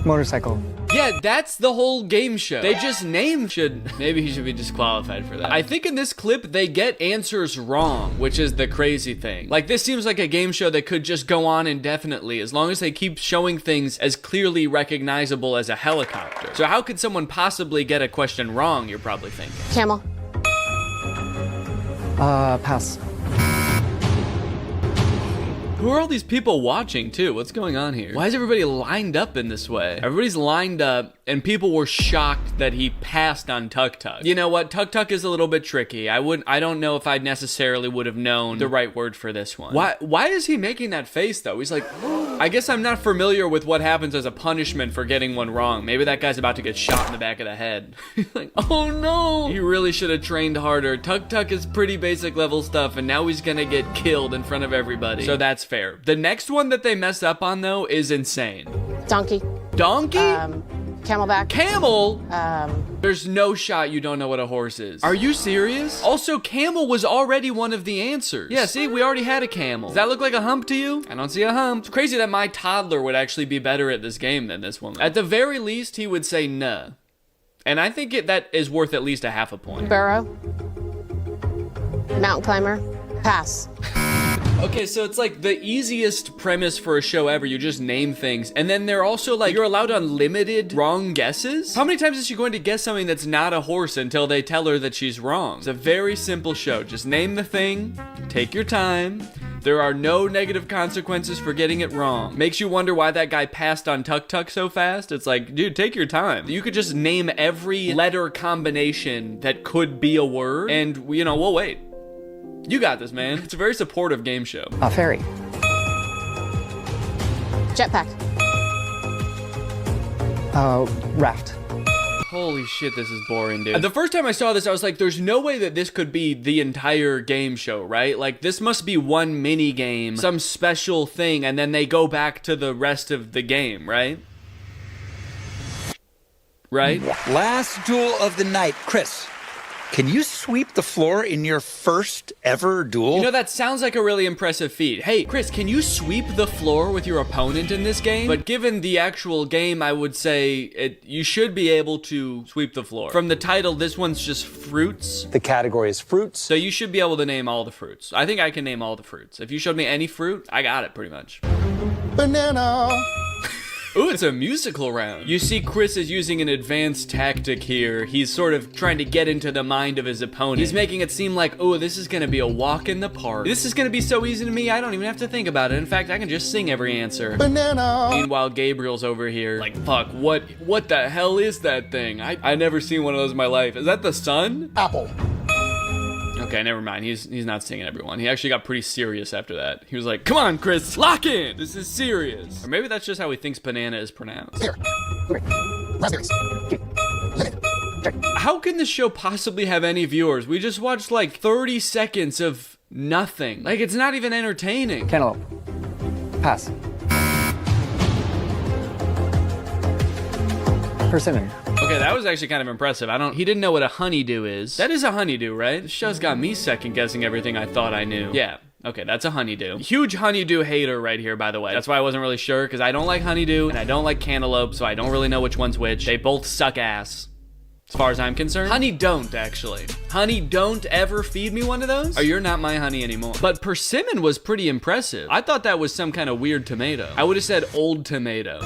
Motorcycle. Yeah, that's the whole game show. They just named maybe he should be disqualified for that. I think in this clip, they get answers wrong, which is the crazy thing. Like, this seems like a game show that could just go on indefinitely as long as they keep showing things as clearly recognizable as a helicopter. So how could someone possibly get a question wrong, you're probably thinking? Camel. Pass. Who are all these people watching too? What's going on here? Why is everybody lined up in this way? Everybody's lined up and people were shocked that he passed on Tuk Tuk. You know what? Tuk Tuk is a little bit tricky. I don't know if I necessarily would have known the right word for this one. Why is he making that face though? He's like, I guess I'm not familiar with what happens as a punishment for getting one wrong. Maybe that guy's about to get shot in the back of the head. He's like, oh no. He really should have trained harder. Tuk Tuk is pretty basic level stuff and now he's gonna get killed in front of everybody. So that's fair. The next one that they mess up on though is insane. Donkey. Donkey? Camelback. Camel? There's no shot you don't know what a horse is. Are you serious? Also, camel was already one of the answers. Yeah, see, we already had a camel. Does that look like a hump to you? I don't see a hump. It's crazy that my toddler would actually be better at this game than this woman. At the very least, he would say nah. And I think that is worth at least a half a point. Burrow. Mountain climber. Pass. Okay, so it's like the easiest premise for a show ever. You just name things. And then they're also like, you're allowed unlimited wrong guesses? How many times is she going to guess something that's not a horse until they tell her that she's wrong? It's a very simple show. Just name the thing, take your time. There are no negative consequences for getting it wrong. Makes you wonder why that guy passed on Tuk Tuk so fast. It's like, dude, take your time. You could just name every letter combination that could be a word and, you know, we'll wait. You got this, man. It's a very supportive game show. Ferry. Jetpack. Raft. Holy shit, this is boring, dude. The first time I saw this, I was like, there's no way that this could be the entire game show, right? Like, this must be one mini game, some special thing, and then they go back to the rest of the game, right? Right? Last duel of the night. Chris, can you sweep the floor in your first ever duel? You know, that sounds like a really impressive feat. Hey, Chris, can you sweep the floor with your opponent in this game? But given the actual game, I would say you should be able to sweep the floor. From the title, this one's just fruits. The category is fruits. So you should be able to name all the fruits. I think I can name all the fruits. If you showed me any fruit, I got it pretty much. Banana. Ooh, it's a musical round. You see Chris is using an advanced tactic here. He's sort of trying to get into the mind of his opponent. He's making it seem like, oh, this is gonna be a walk in the park. This is gonna be so easy to me, I don't even have to think about it. In fact, I can just sing every answer. Banana. Meanwhile, Gabriel's over here like, fuck, what the hell is that thing? I never seen one of those in my life. Is that the sun? Apple. Okay, never mind. He's not singing everyone. He actually got pretty serious after that. He was like, come on, Chris, lock in. This is serious. Or maybe that's just how he thinks banana is pronounced. Pear. Raspberries. Lemon. How can this show possibly have any viewers? We just watched like 30 seconds of nothing. Like, it's not even entertaining. Cantaloupe. Pass. Persimmon. Okay, that was actually kind of impressive. He didn't know what a honeydew is. That is a honeydew, right? This show's got me second guessing everything I thought I knew. Yeah. Okay, that's a honeydew. Huge honeydew hater right here, by the way. That's why I wasn't really sure, because I don't like honeydew, and I don't like cantaloupe, so I don't really know which one's which. They both suck ass, as far as I'm concerned. Honey don't, actually. Honey don't ever feed me one of those, or you're not my honey anymore. But persimmon was pretty impressive. I thought that was some kind of weird tomato. I would have said old tomato.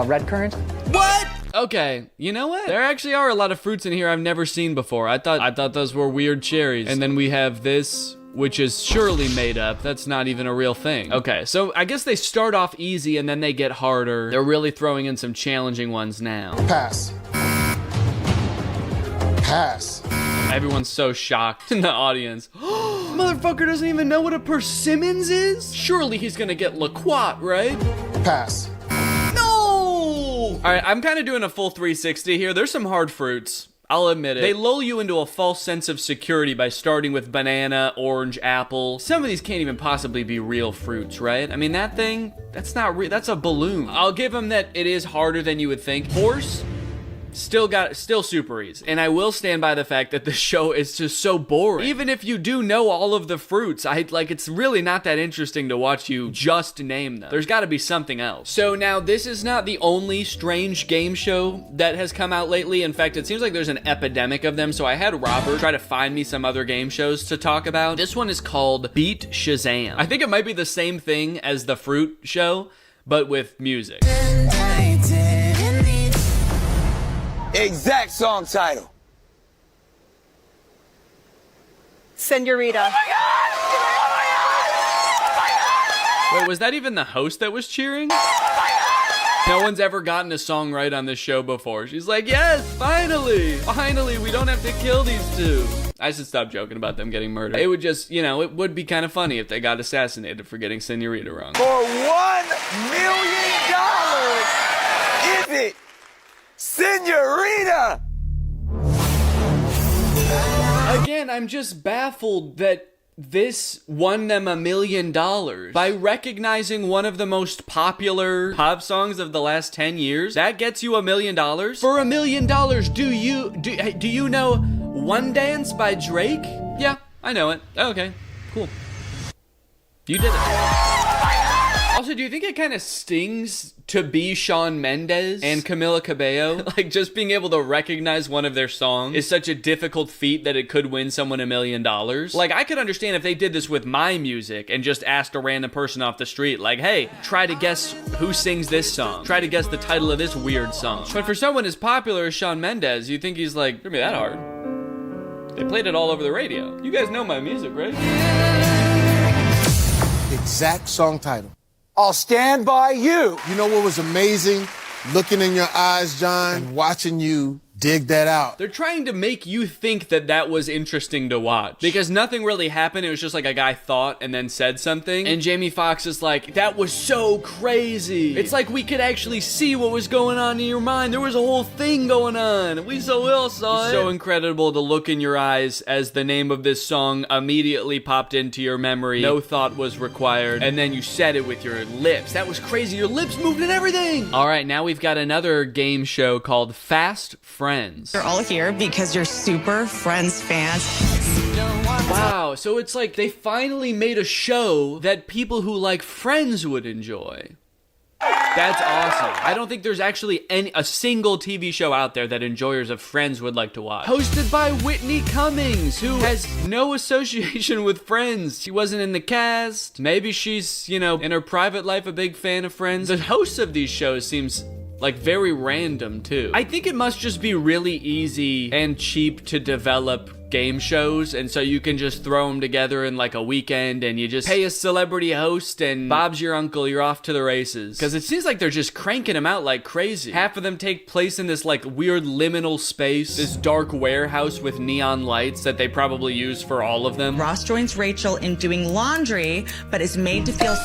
Red currant. What? Okay, you know what? There actually are a lot of fruits in here I've never seen before. I thought those were weird cherries. And then we have this, which is surely made up. That's not even a real thing. Okay, so I guess they start off easy and then they get harder. They're really throwing in some challenging ones now. Pass. Pass. Everyone's so shocked in the audience. Motherfucker doesn't even know what a persimmons is? Surely he's gonna get Laquat, right? Pass. All right, I'm kind of doing a full 360 here. There's some hard fruits. I'll admit it. They lull you into a false sense of security by starting with banana, orange, apple. Some of these can't even possibly be real fruits, right? I mean, that thing, that's not real. That's a balloon. I'll give them that it is harder than you would think. Horse? still super easy. And I will stand by the fact that the show is just so boring. Even if you do know all of the fruits, it's really not that interesting to watch you just name them. There's gotta be something else. So now this is not the only strange game show that has come out lately. In fact, it seems like there's an epidemic of them. So I had Robert try to find me some other game shows to talk about. This one is called Beat Shazam. I think it might be the same thing as the fruit show, but with music. Exact song title. Senorita. Wait, was that even the host that was cheering? No one's ever gotten a song right on this show before. She's like, yes, finally, we don't have to kill these two. I should stop joking about them getting murdered. It would just, it would be kind of funny if they got assassinated for getting Senorita wrong. For $1 million, is it Senorita? Again, I'm just baffled that this won them $1 million by recognizing one of the most popular pop songs of the last 10 years. That gets you $1 million. For $1 million, do you know One Dance by Drake? Yeah, I know it. Okay, cool. You did it. Also, do you think it kind of stings to be Shawn Mendes and Camila Cabello? Like, just being able to recognize one of their songs is such a difficult feat that it could win someone $1 million. Like, I could understand if they did this with my music and just asked a random person off the street, like, hey, try to guess who sings this song. Try to guess the title of this weird song. But for someone as popular as Shawn Mendes, you think he's like, it's gonna be that hard. They played it all over the radio. You guys know my music, right? Exact song title. I'll stand by you. You know what was amazing? Looking in your eyes, John, and watching you dig that out. They're trying to make you think that that was interesting to watch because nothing really happened. It was just like a guy thought and then said something. And Jamie Foxx is like, that was so crazy. It's like we could actually see what was going on in your mind. There was a whole thing going on. We so well saw it. So incredible to look in your eyes as the name of this song immediately popped into your memory. No thought was required. And then you said it with your lips. That was crazy. Your lips moved and everything. All right, now we've got another game show called Fast Friends. You're all here because you're super Friends fans. Wow, so it's like they finally made a show that people who like Friends would enjoy. That's awesome. I don't think there's actually a single TV show out there that enjoyers of Friends would like to watch. Hosted by Whitney Cummings, who has no association with Friends. She wasn't in the cast. Maybe she's, in her private life a big fan of Friends. The hosts of these shows seems like very random too. I think it must just be really easy and cheap to develop game shows, and so you can just throw them together in like a weekend and you just pay a celebrity host and Bob's your uncle, you're off to the races. Because it seems like they're just cranking them out like crazy. Half of them take place in this like weird liminal space, this dark warehouse with neon lights that they probably use for all of them. Ross joins Rachel in doing laundry, but is made to feel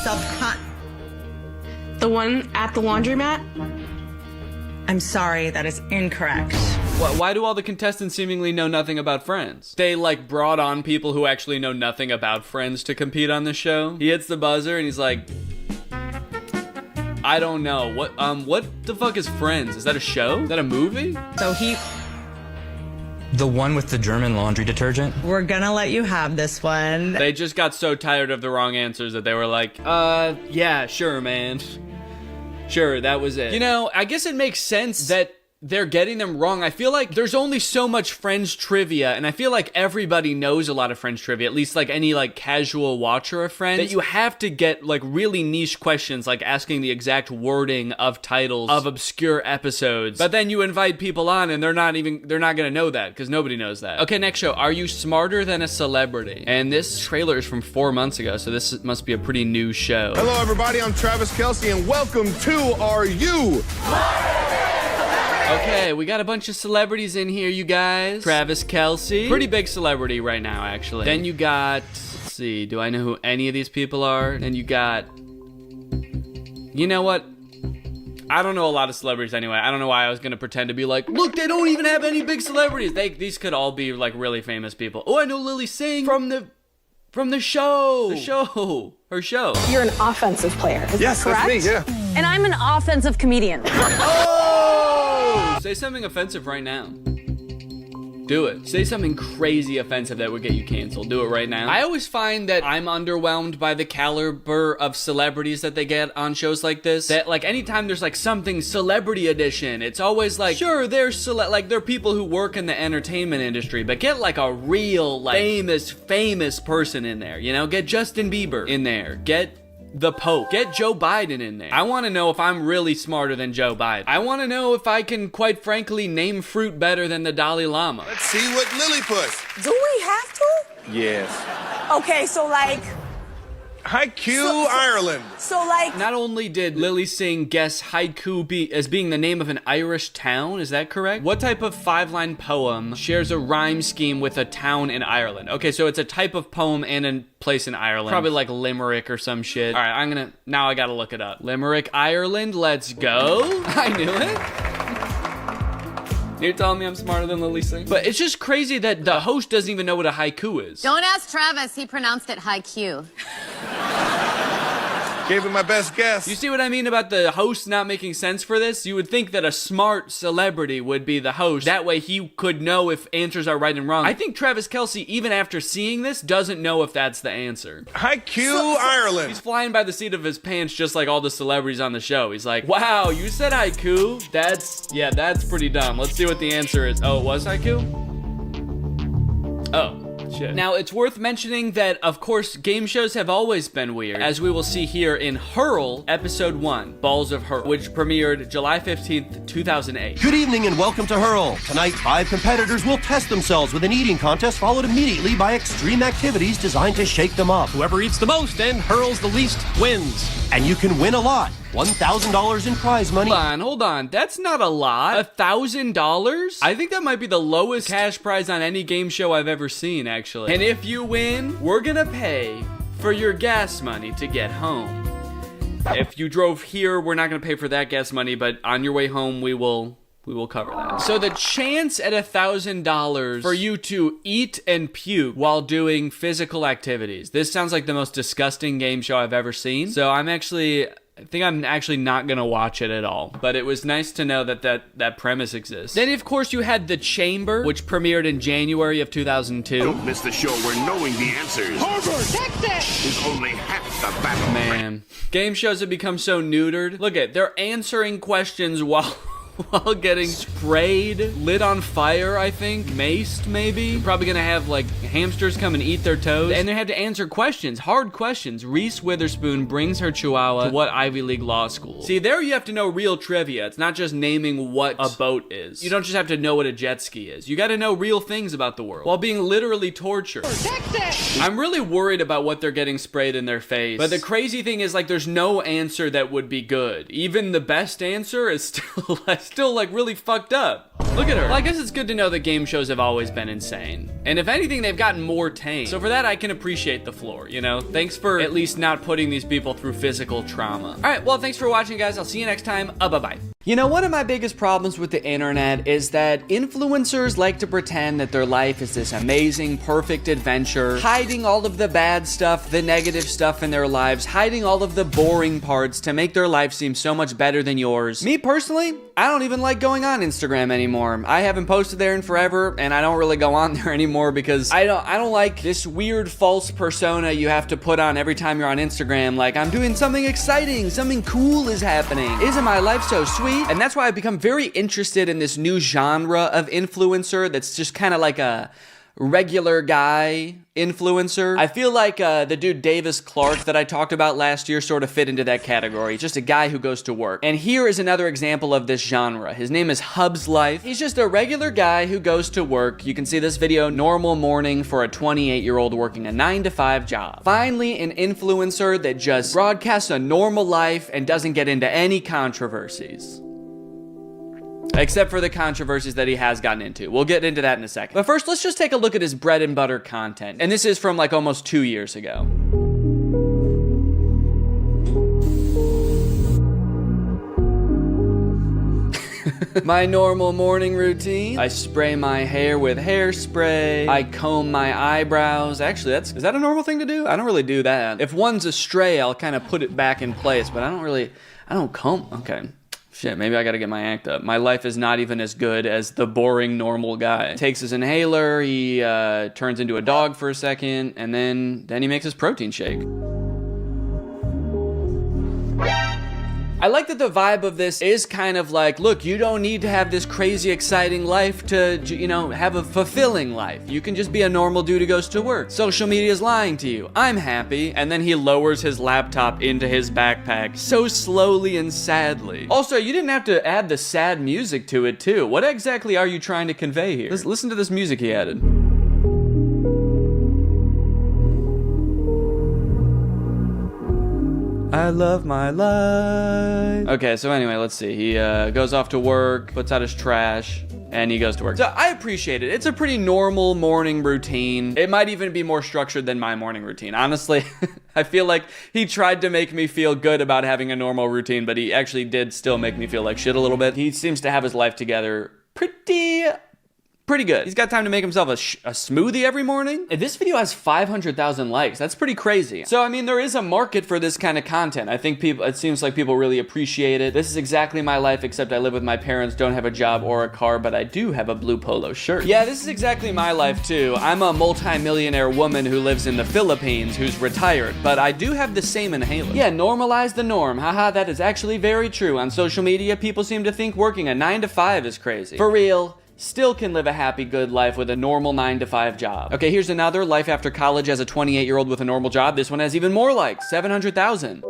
The one at the laundromat? I'm sorry, that is incorrect. Why do all the contestants seemingly know nothing about Friends? They like brought on people who actually know nothing about Friends to compete on the show. He hits the buzzer and he's like, I don't know. What the fuck is Friends? Is that a show? Is that a movie? So The one with the German laundry detergent? we're gonna let you have this one. They just got so tired of the wrong answers that they were like, yeah, sure, man. Sure, that was it. I guess it makes sense that they're getting them wrong. I feel like there's only so much Friends trivia, and I feel like everybody knows a lot of Friends trivia, at least like any like casual watcher of Friends, that you have to get like really niche questions, like asking the exact wording of titles of obscure episodes. But then you invite people on and they're not gonna know that because nobody knows that. Okay, next show. Are you smarter than a celebrity? And this trailer is from 4 months ago, so this must be a pretty new show. Hello, everybody. I'm Travis Kelce, and welcome to Are You? Okay, we got a bunch of celebrities in here, you guys. Travis Kelce. Pretty big celebrity right now, actually. Then you got, let's see, do I know who any of these people are? Then you got, you know what? I don't know a lot of celebrities anyway. I don't know why I was gonna pretend to be like, look, they don't even have any big celebrities. These could all be like really famous people. Oh, I know Lily Singh from the show. Her show. You're an offensive player, is Yes, that correct? that's me, yeah. And I'm an offensive comedian. Oh! Say something offensive right now. Do it. Say something crazy offensive that would get you canceled. Do it right now. I always find that I'm underwhelmed by the caliber of celebrities that they get on shows like this. That like anytime there's like something celebrity edition, it's always like, sure, they're people who work in the entertainment industry, but get like a real like famous person in there, you know? Get Justin Bieber in there. Get the Pope. Get Joe Biden in there. I want to know if I'm really smarter than Joe Biden. I want to know if I can, quite frankly, name fruit better than the Dalai Lama. Let's see what Lily puts. Do we have to? Yes. Okay, so like, Haiku, Ireland. so like, Not only did Lily Singh guess haiku as being the name of an Irish town, is that correct? What type of 5-line poem shares a rhyme scheme with a town in Ireland? Okay, so it's a type of poem and a place in Ireland. Probably like Limerick or some shit. All right, now I gotta look it up. Limerick, Ireland, let's go. I knew it. You're telling me I'm smarter than Lily Singh? But it's just crazy that the host doesn't even know what a haiku is. Don't ask Travis. He pronounced it high Q. Gave it my best guess. You see what I mean about the host not making sense for this? You would think that a smart celebrity would be the host. That way he could know if answers are right and wrong. I think Travis Kelce, even after seeing this, doesn't know if that's the answer. Haiku, Ireland. He's flying by the seat of his pants just like all the celebrities on the show. He's like, wow, you said haiku? That's pretty dumb. Let's see what the answer is. Oh, it was haiku? Oh. Shit. Now, it's worth mentioning that, of course, game shows have always been weird, as we will see here in Hurl, Episode 1, Balls of Hurl, which premiered July 15th, 2008. Good evening and welcome to Hurl. Tonight, 5 competitors will test themselves with an eating contest followed immediately by extreme activities designed to shake them up. Whoever eats the most and hurls the least wins. And you can win a lot. $1,000 in prize money. Hold on. That's not a lot. $1,000? I think that might be the lowest cash prize on any game show I've ever seen, actually. And if you win, we're gonna pay for your gas money to get home. If you drove here, we're not gonna pay for that gas money, but on your way home, we will cover that. So the chance at $1,000 for you to eat and puke while doing physical activities. This sounds like the most disgusting game show I've ever seen. So I think I'm actually not gonna watch it at all. But it was nice to know that premise exists. Then, of course, you had The Chamber, which premiered in January of 2002. Don't miss the show where knowing the answers is only half the battle. Man, game shows have become so neutered. Look at, they're answering questions while getting sprayed, lit on fire, I think, maced maybe. Probably gonna have like hamsters come and eat their toes. And they had to answer questions, hard questions. Reese Witherspoon brings her chihuahua to what Ivy League law school? See, there you have to know real trivia. It's not just naming what a boat is. You don't just have to know what a jet ski is. You gotta know real things about the world while being literally tortured. I'm really worried about what they're getting sprayed in their face. But the crazy thing is, like, there's no answer that would be good. Even the best answer is still like really fucked up. Look at her. Well, I guess it's good to know that game shows have always been insane. And if anything, they've gotten more tame. So for that, I can appreciate the floor, you know? Thanks for at least not putting these people through physical trauma. All right, well, thanks for watching, guys. I'll see you next time. Bye-bye. You know, one of my biggest problems with the internet is that influencers like to pretend that their life is this amazing, perfect adventure, hiding all of the bad stuff, the negative stuff in their lives, hiding all of the boring parts to make their life seem so much better than yours. Me personally, I don't even like going on Instagram anymore. I haven't posted there in forever, and I don't really go on there anymore because I don't like this weird false persona you have to put on every time you're on Instagram. Like, I'm doing something exciting, something cool is happening. Isn't my life so sweet? And that's why I've become very interested in this new genre of influencer that's just kind of like a regular guy influencer. I feel like the dude Davis Clark that I talked about last year sort of fit into that category. Just a guy who goes to work. And here is another example of this genre. His name is Hub's Life. He's just a regular guy who goes to work. You can see this video, normal morning for a 28-year-old working a 9-to-5 job. Finally, an influencer that just broadcasts a normal life and doesn't get into any controversies. Except for the controversies that he has gotten into. We'll get into that in a second. But first, let's just take a look at his bread and butter content. And this is from like almost 2 years ago. My normal morning routine. I spray my hair with hairspray. I comb my eyebrows. Actually, is that a normal thing to do? I don't really do that. If one's astray, I'll kind of put it back in place, but I don't comb. Okay. Shit, maybe I gotta get my act up. My life is not even as good as the boring normal guy. Takes his inhaler, he turns into a dog for a second, and then he makes his protein shake. I like that the vibe of this is kind of like, look, you don't need to have this crazy exciting life to, you know, have a fulfilling life. You can just be a normal dude who goes to work. Social media is lying to you. I'm happy. And then he lowers his laptop into his backpack so slowly and sadly. Also, you didn't have to add the sad music to it too. What exactly are you trying to convey here? Listen to this music he added. I love my life. Okay, so anyway, let's see. He goes off to work, puts out his trash, and he goes to work. So I appreciate it. It's a pretty normal morning routine. It might even be more structured than my morning routine. Honestly, I feel like he tried to make me feel good about having a normal routine, but he actually did still make me feel like shit a little bit. He seems to have his life together pretty good. He's got time to make himself a smoothie every morning. This video has 500,000 likes. That's pretty crazy. So, I mean, there is a market for this kind of content. I think it seems like people really appreciate it. This is exactly my life, except I live with my parents, don't have a job or a car, but I do have a blue polo shirt. Yeah, this is exactly my life too. I'm a multi-millionaire woman who lives in the Philippines who's retired, but I do have the same inhaler. Yeah, normalize the norm. Haha, that is actually very true. On social media, people seem to think working a 9 to 5 is crazy. For real. Still can live a happy, good life with a normal 9 to 5 job. Okay, here's another life after college as a 28-year-old with a normal job. This one has even more likes, 700,000. So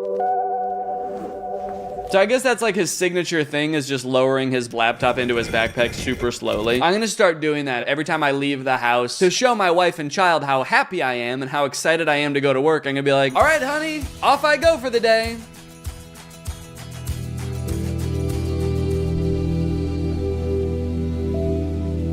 I guess that's like his signature thing, is just lowering his laptop into his backpack super slowly. I'm gonna start doing that every time I leave the house to show my wife and child how happy I am and how excited I am to go to work. I'm gonna be like, all right, honey, off I go for the day.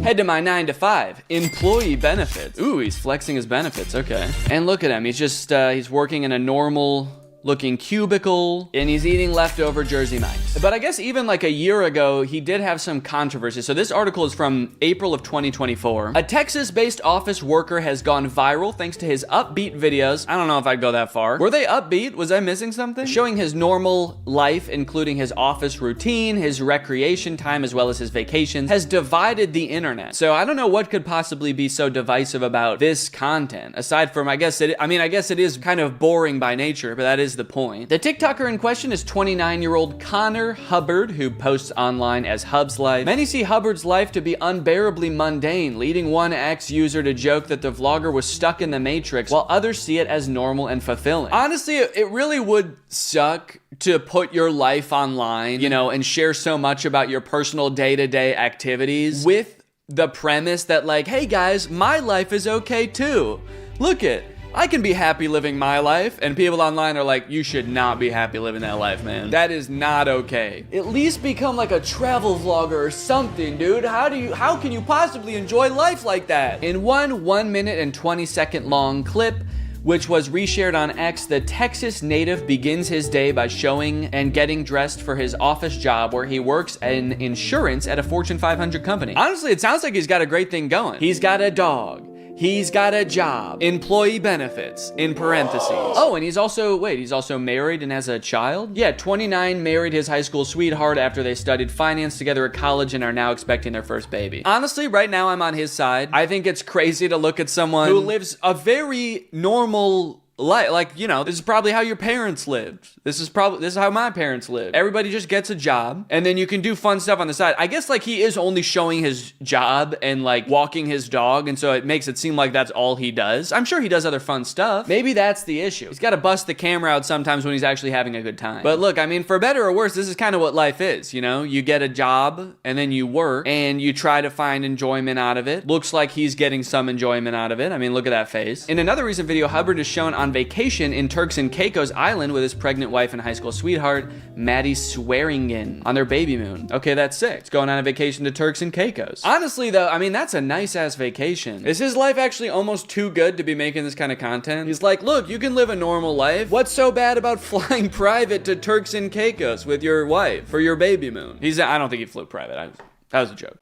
Head to my 9 to 5, employee benefits. Ooh, he's flexing his benefits, okay. And look at him, he's just, he's working in a normal looking cubicle, and he's eating leftover Jersey Mike's. But I guess even like a year ago, he did have some controversy. So this article is from April of 2024. A Texas-based office worker has gone viral thanks to his upbeat videos. I don't know if I'd go that far. Were they upbeat? Was I missing something? Showing his normal life, including his office routine, his recreation time, as well as his vacations, has divided the internet. So I don't know what could possibly be so divisive about this content, aside from, I guess it is kind of boring by nature, but that is the point. The TikToker in question is 29-year-old Connor Hubbard, who posts online as Hub's Life. Many see Hubbard's life to be unbearably mundane, leading one ex-user to joke that the vlogger was stuck in the Matrix, while others see it as normal and fulfilling. Honestly, it really would suck to put your life online, you know, and share so much about your personal day-to-day activities with the premise that, like, hey guys, my life is okay too. Look it. I can be happy living my life, and people online are like, you should not be happy living that life, man. That is not okay. At least become like a travel vlogger or something, dude. How can you possibly enjoy life like that? In one 1 minute and 20 second long clip, which was reshared on X, the Texas native begins his day by showing and getting dressed for his office job where he works in insurance at a Fortune 500 company. Honestly, it sounds like he's got a great thing going. He's got a dog. He's got a job, employee benefits, in parentheses. Oh, and he's also married and has a child? Yeah, 29, married his high school sweetheart after they studied finance together at college and are now expecting their first baby. Honestly, right now I'm on his side. I think it's crazy to look at someone who lives a very normal life. Like, you know, this is probably how your parents lived. This is how my parents lived. Everybody just gets a job, and then you can do fun stuff on the side. I guess, like, he is only showing his job and, like, walking his dog, and so it makes it seem like that's all he does. I'm sure he does other fun stuff. Maybe that's the issue. He's got to bust the camera out sometimes when he's actually having a good time. But look, I mean, for better or worse, this is kind of what life is, you know? You get a job, and then you work, and you try to find enjoyment out of it. Looks like he's getting some enjoyment out of it. I mean, look at that face. In another recent video, Hubbard is shown on vacation in Turks and Caicos Island with his pregnant wife and high school sweetheart, Maddie Swearingen, on their baby moon. Okay, that's sick. It's going on a vacation to Turks and Caicos. Honestly, though, I mean, that's a nice-ass vacation. Is his life actually almost too good to be making this kind of content? He's like, look, you can live a normal life. What's so bad about flying private to Turks and Caicos with your wife for your baby moon? I don't think he flew private. That was a joke.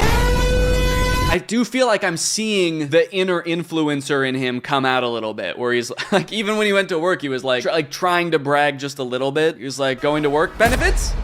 I do feel like I'm seeing the inner influencer in him come out a little bit, where he's like, even when he went to work, he was like trying to brag just a little bit. He was like, going to work benefits?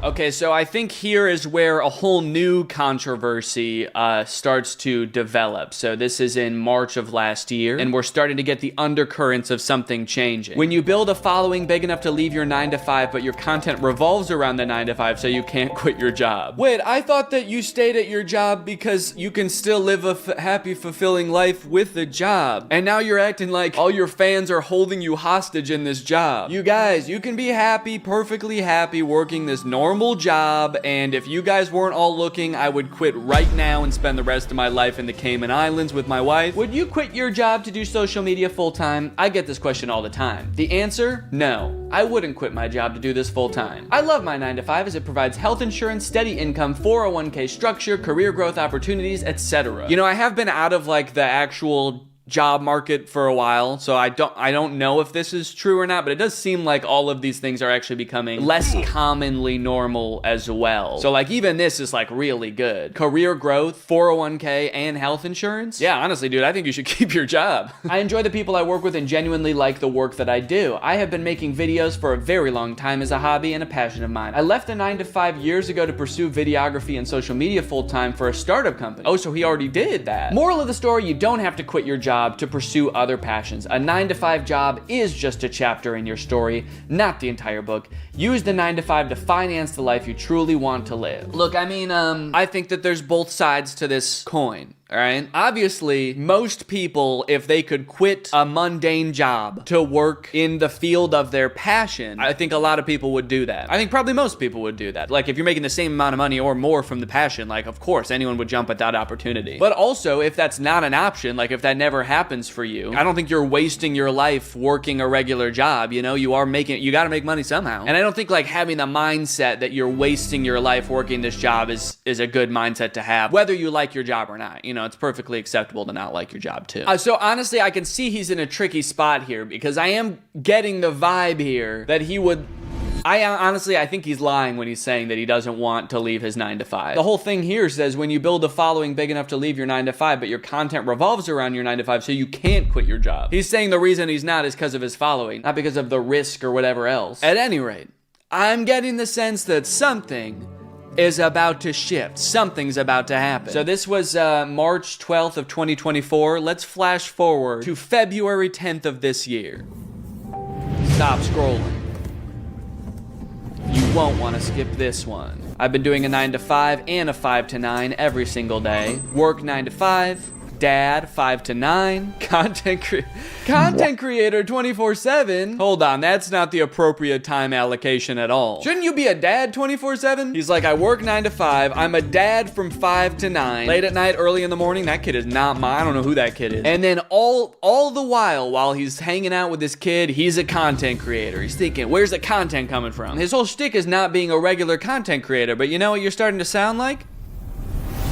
Okay, so I think here is where a whole new controversy starts to develop. So this is in March of last year, and we're starting to get the undercurrents of something changing. When you build a following big enough to leave your 9-to-5, but your content revolves around the 9-to-5, so you can't quit your job. Wait, I thought that you stayed at your job because you can still live a happy, fulfilling life with the job. And now you're acting like all your fans are holding you hostage in this job. You guys, you can be happy, perfectly happy working this normal job, and if you guys weren't all looking, I would quit right now and spend the rest of my life in the Cayman Islands with my wife. Would you quit your job to do social media full time? I get this question all the time. The answer, no. I wouldn't quit my job to do this full time. I love my 9-to-5 as it provides health insurance, steady income, 401k structure, career growth opportunities, etc. You know, I have been out of like the actual job market for a while, so I don't know if this is true or not, but it does seem like all of these things are actually becoming less commonly normal as well. So like even this is like really good. Career growth, 401k, and health insurance. Yeah, honestly, dude, I think you should keep your job. I enjoy the people I work with and genuinely like the work that I do. I have been making videos for a very long time as a hobby and a passion of mine. I left the 9-to-5 years ago to pursue videography and social media full time for a startup company. Oh, so he already did that. Moral of the story, you don't have to quit your job to pursue other passions. A 9-to-5 job is just a chapter in your story, not the entire book. Use the 9-to-5 to finance the life you truly want to live. Look, I mean, I think that there's both sides to this coin. All right. Obviously, most people, if they could quit a mundane job to work in the field of their passion, I think a lot of people would do that. I think probably most people would do that. Like if you're making the same amount of money or more from the passion, like of course anyone would jump at that opportunity. But also, if that's not an option, like if that never happens for you, I don't think you're wasting your life working a regular job. You know, you got to make money somehow. And I don't think like having the mindset that you're wasting your life working this job is a good mindset to have, whether you like your job or not. You know, it's perfectly acceptable to not like your job too. So honestly, I can see he's in a tricky spot here because I am getting the vibe here that he would... I think he's lying when he's saying that he doesn't want to leave his 9-to-5. The whole thing here says when you build a following big enough to leave your 9-to-5, but your content revolves around your 9-to-5, so you can't quit your job. He's saying the reason he's not is because of his following, not because of the risk or whatever else. At any rate, I'm getting the sense that something is about to shift. Something's about to happen. So this was March 12th of 2024. Let's flash forward to February 10th of this year. Stop scrolling. You won't want to skip this one. I've been doing a 9-to-5 and a 5-to-9 every single day. Work 9-to-5. Dad, 5 to 9, content creator 24/7. Hold on, that's not the appropriate time allocation at all. Shouldn't you be a dad 24/7? He's like, I work 9 to 5. I'm a dad from 5 to 9. Late at night, early in the morning. That kid is not mine. I don't know who that kid is. And then all the while he's hanging out with this kid, he's a content creator. He's thinking, where's the content coming from? His whole shtick is not being a regular content creator, but you know what you're starting to sound like?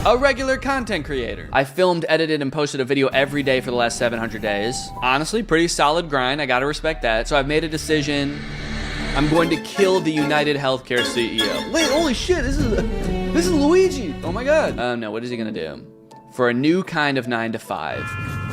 A regular content creator. I filmed, edited, and posted a video every day for the last 700 days. Honestly, pretty solid grind. I gotta respect that. So I've made a decision. I'm going to kill the United Healthcare CEO. Wait, holy shit, this is Luigi. Oh my god. No, what is he gonna do? For a new kind of 9-to-5.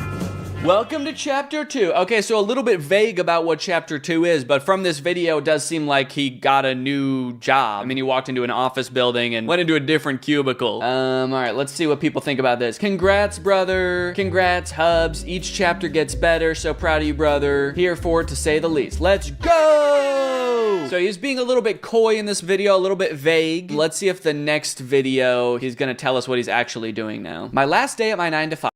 Welcome to chapter 2. Okay, so a little bit vague about what chapter 2 is, but from this video, it does seem like he got a new job. I mean, he walked into an office building and went into a different cubicle. All right, let's see what people think about this. Congrats, brother. Congrats, Hubs. Each chapter gets better. So proud of you, brother. Here for it, to say the least. Let's go! So he's being a little bit coy in this video, a little bit vague. Let's see if the next video, he's gonna tell us what he's actually doing now. My last day at my 9-to-5.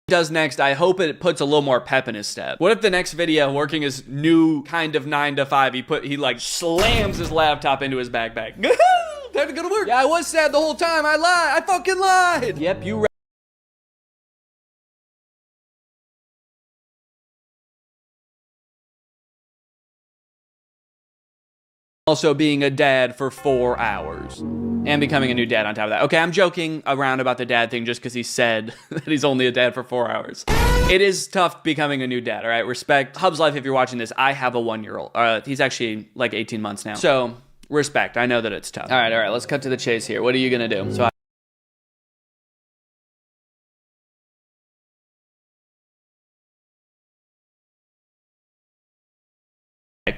Does next, I hope it puts a little more pep in his step. What if the next video, working his new kind of 9-to-5, he like slams his laptop into his backpack. Time to go to work. Yeah, I was sad the whole time. I lied. I fucking lied. Yep, you also being a dad for 4 hours and becoming a new dad on top of that. Okay, I'm joking around about the dad thing just because he said that he's only a dad for 4 hours. It is tough becoming a new dad, all right? Respect. Hub's Life, if you're watching this, I have a 1-year-old. He's actually like 18 months now. So, respect. I know that it's tough. All right, let's cut to the chase here. What are you gonna do? So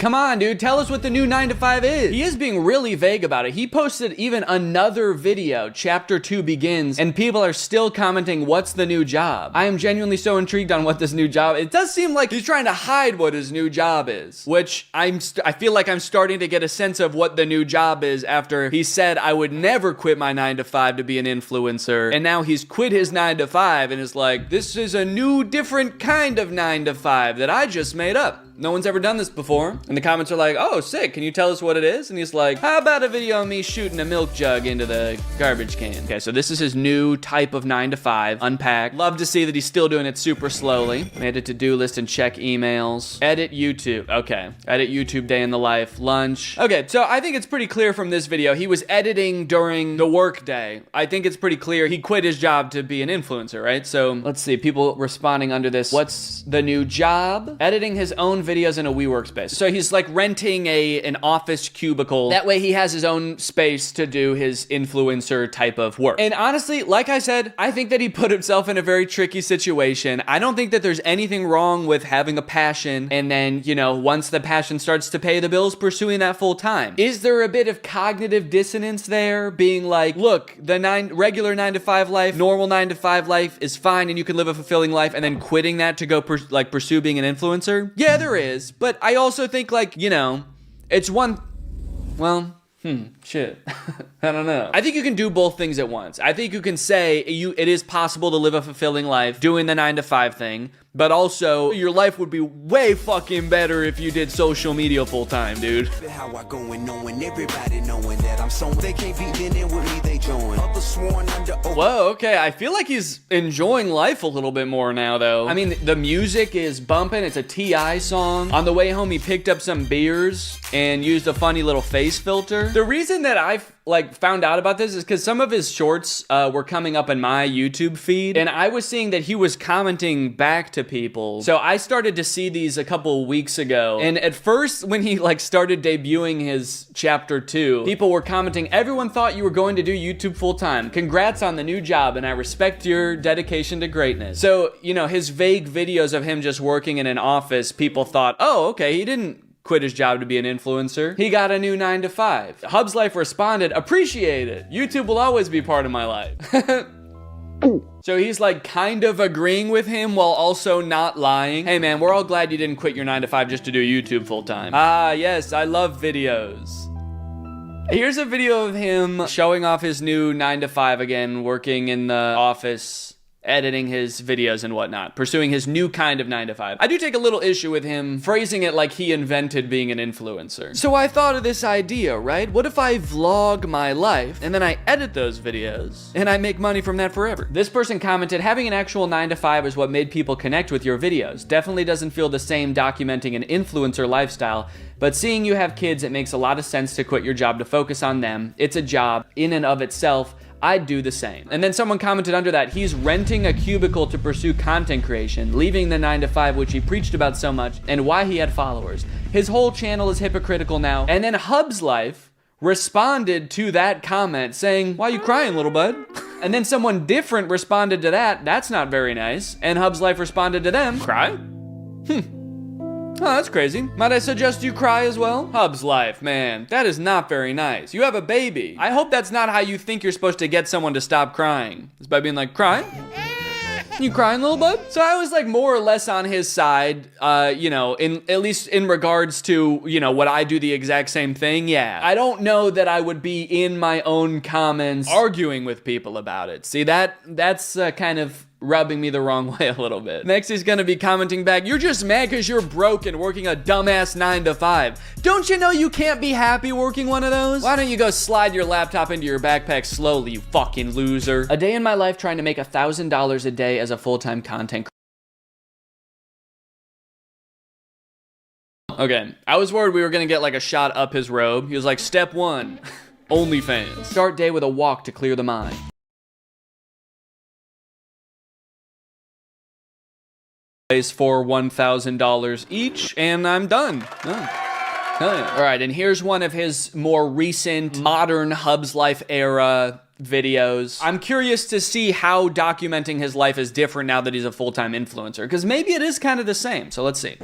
Come on, dude, tell us what the new 9 to 5 is. He is being really vague about it. He posted even another video, chapter 2 begins, and people are still commenting, what's the new job? I am genuinely so intrigued on what this new job, it does seem like he's trying to hide what his new job is, which I feel like I'm starting to get a sense of what the new job is after he said I would never quit my 9 to 5 to be an influencer, and now he's quit his 9 to 5 and is like, this is a new, different kind of 9 to 5 that I just made up. No one's ever done this before. And the comments are like, oh, sick, can you tell us what it is? And he's like, how about a video of me shooting a milk jug into the garbage can? Okay, so this is his new type of 9 to 5, unpack. Love to see that he's still doing it super slowly. Made a to-do list and check emails. Edit YouTube, okay. Edit YouTube day in the life, lunch. Okay, so I think it's pretty clear from this video, he was editing during the work day. I think it's pretty clear he quit his job to be an influencer, right? So let's see, people responding under this. What's the new job? Editing his own videos in a WeWork space. So he's like renting an office cubicle. That way he has his own space to do his influencer type of work. And honestly, like I said, I think that he put himself in a very tricky situation. I don't think that there's anything wrong with having a passion and then, you know, once the passion starts to pay the bills, pursuing that full time. Is there a bit of cognitive dissonance there? Being like, look, the regular 9 to 5 life, normal 9 to 5 life is fine and you can live a fulfilling life, and then quitting that to go pursue being an influencer? Yeah, there is, but I also think, like, you know, it's one, well, shit. I don't know. I think you can do both things at once. I think you can say it is possible to live a fulfilling life doing the 9 to 5 thing, but also your life would be way fucking better if you did social media full time, dude. How I go and knowing everybody knowing that I'm so they can't be in with me, they join. Others sworn under oath. Whoa, okay. I feel like he's enjoying life a little bit more now, though. I mean, the music is bumping. It's a T.I. song. On the way home, he picked up some beers and used a funny little face filter. The reason that I've found out about this is because some of his shorts were coming up in my YouTube feed, and I was seeing that he was commenting back to people. So I started to see these a couple weeks ago, and at first when he started debuting his chapter 2, people were commenting, everyone thought you were going to do YouTube full time. Congrats on the new job, and I respect your dedication to greatness. So, you know, his vague videos of him just working in an office, people thought, oh, okay, he didn't quit his job to be an influencer. He got a new 9 to 5. Hub's Life responded, appreciate it. YouTube will always be part of my life. So he's kind of agreeing with him while also not lying. Hey man, we're all glad you didn't quit your 9 to 5 just to do YouTube full time. Ah, yes, I love videos. Here's a video of him showing off his new 9 to 5 again, working in the office, editing his videos and whatnot, pursuing his new kind of 9 to 5. I do take a little issue with him phrasing it like he invented being an influencer. So I thought of this idea, right? What if I vlog my life and then I edit those videos and I make money from that forever? This person commented, having an actual 9 to 5 is what made people connect with your videos. Definitely doesn't feel the same documenting an influencer lifestyle, but seeing you have kids, it makes a lot of sense to quit your job to focus on them. It's a job in and of itself. I'd do the same. And then someone commented under that, he's renting a cubicle to pursue content creation, leaving the 9 to 5, which he preached about so much, and why he had followers. His whole channel is hypocritical now. And then Hub's Life responded to that comment saying, why are you crying, little bud? And then someone different responded to that, that's not very nice. And Hub's Life responded to them, cry? Oh, that's crazy. Might I suggest you cry as well? Hub's Life, man, that is not very nice. You have a baby. I hope that's not how you think you're supposed to get someone to stop crying. Is by being like, cry? You crying, little bud? So I was more or less on his side, you know, at least in regards to, you know, what I do the exact same thing. Yeah. I don't know that I would be in my own comments arguing with people about it. See, that's kind of rubbing me the wrong way a little bit. Next, he's gonna be commenting back, you're just mad because you're broke and working a dumbass 9 to 5. Don't you know you can't be happy working one of those? Why don't you go slide your laptop into your backpack slowly, you fucking loser? A day in my life trying to make $1,000 a day as a full-time content creator. Okay, I was worried we were gonna get a shot up his robe. He was like, step 1, OnlyFans. Start day with a walk to clear the mind. For $1,000 each, and I'm done. Oh. Hell yeah. All right, and here's one of his more recent modern Hub's Life era videos. I'm curious to see how documenting his life is different now that he's a full-time influencer, because maybe it is kind of the same. So let's see.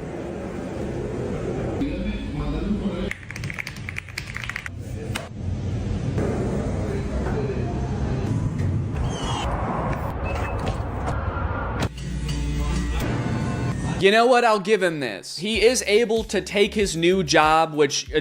You know what? I'll give him this. He is able to take his new job, which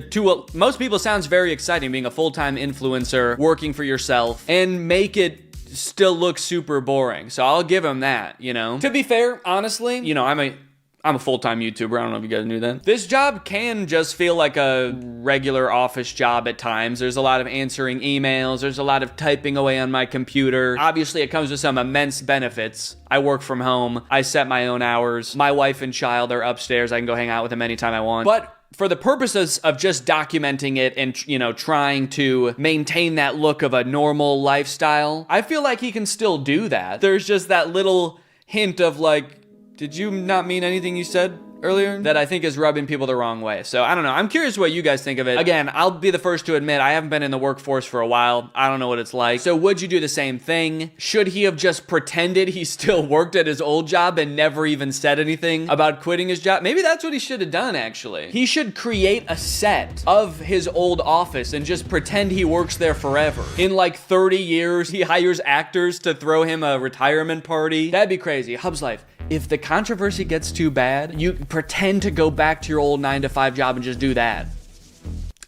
most people sounds very exciting, being a full-time influencer, working for yourself, and make it still look super boring. So I'll give him that, you know? To be fair, honestly, you know, I'm a full-time YouTuber. I don't know if you guys knew that. This job can just feel like a regular office job at times. There's a lot of answering emails. There's a lot of typing away on my computer. Obviously, it comes with some immense benefits. I work from home. I set my own hours. My wife and child are upstairs. I can go hang out with them anytime I want. But for the purposes of just documenting it and, you know, trying to maintain that look of a normal lifestyle, I feel like he can still do that. There's just that little hint of like, did you not mean anything you said earlier? That I think is rubbing people the wrong way. So I don't know. I'm curious what you guys think of it. Again, I'll be the first to admit I haven't been in the workforce for a while. I don't know what it's like. So would you do the same thing? Should he have just pretended he still worked at his old job and never even said anything about quitting his job? Maybe that's what he should have done, actually. He should create a set of his old office and just pretend he works there forever. In like 30 years, he hires actors to throw him a retirement party. That'd be crazy. Hub's life. If the controversy gets too bad, you pretend to go back to your old 9-to-5 job and just do that.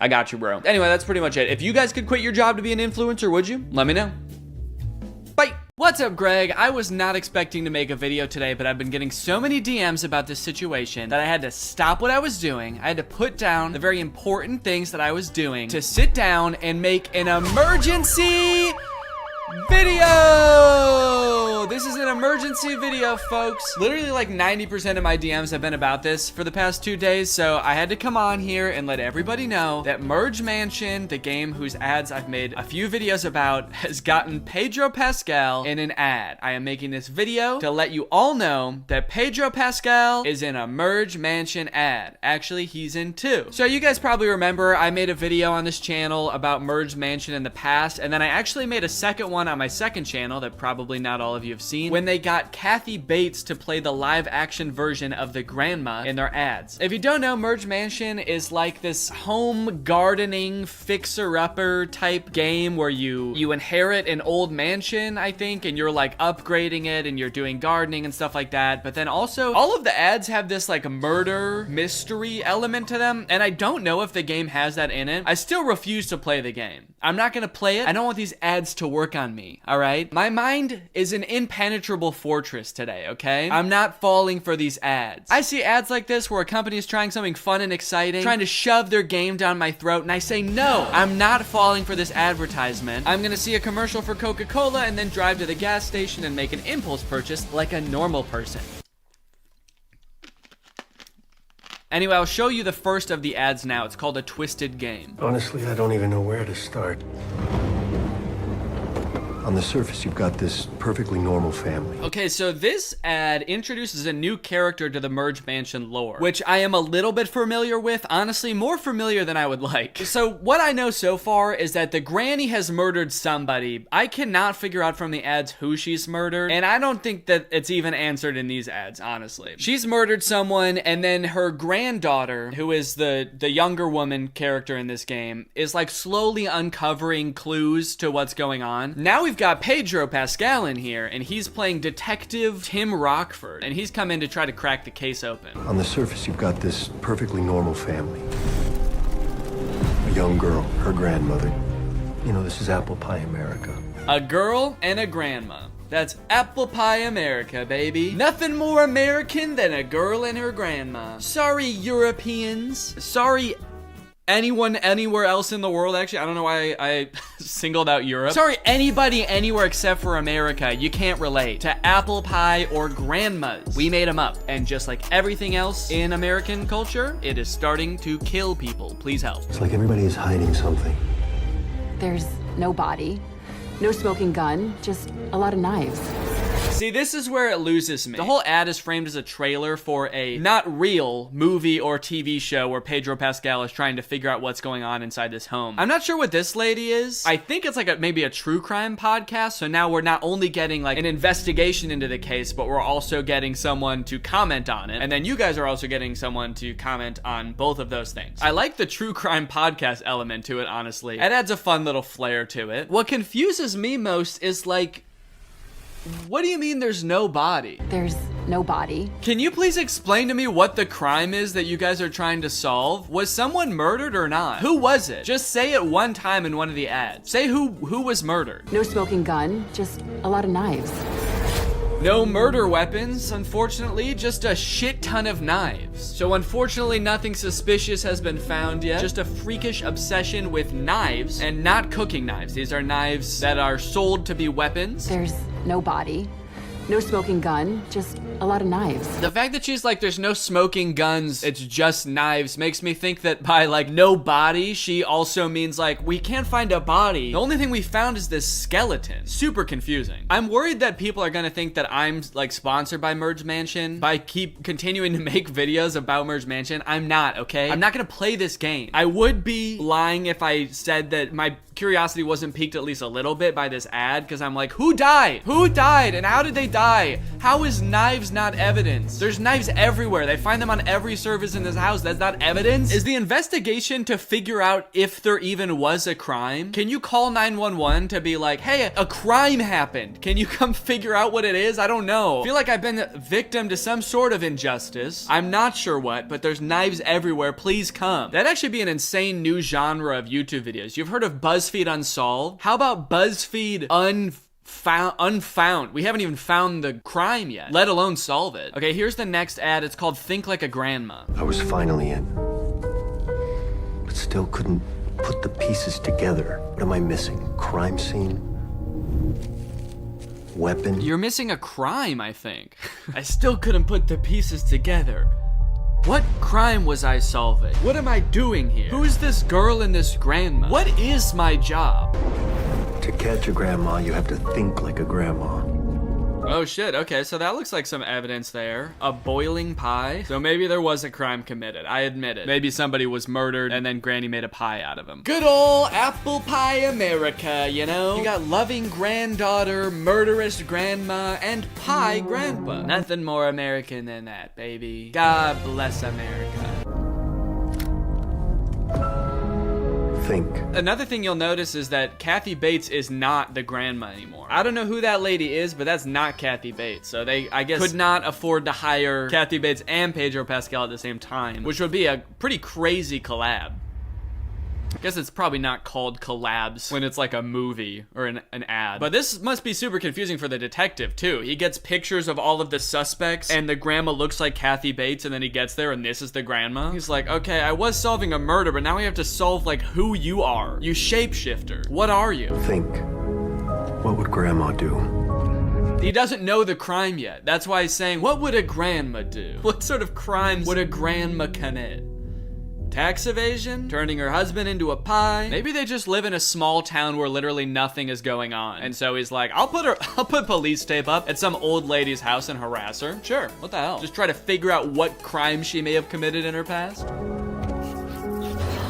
I got you, bro. Anyway, that's pretty much it. If you guys could quit your job to be an influencer, would you? Let me know. Bye. What's up, Greg? I was not expecting to make a video today, but I've been getting so many DMs about this situation that I had to stop what I was doing. I had to put down the very important things that I was doing to sit down and make an emergency video. This is an emergency video, folks. Literally like 90% of my DMs have been about this for the past 2 days, so I had to come on here and let everybody know that Merge Mansion, the game whose ads I've made a few videos about, has gotten Pedro Pascal in an ad. I am making this video to let you all know that Pedro Pascal is in a Merge Mansion ad. Actually, he's in 2. So you guys probably remember I made a video on this channel about Merge Mansion in the past, and then I actually made a second one on my second channel that probably not all of you have seen, when they got Kathy Bates to play the live action version of the grandma in their ads. If you don't know, Merge Mansion is like this home gardening fixer-upper type game where you inherit an old mansion, I think, and you're like upgrading it and you're doing gardening and stuff like that. But then also all of the ads have this like murder mystery element to them, and I don't know if the game has that in it. I still refuse to play the game. I'm not gonna play it. I don't want these ads to work on me, all right? My mind is an impenetrable fortress today, okay? I'm not falling for these ads. I see ads like this where a company is trying something fun and exciting, trying to shove their game down my throat, and I say, no, I'm not falling for this advertisement. I'm gonna see a commercial for Coca-Cola and then drive to the gas station and make an impulse purchase like a normal person. Anyway, I'll show you the first of the ads now. It's called A Twisted Game. Honestly, I don't even know where to start. On the surface, you've got this perfectly normal family. Okay, so this ad introduces a new character to the Merge Mansion lore, which I am a little bit familiar with, honestly, more familiar than I would like. So what I know so far is that the granny has murdered somebody. I cannot figure out from the ads who she's murdered, and I don't think that it's even answered in these ads, honestly. She's murdered someone, and then her granddaughter, who is the younger woman character in this game, is like slowly uncovering clues to what's going on. Now we've got Pedro Pascal in here, and he's playing Detective Tim Rockford, and he's come in to try to crack the case open. On the surface, you've got this perfectly normal family. A young girl, her grandmother. You know, this is apple pie America. A girl and a grandma. That's apple pie America, baby. Nothing more American than a girl and her grandma. Sorry, Europeans. Sorry, anyone anywhere else in the world. Actually, I don't know why I singled out Europe. Sorry, anybody anywhere except for America. You can't relate to apple pie or grandmas. We made them up, and just like everything else in American culture, it is starting to kill people. Please help. It's like everybody is hiding something. There's no body, no smoking gun, just a lot of knives. See, this is where it loses me. The whole ad is framed as a trailer for a not real movie or TV show where Pedro Pascal is trying to figure out what's going on inside this home. I'm not sure what this lady is. I think it's like maybe a true crime podcast, so now we're not only getting like an investigation into the case, but we're also getting someone to comment on it. And then you guys are also getting someone to comment on both of those things. I like the true crime podcast element to it, honestly. It adds a fun little flair to it. What confuses me most is like, what do you mean there's no body? There's no body. Can you please explain to me what the crime is that you guys are trying to solve? Was someone murdered or not? Who was it? Just say it one time in one of the ads. Say who was murdered. No smoking gun, just a lot of knives. No murder weapons, unfortunately, just a shit ton of knives. So unfortunately, nothing suspicious has been found yet. Just a freakish obsession with knives, and not cooking knives. These are knives that are sold to be weapons. There's no body, no smoking gun, just a lot of knives. The fact that she's like, there's no smoking guns, it's just knives, makes me think that by like no body, she also means like, we can't find a body. The only thing we found is this skeleton. Super confusing. I'm worried that people are gonna think that I'm like sponsored by Merge Mansion by keep continuing to make videos about Merge Mansion. I'm not, okay? I'm not gonna play this game. I would be lying if I said that my curiosity wasn't piqued at least a little bit by this ad, because I'm like, who died? Who died and how did they die? How is knives not evidence? There's knives everywhere. They find them on every surface in this house. That's not evidence? Is the investigation to figure out if there even was a crime? Can you call 911 to be like, hey, a crime happened. Can you come figure out what it is? I don't know. I feel like I've been victim to some sort of injustice. I'm not sure what, but there's knives everywhere. Please come. That'd actually be an insane new genre of YouTube videos. You've heard of BuzzFeed Unsolved? How about BuzzFeed Unfound? We haven't even found the crime yet, let alone solve it. Okay, here's the next ad. It's called Think Like a Grandma. I was finally in, but still couldn't put the pieces together. What am I missing? Crime scene? Weapon? You're missing a crime, I think. I still couldn't put the pieces together. What crime was I solving? What am I doing here? Who's this girl and this grandma? What is my job? To catch a grandma, you have to think like a grandma. Oh shit, okay, so that looks like some evidence there. A boiling pie? So maybe there was a crime committed, I admit it. Maybe somebody was murdered and then Granny made a pie out of him. Good old apple pie America, you know? You got loving granddaughter, murderous grandma, and pie grandpa. Nothing more American than that, baby. God bless America. Think. Another thing you'll notice is that Kathy Bates is not the grandma anymore. I don't know who that lady is, but that's not Kathy Bates. So they, I guess, could not afford to hire Kathy Bates and Pedro Pascal at the same time, which would be a pretty crazy collab. I guess it's probably not called collabs when it's like a movie or an ad. But this must be super confusing for the detective too. He gets pictures of all of the suspects and the grandma looks like Kathy Bates, and then he gets there and this is the grandma. He's like, okay, I was solving a murder, but now we have to solve like who you are. You shapeshifter. What are you? Think. What would grandma do? He doesn't know the crime yet. That's why he's saying, what would a grandma do? What sort of crimes would a grandma commit? Tax evasion? Turning her husband into a pie? Maybe they just live in a small town where literally nothing is going on. And so he's like, I'll put police tape up at some old lady's house and harass her. Sure, what the hell? Just try to figure out what crime she may have committed in her past.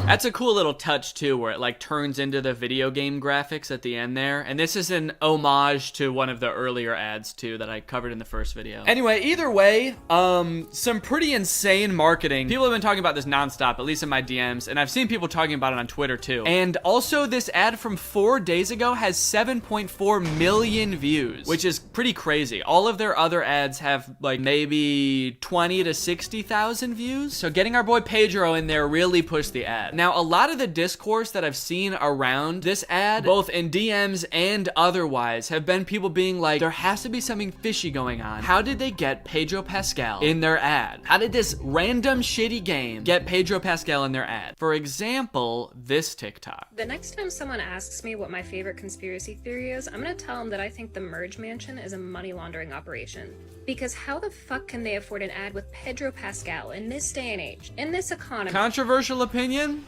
That's a cool little touch too, where it like turns into the video game graphics at the end there. And this is an homage to one of the earlier ads too that I covered in the first video. Anyway, either way, some pretty insane marketing. People have been talking about this nonstop, at least in my DMs, and I've seen people talking about it on Twitter too. And also this ad from 4 days ago has 7.4 million views, which is pretty crazy. All of their other ads have like maybe 20 to 60,000 views. So getting our boy Pedro in there really pushed the ad. Now, a lot of the discourse that I've seen around this ad, both in DMs and otherwise, have been people being like, there has to be something fishy going on. How did they get Pedro Pascal in their ad? How did this random shitty game get Pedro Pascal in their ad? For example, this TikTok. The next time someone asks me what my favorite conspiracy theory is, I'm gonna tell them that I think the Merge Mansion is a money laundering operation. Because how the fuck can they afford an ad with Pedro Pascal in this day and age, in this economy? Controversial opinion?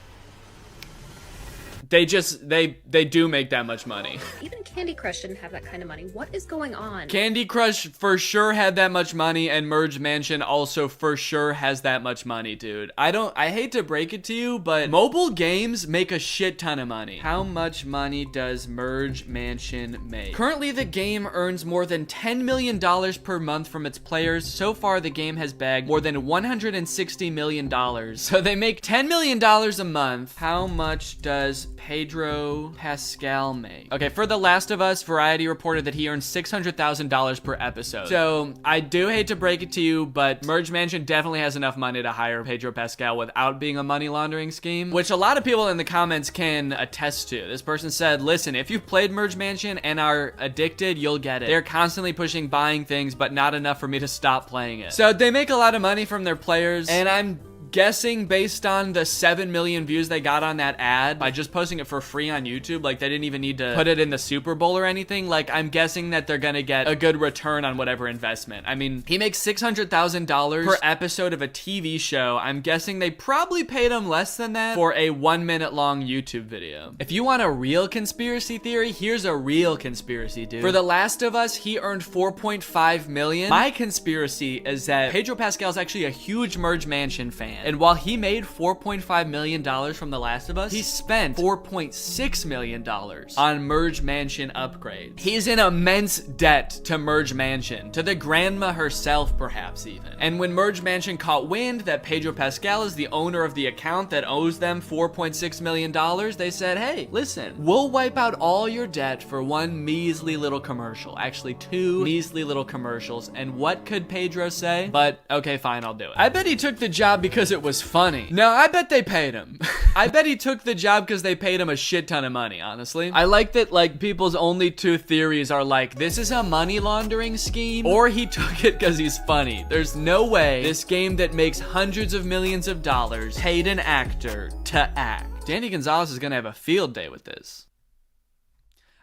They do make that much money. Even Candy Crush didn't have that kind of money. What is going on? Candy Crush for sure had that much money, and Merge Mansion also for sure has that much money, dude. I hate to break it to you, but mobile games make a shit ton of money. How much money does Merge Mansion make? Currently, the game earns more than $10 million per month from its players. So far, the game has bagged more than $160 million. So they make $10 million a month. How much does Pedro Pascal make? Okay, for The Last of Us, Variety reported that he earned $600,000 per episode. So I do hate to break it to you, but Merge Mansion definitely has enough money to hire Pedro Pascal without being a money laundering scheme, which a lot of people in the comments can attest to. This person said, listen, if you've played Merge Mansion and are addicted, you'll get it. They're constantly pushing buying things, but not enough for me to stop playing it. So they make a lot of money from their players, and I'm guessing based on the 7 million views they got on that ad by just posting it for free on YouTube, like they didn't even need to put it in the Super Bowl or anything, like I'm guessing that they're gonna get a good return on whatever investment. I mean, he makes $600,000 per episode of a TV show. I'm guessing they probably paid him less than that for a 1 minute long YouTube video. If you want a real conspiracy theory, here's a real conspiracy, dude. For The Last of Us, he earned $4.5 million. My conspiracy is that Pedro Pascal is actually a huge Merge Mansion fan. And while he made $4.5 million from The Last of Us, he spent $4.6 million on Merge Mansion upgrades. He's in immense debt to Merge Mansion, to the grandma herself perhaps even. And when Merge Mansion caught wind that Pedro Pascal is the owner of the account that owes them $4.6 million, they said, hey, listen, we'll wipe out all your debt for one measly little commercial. Actually, 2 measly little commercials. And what could Pedro say? But okay, fine, I'll do it. I bet he took the job because it was funny. No, I bet they paid him. I bet he took the job because they paid him a shit ton of money, honestly. I like that, like, people's only 2 theories are like, this is a money laundering scheme, or he took it because he's funny. There's no way this game that makes hundreds of millions of dollars paid an actor to act. Danny Gonzalez is gonna have a field day with this.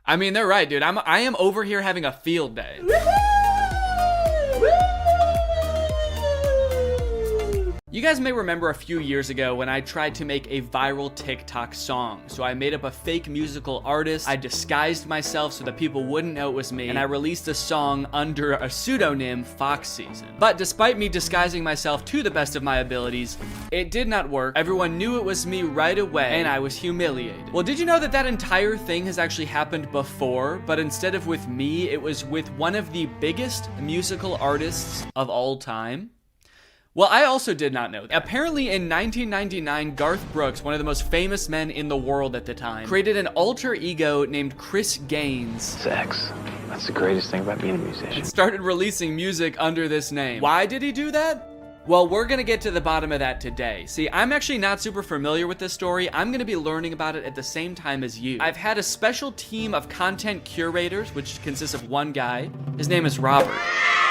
I mean, they're right, dude. I am over here having a field day. You guys may remember a few years ago when I tried to make a viral TikTok song. So I made up a fake musical artist, I disguised myself so that people wouldn't know it was me, and I released a song under a pseudonym, Fox Season. But despite me disguising myself to the best of my abilities, it did not work. Everyone knew it was me right away, and I was humiliated. Well, did you know that that entire thing has actually happened before, but instead of with me, it was with one of the biggest musical artists of all time? Well, I also did not know that. Apparently in 1999, Garth Brooks, one of the most famous men in the world at the time, created an alter ego named Chris Gaines. Sex. That's the greatest thing about being a musician. And started releasing music under this name. Why did he do that? Well, we're gonna get to the bottom of that today. See, I'm actually not super familiar with this story. I'm gonna be learning about it at the same time as you. I've had a special team of content curators, which consists of one guy. His name is Robert.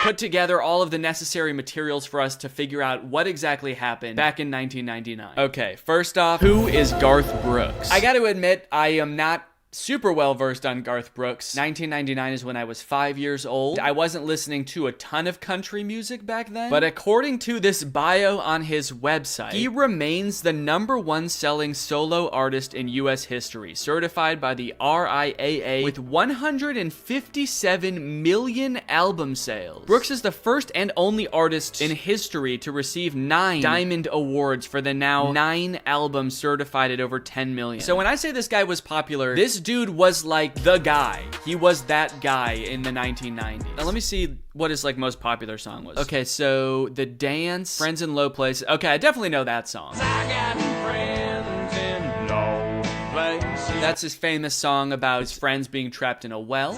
Put together all of the necessary materials for us to figure out what exactly happened back in 1999. Okay, first off, who is Garth Brooks? I gotta admit, I am not super well versed on Garth Brooks. 1999 is when I was 5 years old. I wasn't listening to a ton of country music back then, but according to this bio on his website, he remains the #1 selling solo artist in US history, certified by the RIAA with 157 million album sales. Brooks is the first and only artist in history to receive 9 Diamond Awards for the now 9 albums certified at over 10 million. So when I say this guy was popular, this dude was like the guy. He was that guy in the 1990s. Now let me see what his like most popular song was. Okay, so The Dance, Friends in Low Places. Okay, I definitely know that song. I got friends in low places. That's his famous song about his friends being trapped in a well.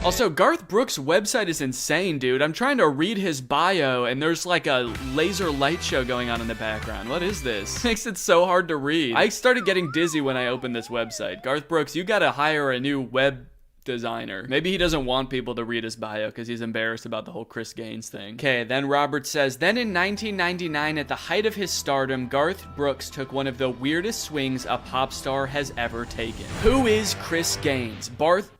Also, Garth Brooks' website is insane, dude. I'm trying to read his bio, and there's like a laser light show going on in the background. What is this? Makes it so hard to read. I started getting dizzy when I opened this website. Garth Brooks, you gotta hire a new web designer. Maybe he doesn't want people to read his bio because he's embarrassed about the whole Chris Gaines thing. Okay, then Robert says, then in 1999, at the height of his stardom, Garth Brooks took one of the weirdest swings a pop star has ever taken. Who is Chris Gaines? Barf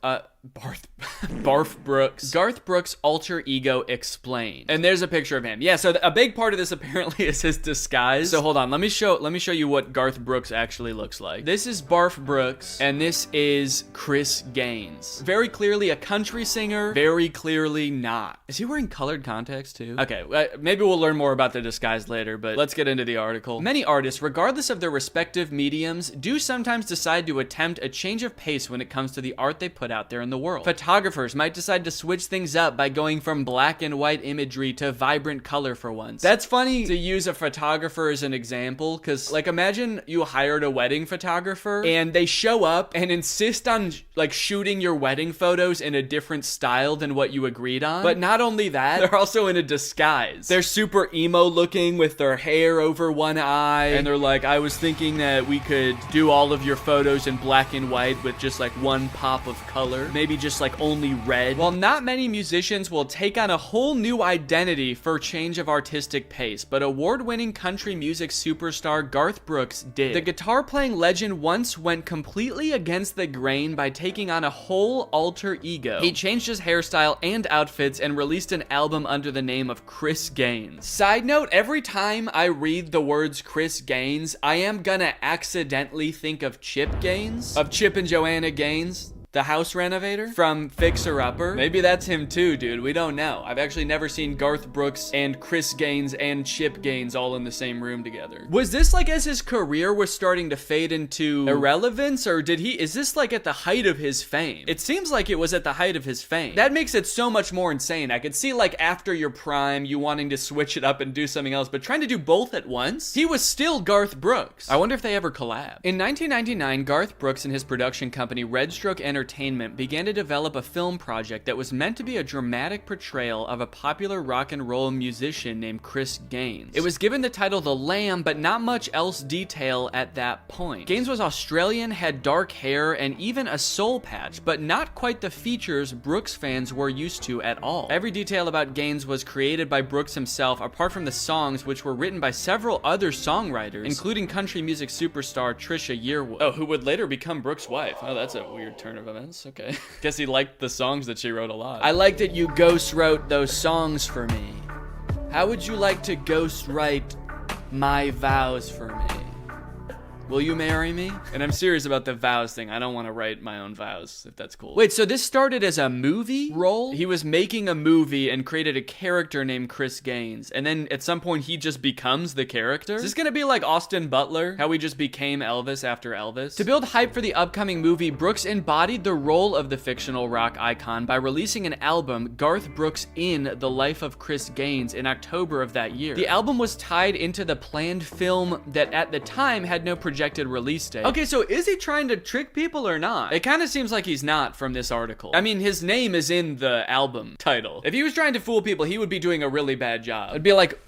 Brooks. Garth Brooks' alter ego explained. And there's a picture of him. Yeah, so a big part of this apparently is his disguise. So hold on, let me show you what Garth Brooks actually looks like. This is Barf Brooks, and this is Chris Gaines. Very clearly a country singer, very clearly not. Is he wearing colored contacts too? Okay, maybe we'll learn more about the disguise later, but let's get into the article. Many artists, regardless of their respective mediums, do sometimes decide to attempt a change of pace when it comes to the art they put out there in the world. Photography photographers might decide to switch things up by going from black and white imagery to vibrant color for once. That's funny to use a photographer as an example, because like imagine you hired a wedding photographer and they show up and insist on like shooting your wedding photos in a different style than what you agreed on. But not only that, they're also in a disguise. They're super emo looking with their hair over one eye, and they're like, I was thinking that we could do all of your photos in black and white with just like one pop of color, maybe just like only red. While not many musicians will take on a whole new identity for change of artistic pace, but award-winning country music superstar Garth Brooks did. The guitar-playing legend once went completely against the grain by taking on a whole alter ego. He changed his hairstyle and outfits and released an album under the name of Chris Gaines. Side note, every time I read the words Chris Gaines, I am gonna accidentally think of Chip Gaines, of Chip and Joanna Gaines, the house renovator from Fixer Upper. Maybe that's him too, dude. We don't know. I've actually never seen Garth Brooks and Chris Gaines and Chip Gaines all in the same room together. Was this like as his career was starting to fade into irrelevance, or is this like at the height of his fame? It seems like it was at the height of his fame. That makes it so much more insane. I could see like after your prime, you wanting to switch it up and do something else, but trying to do both at once? He was still Garth Brooks. I wonder if they ever collab. In 1999, Garth Brooks and his production company Red Stroke Entertainment began to develop a film project that was meant to be a dramatic portrayal of a popular rock and roll musician named Chris Gaines. It was given the title The Lamb, but not much else detail at that point. Gaines was Australian, had dark hair, and even a soul patch, but not quite the features Brooks fans were used to at all. Every detail about Gaines was created by Brooks himself, apart from the songs, which were written by several other songwriters, including country music superstar Trisha Yearwood, who would later become Brooks' wife. Oh, that's a weird turn of events. Okay. Guess he liked the songs that she wrote a lot. I like that you ghost wrote those songs for me. How would you like to ghost write my vows for me? Will you marry me? And I'm serious about the vows thing. I don't want to write my own vows, if that's cool. Wait, so this started as a movie role? He was making a movie and created a character named Chris Gaines. And then at some point, he just becomes the character? Is this gonna be like Austin Butler? How we just became Elvis after Elvis? To build hype for the upcoming movie, Brooks embodied the role of the fictional rock icon by releasing an album, Garth Brooks in The Life of Chris Gaines, in October of that year. The album was tied into the planned film that at the time had no projected release date. Okay, so is he trying to trick people or not? It kind of seems like he's not from this article. I mean, his name is in the album title. If he was trying to fool people, he would be doing a really bad job. It'd be like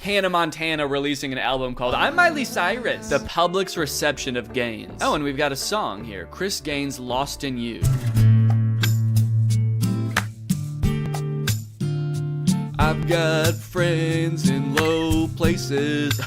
Hannah Montana releasing an album called I'm Miley Cyrus. The public's reception of Gaines. Oh, and we've got a song here. Chris Gaines, Lost in You. I've got friends in low places.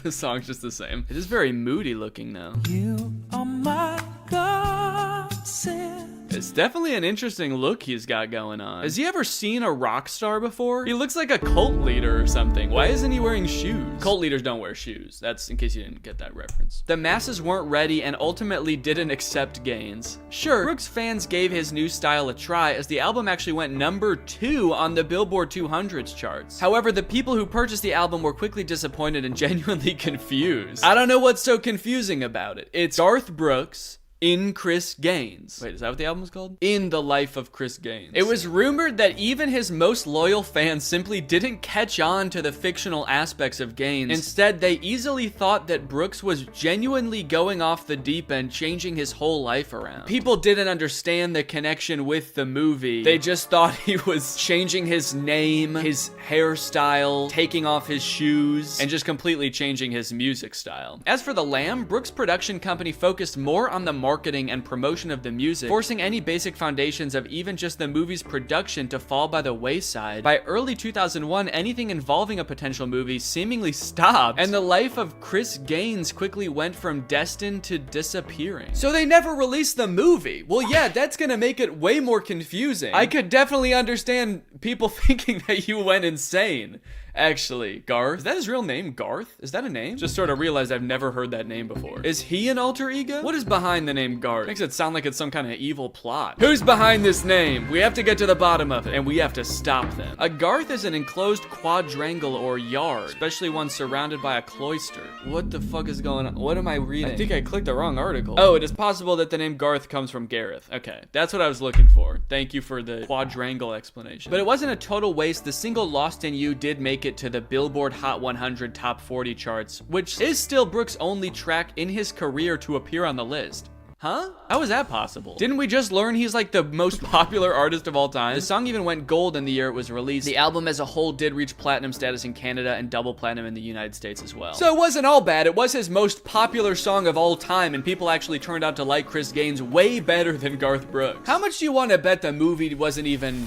The song's just the same. It is very moody looking though. You are my godsend. It's definitely an interesting look he's got going on. Has he ever seen a rock star before? He looks like a cult leader or something. Why isn't he wearing shoes? Cult leaders don't wear shoes. That's in case you didn't get that reference. The masses weren't ready and ultimately didn't accept Gaines. Sure, Brooks fans gave his new style a try as the album actually went number 2 on the Billboard 200s charts. However, the people who purchased the album were quickly disappointed and genuinely confused. I don't know what's so confusing about it. It's Garth Brooks in Chris Gaines. Wait, is that what the album was called? In the Life of Chris Gaines. It was rumored that even his most loyal fans simply didn't catch on to the fictional aspects of Gaines. Instead, they easily thought that Brooks was genuinely going off the deep end, changing his whole life around. People didn't understand the connection with the movie. They just thought he was changing his name, his hairstyle, taking off his shoes, and just completely changing his music style. As for The Lamb, Brooks' production company focused more on the marketing and promotion of the music, forcing any basic foundations of even just the movie's production to fall by the wayside. By early 2001, anything involving a potential movie seemingly stopped, and the life of Chris Gaines quickly went from destined to disappearing. So they never released the movie. Well, yeah, that's gonna make it way more confusing. I could definitely understand people thinking that you went insane Actually, Garth. Is that his real name, Garth? Is that a name? Just sort of realized I've never heard that name before. Is he an alter ego? What is behind the name Garth? Makes it sound like it's some kind of evil plot. Who's behind this name? We have to get to the bottom of it, and we have to stop them. A garth is an enclosed quadrangle or yard, especially one surrounded by a cloister. What the fuck is going on? What am I reading? I think I clicked the wrong article. Oh, it is possible that the name Garth comes from Gareth. Okay, that's what I was looking for. Thank you for the quadrangle explanation. But it wasn't a total waste. The single Lost in You did make it to the Billboard Hot 100 Top 40 charts, which is still Brooks' only track in his career to appear on the list. Huh? How is that possible? Didn't we just learn he's like the most popular artist of all time? The song even went gold in the year it was released. The album as a whole did reach platinum status in Canada and double platinum in the United States as well. So it wasn't all bad. It was his most popular song of all time, and people actually turned out to like Chris Gaines way better than Garth Brooks. How much do you want to bet the movie wasn't even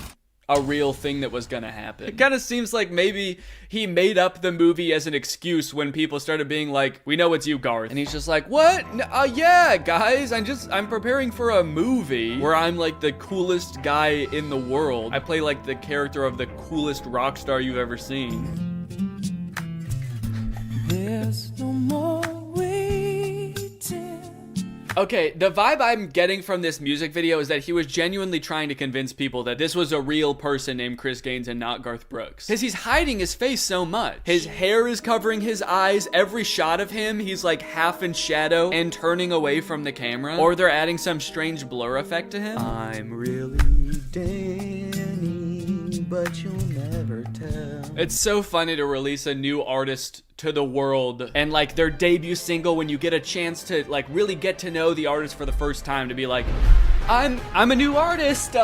a real thing that was gonna happen? It kind of seems like maybe he made up the movie as an excuse when people started being like, we know it's you, Garth. And he's just like, what? Yeah, guys, I'm preparing for a movie where I'm like the coolest guy in the world. I play like the character of the coolest rock star you've ever seen. There's no more Okay, the vibe I'm getting from this music video is that he was genuinely trying to convince people that this was a real person named Chris Gaines and not Garth Brooks. Because he's hiding his face so much. His hair is covering his eyes. Every shot of him, he's like half in shadow and turning away from the camera. Or they're adding some strange blur effect to him. I'm really Danny, but you'll never tell. It's so funny to release a new artist to the world and like their debut single, when you get a chance to like really get to know the artist for the first time, to be like, I'm a new artist. Do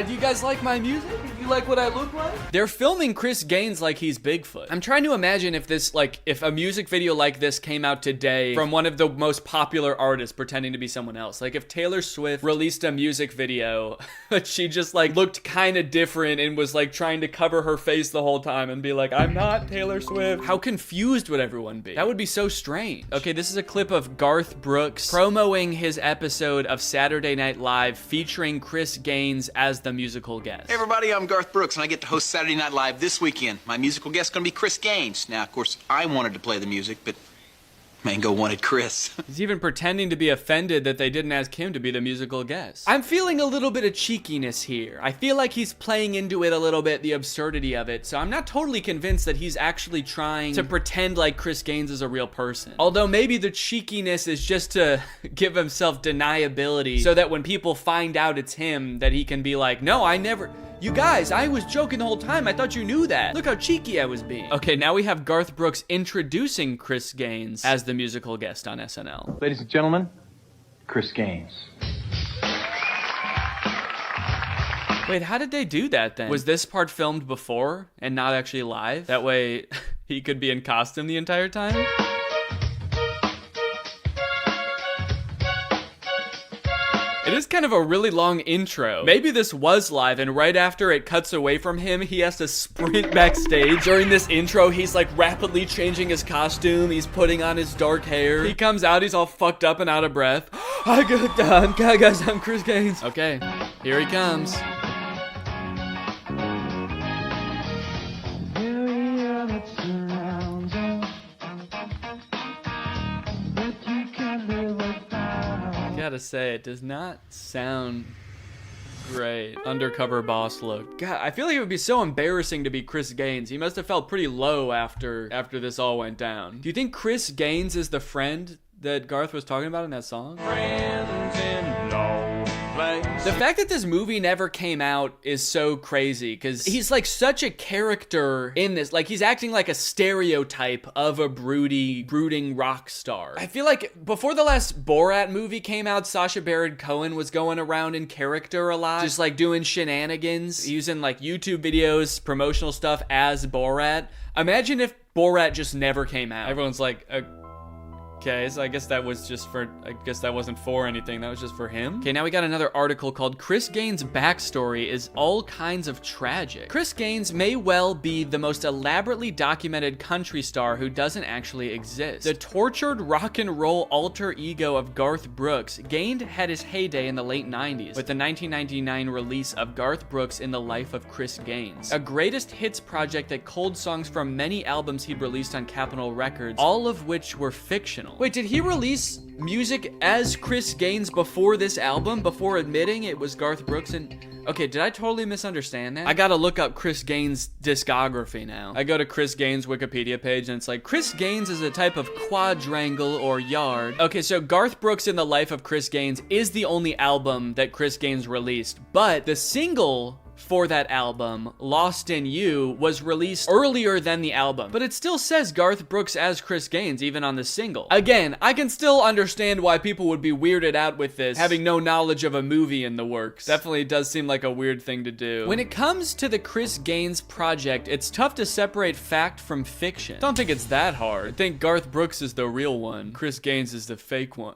you guys like my music? Do you like what I look like? They're filming Chris Gaines like he's Bigfoot. I'm trying to imagine if if a music video like this came out today from one of the most popular artists pretending to be someone else. Like if Taylor Swift released a music video, but she just like looked kind of different and was like trying to cover her face the whole time and be like, I'm not Taylor Swift. How confused would everyone be? That would be so strange. Okay, this is a clip of Garth Brooks promoting his episode of Saturday Night Live featuring Chris Gaines as the musical guest. Hey everybody, I'm Garth Brooks and I get to host Saturday Night Live this weekend. My musical guest is going to be Chris Gaines. Now, of course, I wanted to play the music, but Mango wanted Chris. He's even pretending to be offended that they didn't ask him to be the musical guest. I'm feeling a little bit of cheekiness here. I feel like he's playing into it a little bit, the absurdity of it, so I'm not totally convinced that he's actually trying to pretend like Chris Gaines is a real person. Although maybe the cheekiness is just to give himself deniability so that when people find out it's him, that he can be like, no, I never... You guys, I was joking the whole time. I thought you knew that. Look how cheeky I was being. Okay, now we have Garth Brooks introducing Chris Gaines as the musical guest on SNL. Ladies and gentlemen, Chris Gaines. Wait, how did they do that then? Was this part filmed before and not actually live? That way he could be in costume the entire time? It is kind of a really long intro. Maybe this was live, and right after it cuts away from him, he has to sprint backstage. During this intro, he's like rapidly changing his costume. He's putting on his dark hair. He comes out, he's all fucked up and out of breath. Guys, I'm Chris Gaines. Okay, here he comes. Gotta say, it does not sound great. Undercover boss look. God, I feel like it would be so embarrassing to be Chris Gaines. He must have felt pretty low after this all went down. Do you think Chris Gaines is the friend that Garth was talking about in that song? Friends in low place. The fact that this movie never came out is so crazy, because he's like such a character in this. Like he's acting like a stereotype of a brooding rock star. I feel like before the last Borat movie came out, Sacha Baron Cohen was going around in character a lot, just like doing shenanigans, using like YouTube videos, promotional stuff as Borat. Imagine if Borat just never came out. Everyone's like, Okay, so I guess that wasn't for anything. That was just for him. Okay, now we got another article called Chris Gaines' backstory is all kinds of tragic. Chris Gaines may well be the most elaborately documented country star who doesn't actually exist. The tortured rock and roll alter ego of Garth Brooks, Gaines had his heyday in the late 90s with the 1999 release of Garth Brooks in the Life of Chris Gaines, a greatest hits project that culled songs from many albums he'd released on Capitol Records, all of which were fictional. Wait, did he release music as Chris Gaines before this album, before admitting it was Garth Brooks? And okay, did I totally misunderstand that? I gotta look up Chris Gaines' discography now. I go to Chris Gaines' Wikipedia page and it's like, Chris Gaines is a type of quadrangle or yard. Okay, so Garth Brooks in the Life of Chris Gaines is the only album that Chris Gaines released, but the single for that album, Lost in You, was released earlier than the album, but it still says Garth Brooks as Chris Gaines even on the single. Again, I can still understand why people would be weirded out with this, having no knowledge of a movie in the works. Definitely does seem like a weird thing to do. When it comes to the Chris Gaines project, it's tough to separate fact from fiction. Don't think it's that hard. I think Garth Brooks is the real one. Chris Gaines is the fake one.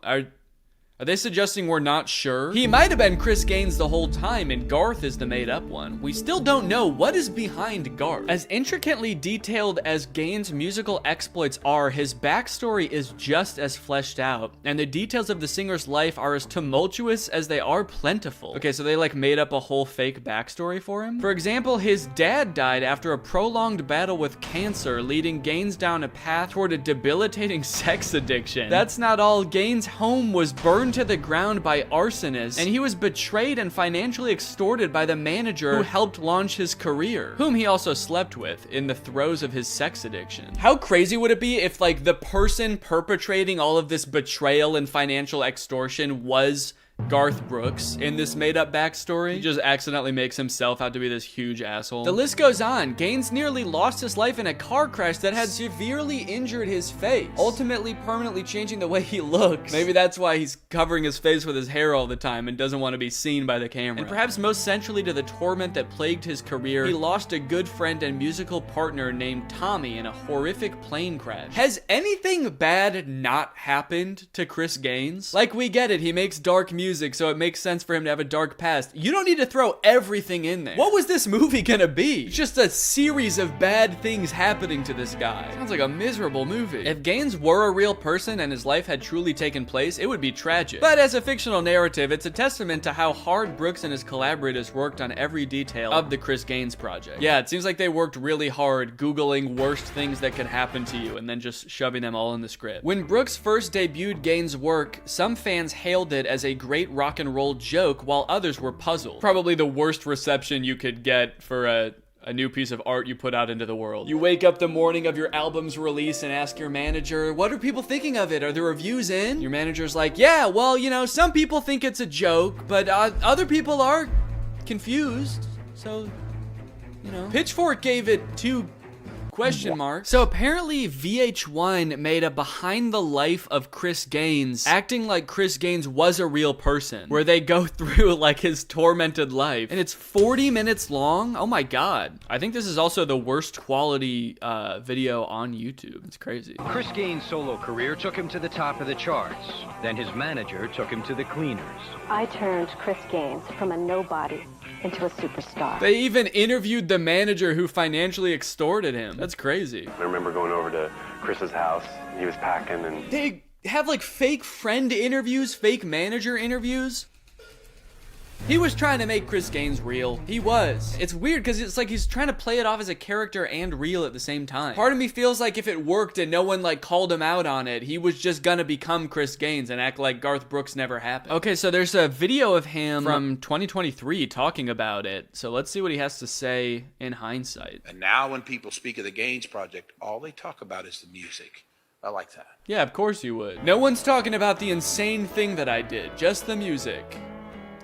Are they suggesting we're not sure? He might have been Chris Gaines the whole time and Garth is the made up one. We still don't know what is behind Garth. As intricately detailed as Gaines' musical exploits are, his backstory is just as fleshed out, and the details of the singer's life are as tumultuous as they are plentiful. Okay, so they like made up a whole fake backstory for him? For example, his dad died after a prolonged battle with cancer, leading Gaines down a path toward a debilitating sex addiction. That's not all. Gaines' home was burned to the ground by arsonists, and he was betrayed and financially extorted by the manager who helped launch his career, whom he also slept with in the throes of his sex addiction. How crazy would it be if like the person perpetrating all of this betrayal and financial extortion was Garth Brooks in this made-up backstory? He just accidentally makes himself out to be this huge asshole. The list goes on. Gaines nearly lost his life in a car crash that had severely injured his face, ultimately permanently changing the way he looks. Maybe that's why he's covering his face with his hair all the time and doesn't want to be seen by the camera. And perhaps most centrally to the torment that plagued his career, he lost a good friend and musical partner named Tommy in a horrific plane crash. Has anything bad not happened to Chris Gaines? Like, we get it, he makes dark music, so it makes sense for him to have a dark past. You don't need to throw everything in there. What was this movie gonna be? Just a series of bad things happening to this guy. Sounds like a miserable movie. If Gaines were a real person and his life had truly taken place, it would be tragic. But as a fictional narrative, it's a testament to how hard Brooks and his collaborators worked on every detail of the Chris Gaines project. Yeah, it seems like they worked really hard Googling worst things that could happen to you and then just shoving them all in the script. When Brooks first debuted Gaines' work, some fans hailed it as a great rock and roll joke, while others were puzzled. Probably the worst reception you could get for a new piece of art you put out into the world. You wake up the morning of your album's release and ask your manager, what are people thinking of it? Are the reviews in? Your manager's like, yeah, well, you know, some people think it's a joke, but other people are confused. So, you know. Pitchfork gave it 2 question marks. So apparently VH1 made a behind the life of Chris Gaines, acting like Chris Gaines was a real person, where they go through like his tormented life. And it's 40 minutes long. Oh my God. I think this is also the worst quality video on YouTube. It's crazy. Chris Gaines' solo career took him to the top of the charts. Then his manager took him to the cleaners. I turned Chris Gaines from a nobody into a superstar. They even interviewed the manager who financially extorted him. That's crazy. I remember going over to Chris's house. He was packing and... They have like fake friend interviews, fake manager interviews. He was trying to make Chris Gaines real. He was. It's weird because it's like he's trying to play it off as a character and real at the same time. Part of me feels like if it worked and no one like called him out on it, he was just gonna become Chris Gaines and act like Garth Brooks never happened. Okay, so there's a video of him from 2023 talking about it. So let's see what he has to say in hindsight. And now when people speak of the Gaines Project, all they talk about is the music. I like that. Yeah, of course you would. No one's talking about the insane thing that I did, just the music.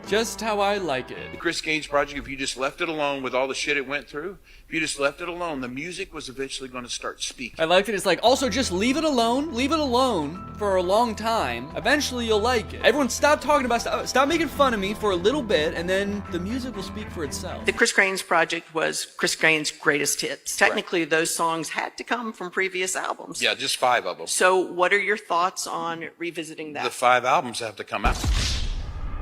Just how I like it. The Chris Gaines project, if you just left it alone with all the shit it went through, if you just left it alone, the music was eventually going to start speaking. I liked it. It's like, also just leave it alone for a long time. Eventually you'll like it. Everyone stop talking about, stop making fun of me for a little bit, and then the music will speak for itself. The Chris Gaines project was Chris Gaines' greatest hits. Technically, those songs had to come from previous albums. Yeah, just 5 of them. So what are your thoughts on revisiting that? The 5 albums have to come out.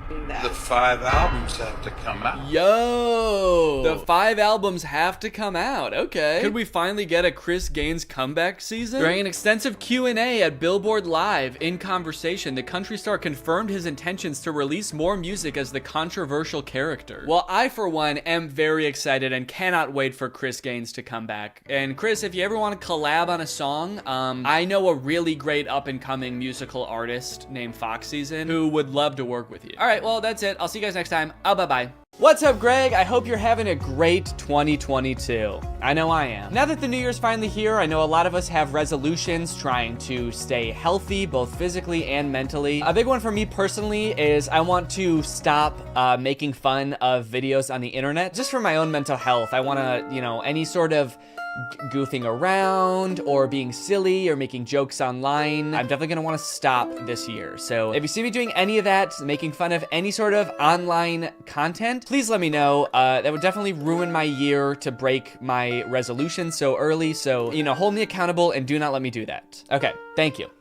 The 5 albums have to come out. Yo, the 5 albums have to come out. Okay. Could we finally get a Chris Gaines comeback season? During an extensive Q&A at Billboard Live, in conversation, the country star confirmed his intentions to release more music as the controversial character. Well, I, for one, am very excited and cannot wait for Chris Gaines to come back. And Chris, if you ever want to collab on a song, I know a really great up-and-coming musical artist named Fox Season who would love to work with you. All right. Well, that's it. I'll see you guys next time. Bye-bye. What's up, Greg? I hope you're having a great 2022. I know I am. Now that the new year's finally here, I know a lot of us have resolutions trying to stay healthy, both physically and mentally. A big one for me personally is I want to stop making fun of videos on the internet, just for my own mental health. I want to, you know, any sort of goofing around or being silly or making jokes online, I'm definitely gonna want to stop this year. So if you see me doing any of that, making fun of any sort of online content, please let me know. That would definitely ruin my year to break my resolution so early. So, you know, hold me accountable and do not let me do that. Okay, thank you.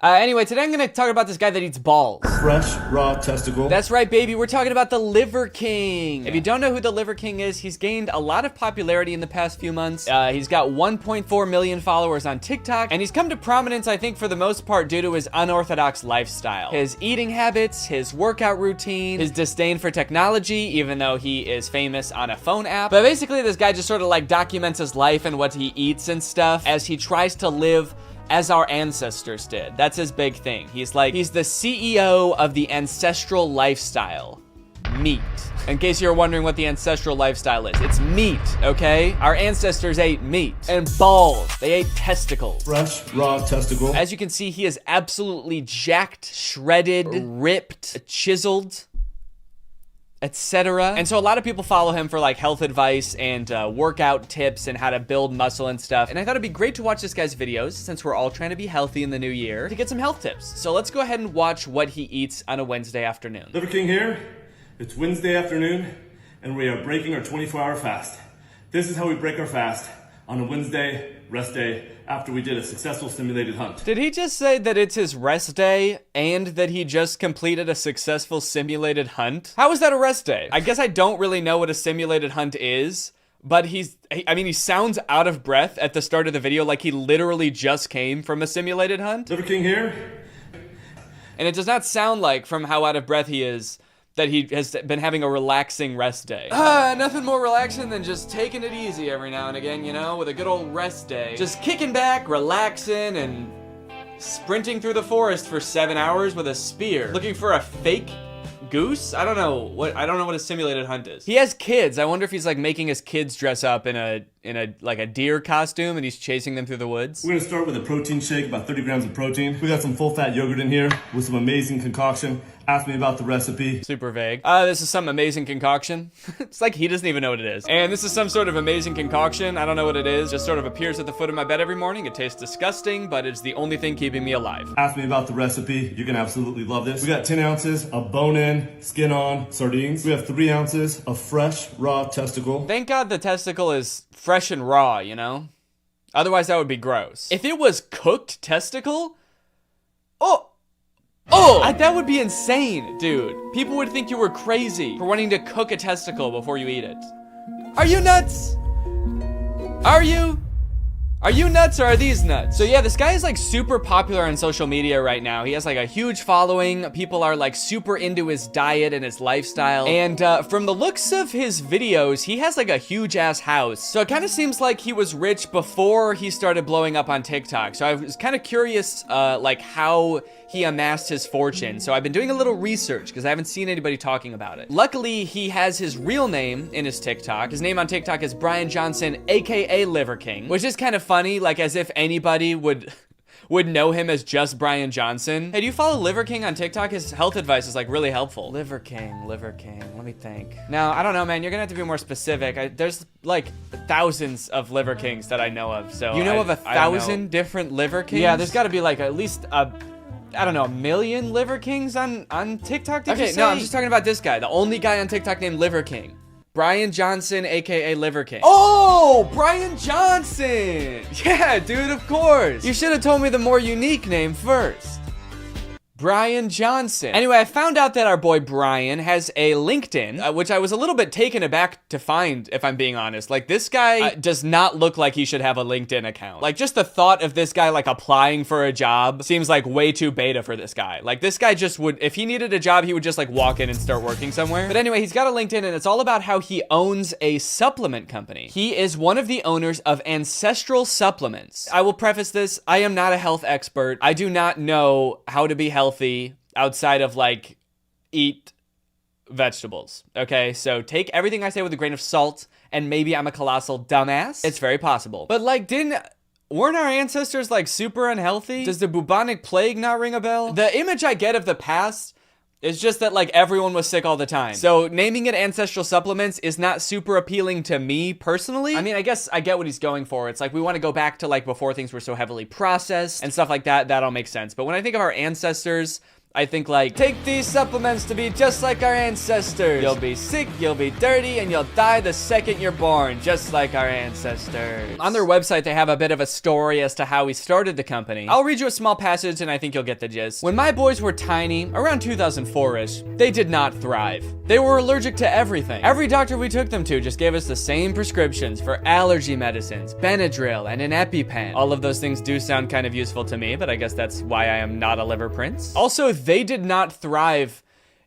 Anyway, today I'm gonna talk about this guy that eats balls. Fresh, raw testicle. That's right, baby. We're talking about the Liver King. If you don't know who the Liver King is, he's gained a lot of popularity in the past few months. He's got 1.4 million followers on TikTok, and he's come to prominence, I think, for the most part, due to his unorthodox lifestyle. His eating habits, his workout routine, his disdain for technology, even though he is famous on a phone app. But basically, this guy just sort of like documents his life and what he eats and stuff as he tries to live as our ancestors did. That's his big thing. He's the CEO of the ancestral lifestyle. Meat. In case you're wondering what the ancestral lifestyle is, it's meat, okay? Our ancestors ate meat. And balls. They ate testicles. Fresh, raw testicle. As you can see, he is absolutely jacked, shredded, ripped, chiseled, etc. And so a lot of people follow him for like health advice and workout tips and how to build muscle and stuff. And I thought it'd be great to watch this guy's videos since we're all trying to be healthy in the new year to get some health tips. So let's go ahead and watch what he eats on a Wednesday afternoon. Liver King here. It's Wednesday afternoon and we are breaking our 24-hour fast. This is how we break our fast on a Wednesday rest day after we did a successful simulated hunt. Did he just say that it's his rest day and that he just completed a successful simulated hunt? How is that a rest day? I guess I don't really know what a simulated hunt is, but he sounds out of breath at the start of the video like he literally just came from a simulated hunt. Liver King here. And it does not sound like, from how out of breath he is, that he has been having a relaxing rest day. Nothing more relaxing than just taking it easy every now and again, you know, with a good old rest day. Just kicking back, relaxing, and sprinting through the forest for 7 hours with a spear. Looking for a fake goose? I don't know what a simulated hunt is. He has kids. I wonder if he's like making his kids dress up in a like a deer costume and he's chasing them through the woods. We're gonna start with a protein shake, about 30 grams of protein. We got some full fat yogurt in here with some amazing concoction. Ask me about the recipe. Super vague. This is some amazing concoction. It's like he doesn't even know what it is. And this is some sort of amazing concoction. I don't know what it is. Just sort of appears at the foot of my bed every morning. It tastes disgusting, but it's the only thing keeping me alive. Ask me about the recipe. You're gonna absolutely love this. We got 10 ounces of bone-in, skin-on sardines. We have 3 ounces of fresh, raw testicle. Thank God the testicle is fresh and raw, you know? Otherwise that would be gross. If it was cooked testicle, that would be insane, dude. People would think you were crazy for wanting to cook a testicle before you eat it. Are you nuts? Are you? Are you nuts or are these nuts? So yeah, this guy is like super popular on social media right now. He has like a huge following. People are like super into his diet and his lifestyle. And from the looks of his videos, he has like a huge ass house. So it kind of seems like he was rich before he started blowing up on TikTok. So I was kind of curious like how he amassed his fortune. So I've been doing a little research because I haven't seen anybody talking about it. Luckily, he has his real name in his TikTok. His name on TikTok is Brian Johnson, aka Liver King, which is kind of funny, like as if anybody would would know him as just Brian Johnson. Hey, do you follow Liver King on TikTok? His health advice is like really helpful. Liver King, let me think. Now, I don't know, man. You're gonna have to be more specific. There's like thousands of Liver Kings that I know of, so. You know of 1,000 different Liver Kings? Yeah, there's gotta be like at least I don't know, 1 million Liver Kings on TikTok, did you say? No, I'm just talking about this guy, the only guy on TikTok named Liver King. Brian Johnson, aka Liver King. Oh, Brian Johnson! Yeah, dude, of course. You should have told me the more unique name first. Brian Johnson. Anyway, I found out that our boy Brian has a LinkedIn, which I was a little bit taken aback to find, if I'm being honest. Like, this guy does not look like he should have a LinkedIn account. Like, just the thought of this guy, like, applying for a job seems like way too beta for this guy. Like, this guy just would, if he needed a job, he would just, like, walk in and start working somewhere. But anyway, he's got a LinkedIn, and it's all about how he owns a supplement company. He is one of the owners of Ancestral Supplements. I will preface this, I am not a health expert. I do not know how to be healthy outside of like eat vegetables. Okay, so take everything I say with a grain of salt, and maybe I'm a colossal dumbass. It's very possible. But like, weren't our ancestors like super unhealthy? Does the bubonic plague not ring a bell? The image I get of the past is just that like everyone was sick all the time. So naming it Ancestral Supplements is not super appealing to me personally. I mean, I guess I get what he's going for. It's like we want to go back to like before things were so heavily processed and stuff like that. That all makes sense. But when I think of our ancestors, I think like, take these supplements to be just like our ancestors. You'll be sick, you'll be dirty, and you'll die the second you're born, just like our ancestors. On their website, they have a bit of a story as to how he started the company. I'll read you a small passage and I think you'll get the gist. When my boys were tiny, around 2004-ish, they did not thrive. They were allergic to everything. Every doctor we took them to just gave us the same prescriptions for allergy medicines, Benadryl, and an EpiPen. All of those things do sound kind of useful to me, but I guess that's why I am not a liver prince. Also, they did not thrive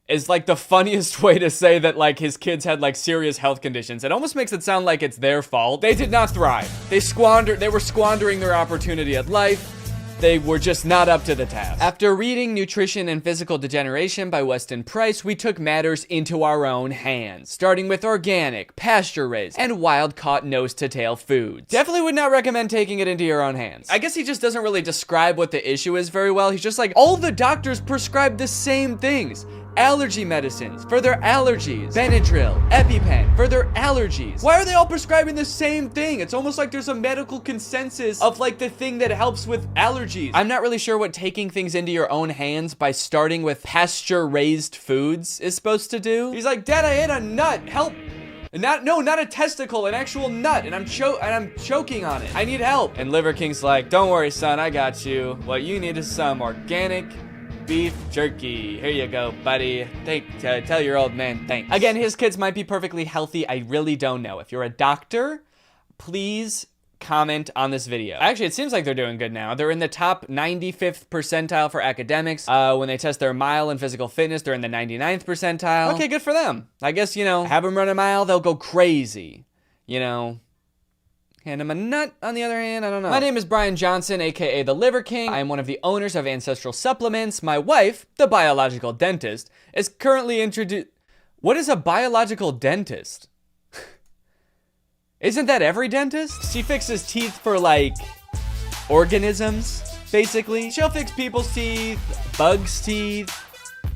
is like the funniest way to say that like his kids had like serious health conditions. It almost makes it sound like it's their fault. They did not thrive. They were squandering their opportunity at life. They were just not up to the task. After reading Nutrition and Physical Degeneration by Weston Price, we took matters into our own hands, starting with organic, pasture-raised, and wild-caught nose-to-tail foods. Definitely would not recommend taking it into your own hands. I guess he just doesn't really describe what the issue is very well. He's just like, all the doctors prescribe the same things. Allergy medicines for their allergies, Benadryl, EpiPen for their allergies. Why are they all prescribing the same thing? It's almost like there's a medical consensus of like the thing that helps with allergies. I'm not really sure what taking things into your own hands by starting with pasture-raised foods is supposed to do. He's like, Dad, I ate a nut, help. Not a testicle, an actual nut, and I'm choking on it. I need help. And Liver King's like, don't worry, son, I got you. What you need is some organic beef jerky. Here you go, buddy. Tell your old man thanks. Again, his kids might be perfectly healthy. I really don't know. If you're a doctor, please comment on this video. Actually, it seems like they're doing good now. They're in the top 95th percentile for academics. When they test their mile and physical fitness, they're in the 99th percentile. Okay, good for them. I guess, you know, have them run a mile, they'll go crazy. You know, hand him a nut, on the other hand, I don't know. My name is Brian Johnson, aka the Liver King. I am one of the owners of Ancestral Supplements. My wife, the biological dentist, is currently introduced. What is a biological dentist? Isn't that every dentist? She fixes teeth for like organisms, basically. She'll fix people's teeth, bugs' teeth,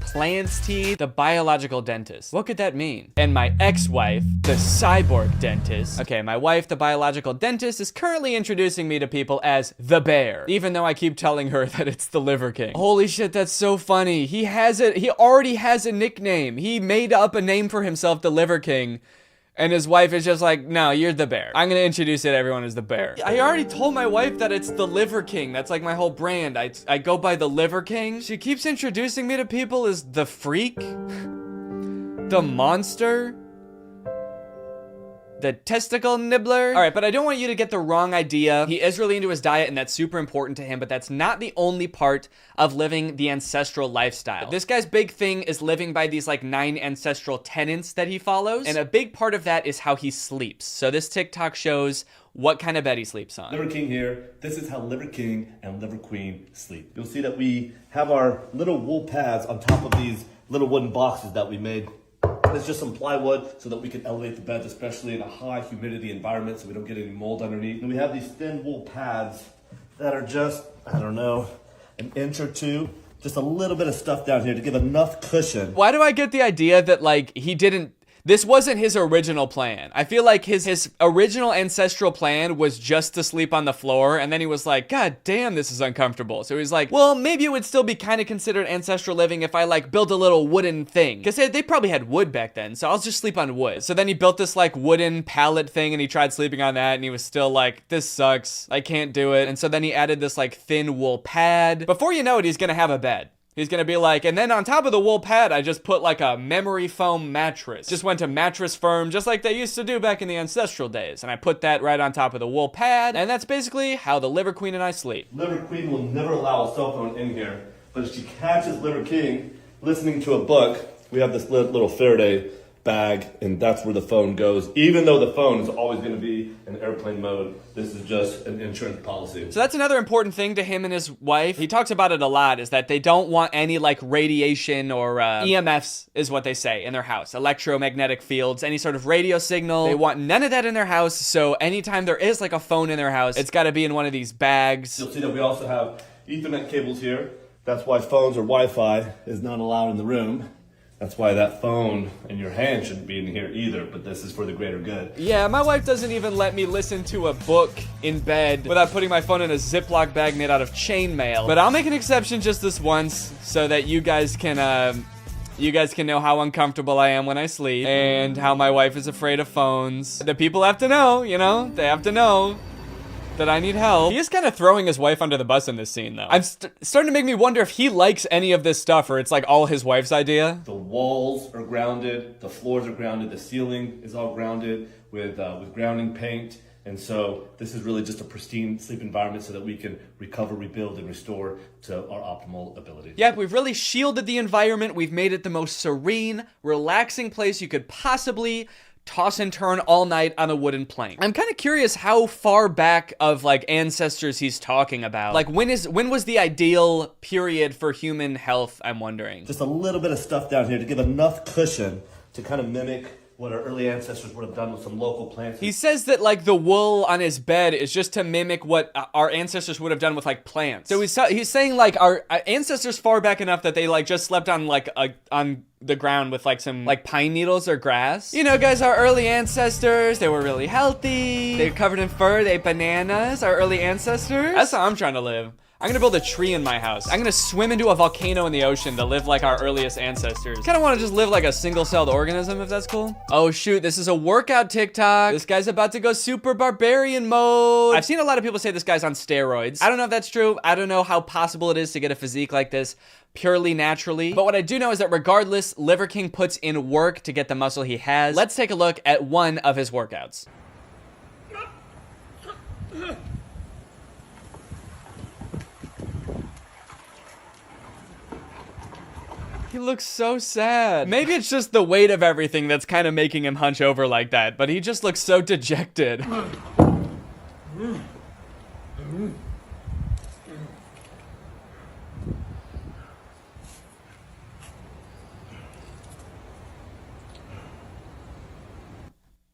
plants' teeth. The biological dentist. What could that mean? And my ex-wife, the cyborg dentist. Okay, my wife, the biological dentist, is currently introducing me to people as the Bear, even though I keep telling her that it's the Liver King. Holy shit, that's so funny. He already has a nickname. He made up a name for himself, the Liver King. And his wife is just like, no, you're the Bear. I'm gonna introduce it to everyone as the Bear. I already told my wife that it's the Liver King. That's like my whole brand. I go by the Liver King. She keeps introducing me to people as the Freak, the Monster, the Testicle Nibbler. All right, but I don't want you to get the wrong idea. He is really into his diet, and that's super important to him, but that's not the only part of living the ancestral lifestyle. This guy's big thing is living by these like 9 ancestral tenets that he follows, and a big part of that is how he sleeps. So this TikTok shows what kind of bed he sleeps on. Liver King here. This is how Liver King and Liver Queen sleep. You'll see that we have our little wool pads on top of these little wooden boxes that we made. It's just some plywood so that we can elevate the beds, especially in a high humidity environment so we don't get any mold underneath. And we have these thin wool pads that are just, I don't know, an inch or two. Just a little bit of stuff down here to give enough cushion. Why do I get the idea that, like, this wasn't his original plan? I feel like his original ancestral plan was just to sleep on the floor, and then he was like, God damn, this is uncomfortable. So he's like, well, maybe it would still be kind of considered ancestral living if I, like, built a little wooden thing. Because they probably had wood back then, so I'll just sleep on wood. So then he built this, like, wooden pallet thing, and he tried sleeping on that, and he was still like, this sucks. I can't do it. And so then he added this, like, thin wool pad. Before you know it, he's gonna have a bed. He's gonna be like, and then on top of the wool pad, I just put like a memory foam mattress. Just went to Mattress Firm, just like they used to do back in the ancestral days. And I put that right on top of the wool pad. And that's basically how the Liver Queen and I sleep. Liver Queen will never allow a cell phone in here. But if she catches Liver King listening to a book, we have this little Faraday bag, and that's where the phone goes. Even though the phone is always going to be in airplane mode, this is just an insurance policy. So that's another important thing to him and his wife. He talks about it a lot, is that they don't want any like radiation or EMFs is what they say in their house. Electromagnetic fields, any sort of radio signal. They want none of that in their house. So anytime there is like a phone in their house, it's got to be in one of these bags. You'll see that we also have Ethernet cables here. That's why phones or Wi-Fi is not allowed in the room. That's why that phone in your hand shouldn't be in here either, but this is for the greater good. Yeah, my wife doesn't even let me listen to a book in bed without putting my phone in a Ziploc bag made out of chainmail. But I'll make an exception just this once so that you guys can know how uncomfortable I am when I sleep and how my wife is afraid of phones. The people have to know, you know? They have to know that I need help. He is kind of throwing his wife under the bus in this scene, though. I'm starting to make me wonder if he likes any of this stuff, or it's like all his wife's idea. The walls are grounded, the floors are grounded, the ceiling is all grounded with grounding paint. And so this is really just a pristine sleep environment so that we can recover, rebuild, and restore to our optimal ability. Yep, we've really shielded the environment. We've made it the most serene, relaxing place you could possibly toss and turn all night on a wooden plank. I'm kind of curious how far back of like ancestors he's talking about. Like when was the ideal period for human health, I'm wondering. Just a little bit of stuff down here to give enough cushion to kind of mimic what our early ancestors would have done with some local plants. He says that like the wool on his bed is just to mimic what our ancestors would have done with like plants. So he's saying like our ancestors far back enough that they like just slept on like on the ground with like some like pine needles or grass. You know, guys, our early ancestors, they were really healthy. They were covered in fur, they ate bananas, our early ancestors. That's how I'm trying to live. I'm gonna build a tree in my house. I'm gonna swim into a volcano in the ocean to live like our earliest ancestors. Kinda wanna just live like a single-celled organism, if that's cool. Oh shoot, this is a workout TikTok. This guy's about to go super barbarian mode. I've seen a lot of people say this guy's on steroids. I don't know if that's true. I don't know how possible it is to get a physique like this purely naturally. But what I do know is that regardless, Liver King puts in work to get the muscle he has. Let's take a look at one of his workouts. He looks so sad. Maybe it's just the weight of everything that's kind of making him hunch over like that, but he just looks so dejected.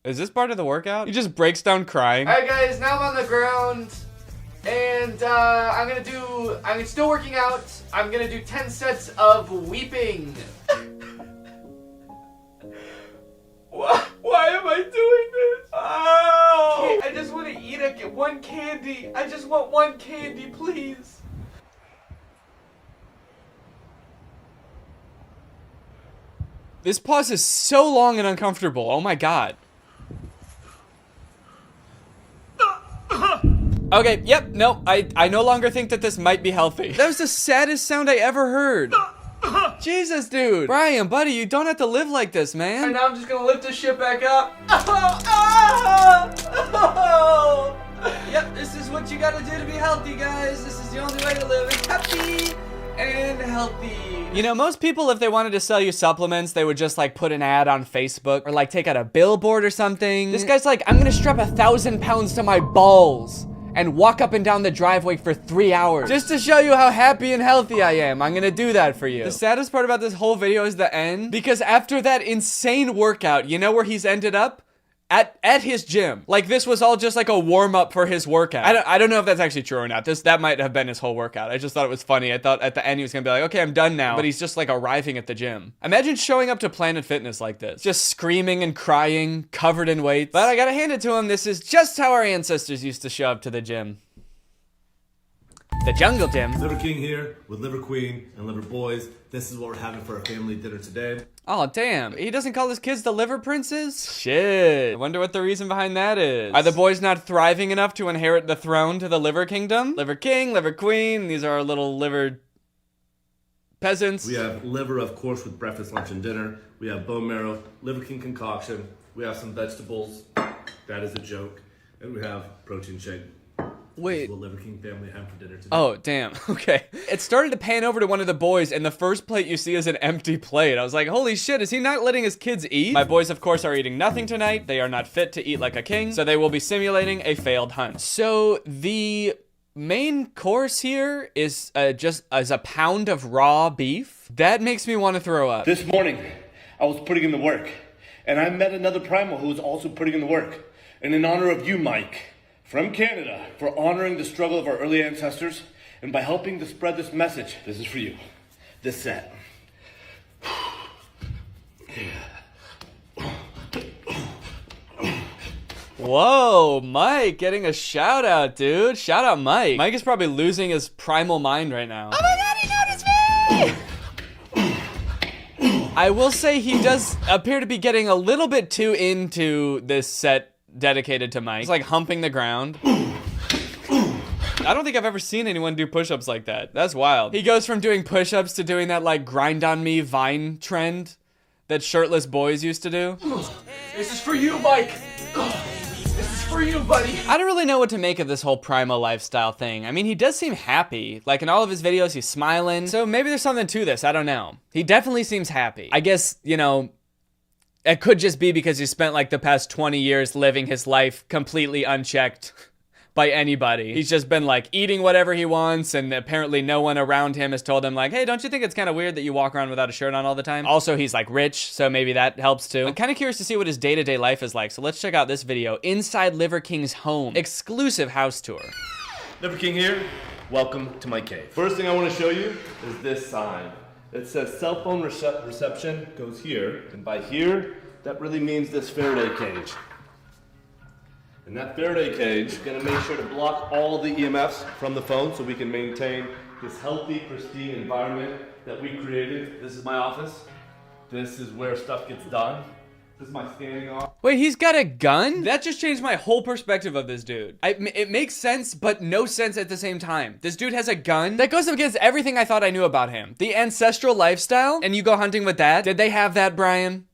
Is this part of the workout? He just breaks down crying. All right, guys, now I'm on the ground. And I'm still working out. I'm gonna do 10 sets of weeping. Why am I doing this? Oh! I just want to eat one candy. I just want one candy, please. This pause is so long and uncomfortable. Oh my god. Okay, yep, no, I no longer think that this might be healthy. That was the saddest sound I ever heard. Jesus, dude. Brian, buddy, you don't have to live like this, man. And now I'm just gonna lift this shit back up. Yep, this is what you gotta do to be healthy, guys. This is the only way to live happy and healthy. You know, most people, if they wanted to sell you supplements, they would just like put an ad on Facebook or like take out a billboard or something. This guy's like, I'm gonna strap 1,000 pounds to my balls and walk up and down the driveway for 3 hours just to show you how happy and healthy I am. I'm gonna do that for you. The saddest part about this whole video is the end, because after that insane workout, you know where he's ended up? at his gym. Like, this was all just like a warm-up for his workout. I don't know if that's actually true or not. That might have been his whole workout. I just thought it was funny. I thought at the end he was gonna be like, okay, I'm done now. But he's just like arriving at the gym. Imagine showing up to Planet Fitness like this. Just screaming and crying, covered in weights. But I gotta hand it to him. This is just how our ancestors used to show up to the gym. The jungle gym. Liver King here with Liver Queen and Liver Boys. This is what we're having for our family dinner today. Oh, damn. He doesn't call his kids the liver princes? Shit. I wonder what the reason behind that is. Are the boys not thriving enough to inherit the throne to the liver kingdom? Liver king, liver queen. These are our little liver peasants. We have liver, of course, with breakfast, lunch, and dinner. We have bone marrow, Liver King concoction. We have some vegetables. That is a joke. And we have protein shake. Wait. What Liver King family have for dinner today. Oh, damn. Okay. It started to pan over to one of the boys, and the first plate you see is an empty plate. I was like, holy shit, is he not letting his kids eat? My boys, of course, are eating nothing tonight. They are not fit to eat like a king, so they will be simulating a failed hunt. So the main course here is just as a pound of raw beef. That makes me want to throw up. This morning, I was putting in the work, and I met another primal who was also putting in the work. And in honor of you, Mike, from Canada, for honoring the struggle of our early ancestors, and by helping to spread this message, this is for you. This set. Whoa, Mike getting a shout out, dude. Shout out, Mike. Mike is probably losing his primal mind right now. Oh my god, he noticed me! I will say he does appear to be getting a little bit too into this set dedicated to Mike. He's like humping the ground. I don't think I've ever seen anyone do push-ups like that. That's wild. He goes from doing push-ups to doing that like grind on me Vine trend that shirtless boys used to do. This is for you, Mike. This is for you, buddy. I don't really know what to make of this whole primal lifestyle thing. I mean, he does seem happy. Like in all of his videos, he's smiling. So maybe there's something to this. I don't know. He definitely seems happy. I guess, you know, it could just be because he spent like the past 20 years living his life completely unchecked by anybody. He's just been like eating whatever he wants, and apparently no one around him has told him like, hey, don't you think it's kind of weird that you walk around without a shirt on all the time? Also, he's like rich, so maybe that helps too. I'm kind of curious to see what his day-to-day life is like, so let's check out this video inside Liver King's home. Exclusive house tour. Liver King here. Welcome to my cave. First thing I want to show you is this sign. It says cell phone reception goes here, and by here, that really means this Faraday cage. And that Faraday cage is gonna make sure to block all the EMFs from the phone so we can maintain this healthy, pristine environment that we created. This is my office. This is where stuff gets done. This is my standing off. Wait, he's got a gun? That just changed my whole perspective of this dude. It makes sense, but no sense at the same time. This dude has a gun? That goes against everything I thought I knew about him. The ancestral lifestyle? And you go hunting with that? Did they have that, Brian?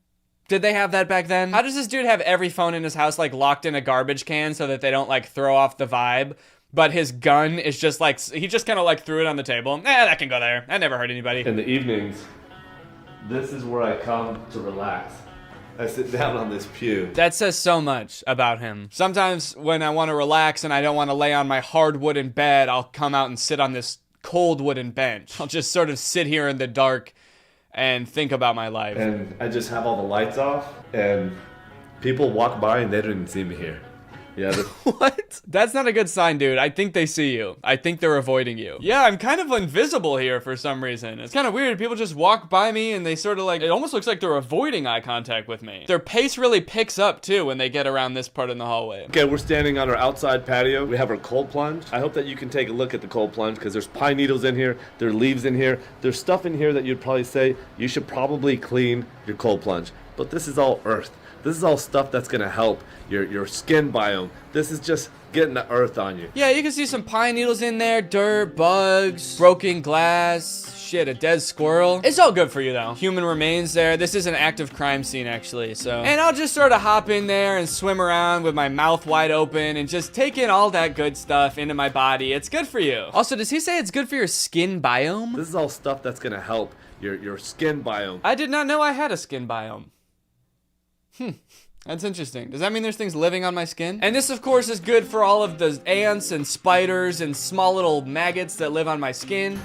Did they have that back then? How does this dude have every phone in his house like locked in a garbage can so that they don't like throw off the vibe? But his gun is just like, he just kind of like threw it on the table. That can go there. That never hurt anybody. In the evenings, this is where I come to relax. I sit down on this pew. That says so much about him. Sometimes when I want to relax and I don't want to lay on my hard wooden bed, I'll come out and sit on this cold wooden bench. I'll just sort of sit here in the dark and think about my life. And I just have all the lights off, and people walk by and they don't even see me here. Yeah. What? That's not a good sign, dude. I think they see you. I think they're avoiding you. Yeah, I'm kind of invisible here for some reason. It's kind of weird. People just walk by me and they sort of like, it almost looks like they're avoiding eye contact with me. Their pace really picks up too when they get around this part in the hallway. Okay, we're standing on our outside patio. We have our cold plunge. I hope that you can take a look at the cold plunge because there's pine needles in here. There are leaves in here. There's stuff in here that you'd probably say you should probably clean your cold plunge. But this is all earth. This is all stuff that's gonna help your skin biome. This is just getting the earth on you. Yeah, you can see some pine needles in there, dirt, bugs, broken glass, shit, a dead squirrel. It's all good for you though. Human remains there. This is an active crime scene actually, so. And I'll just sort of hop in there and swim around with my mouth wide open and just take in all that good stuff into my body. It's good for you. Also, does he say it's good for your skin biome? This is all stuff that's gonna help your skin biome. I did not know I had a skin biome. That's interesting. Does that mean there's things living on my skin? And this, of course, is good for all of the ants and spiders and small little maggots that live on my skin.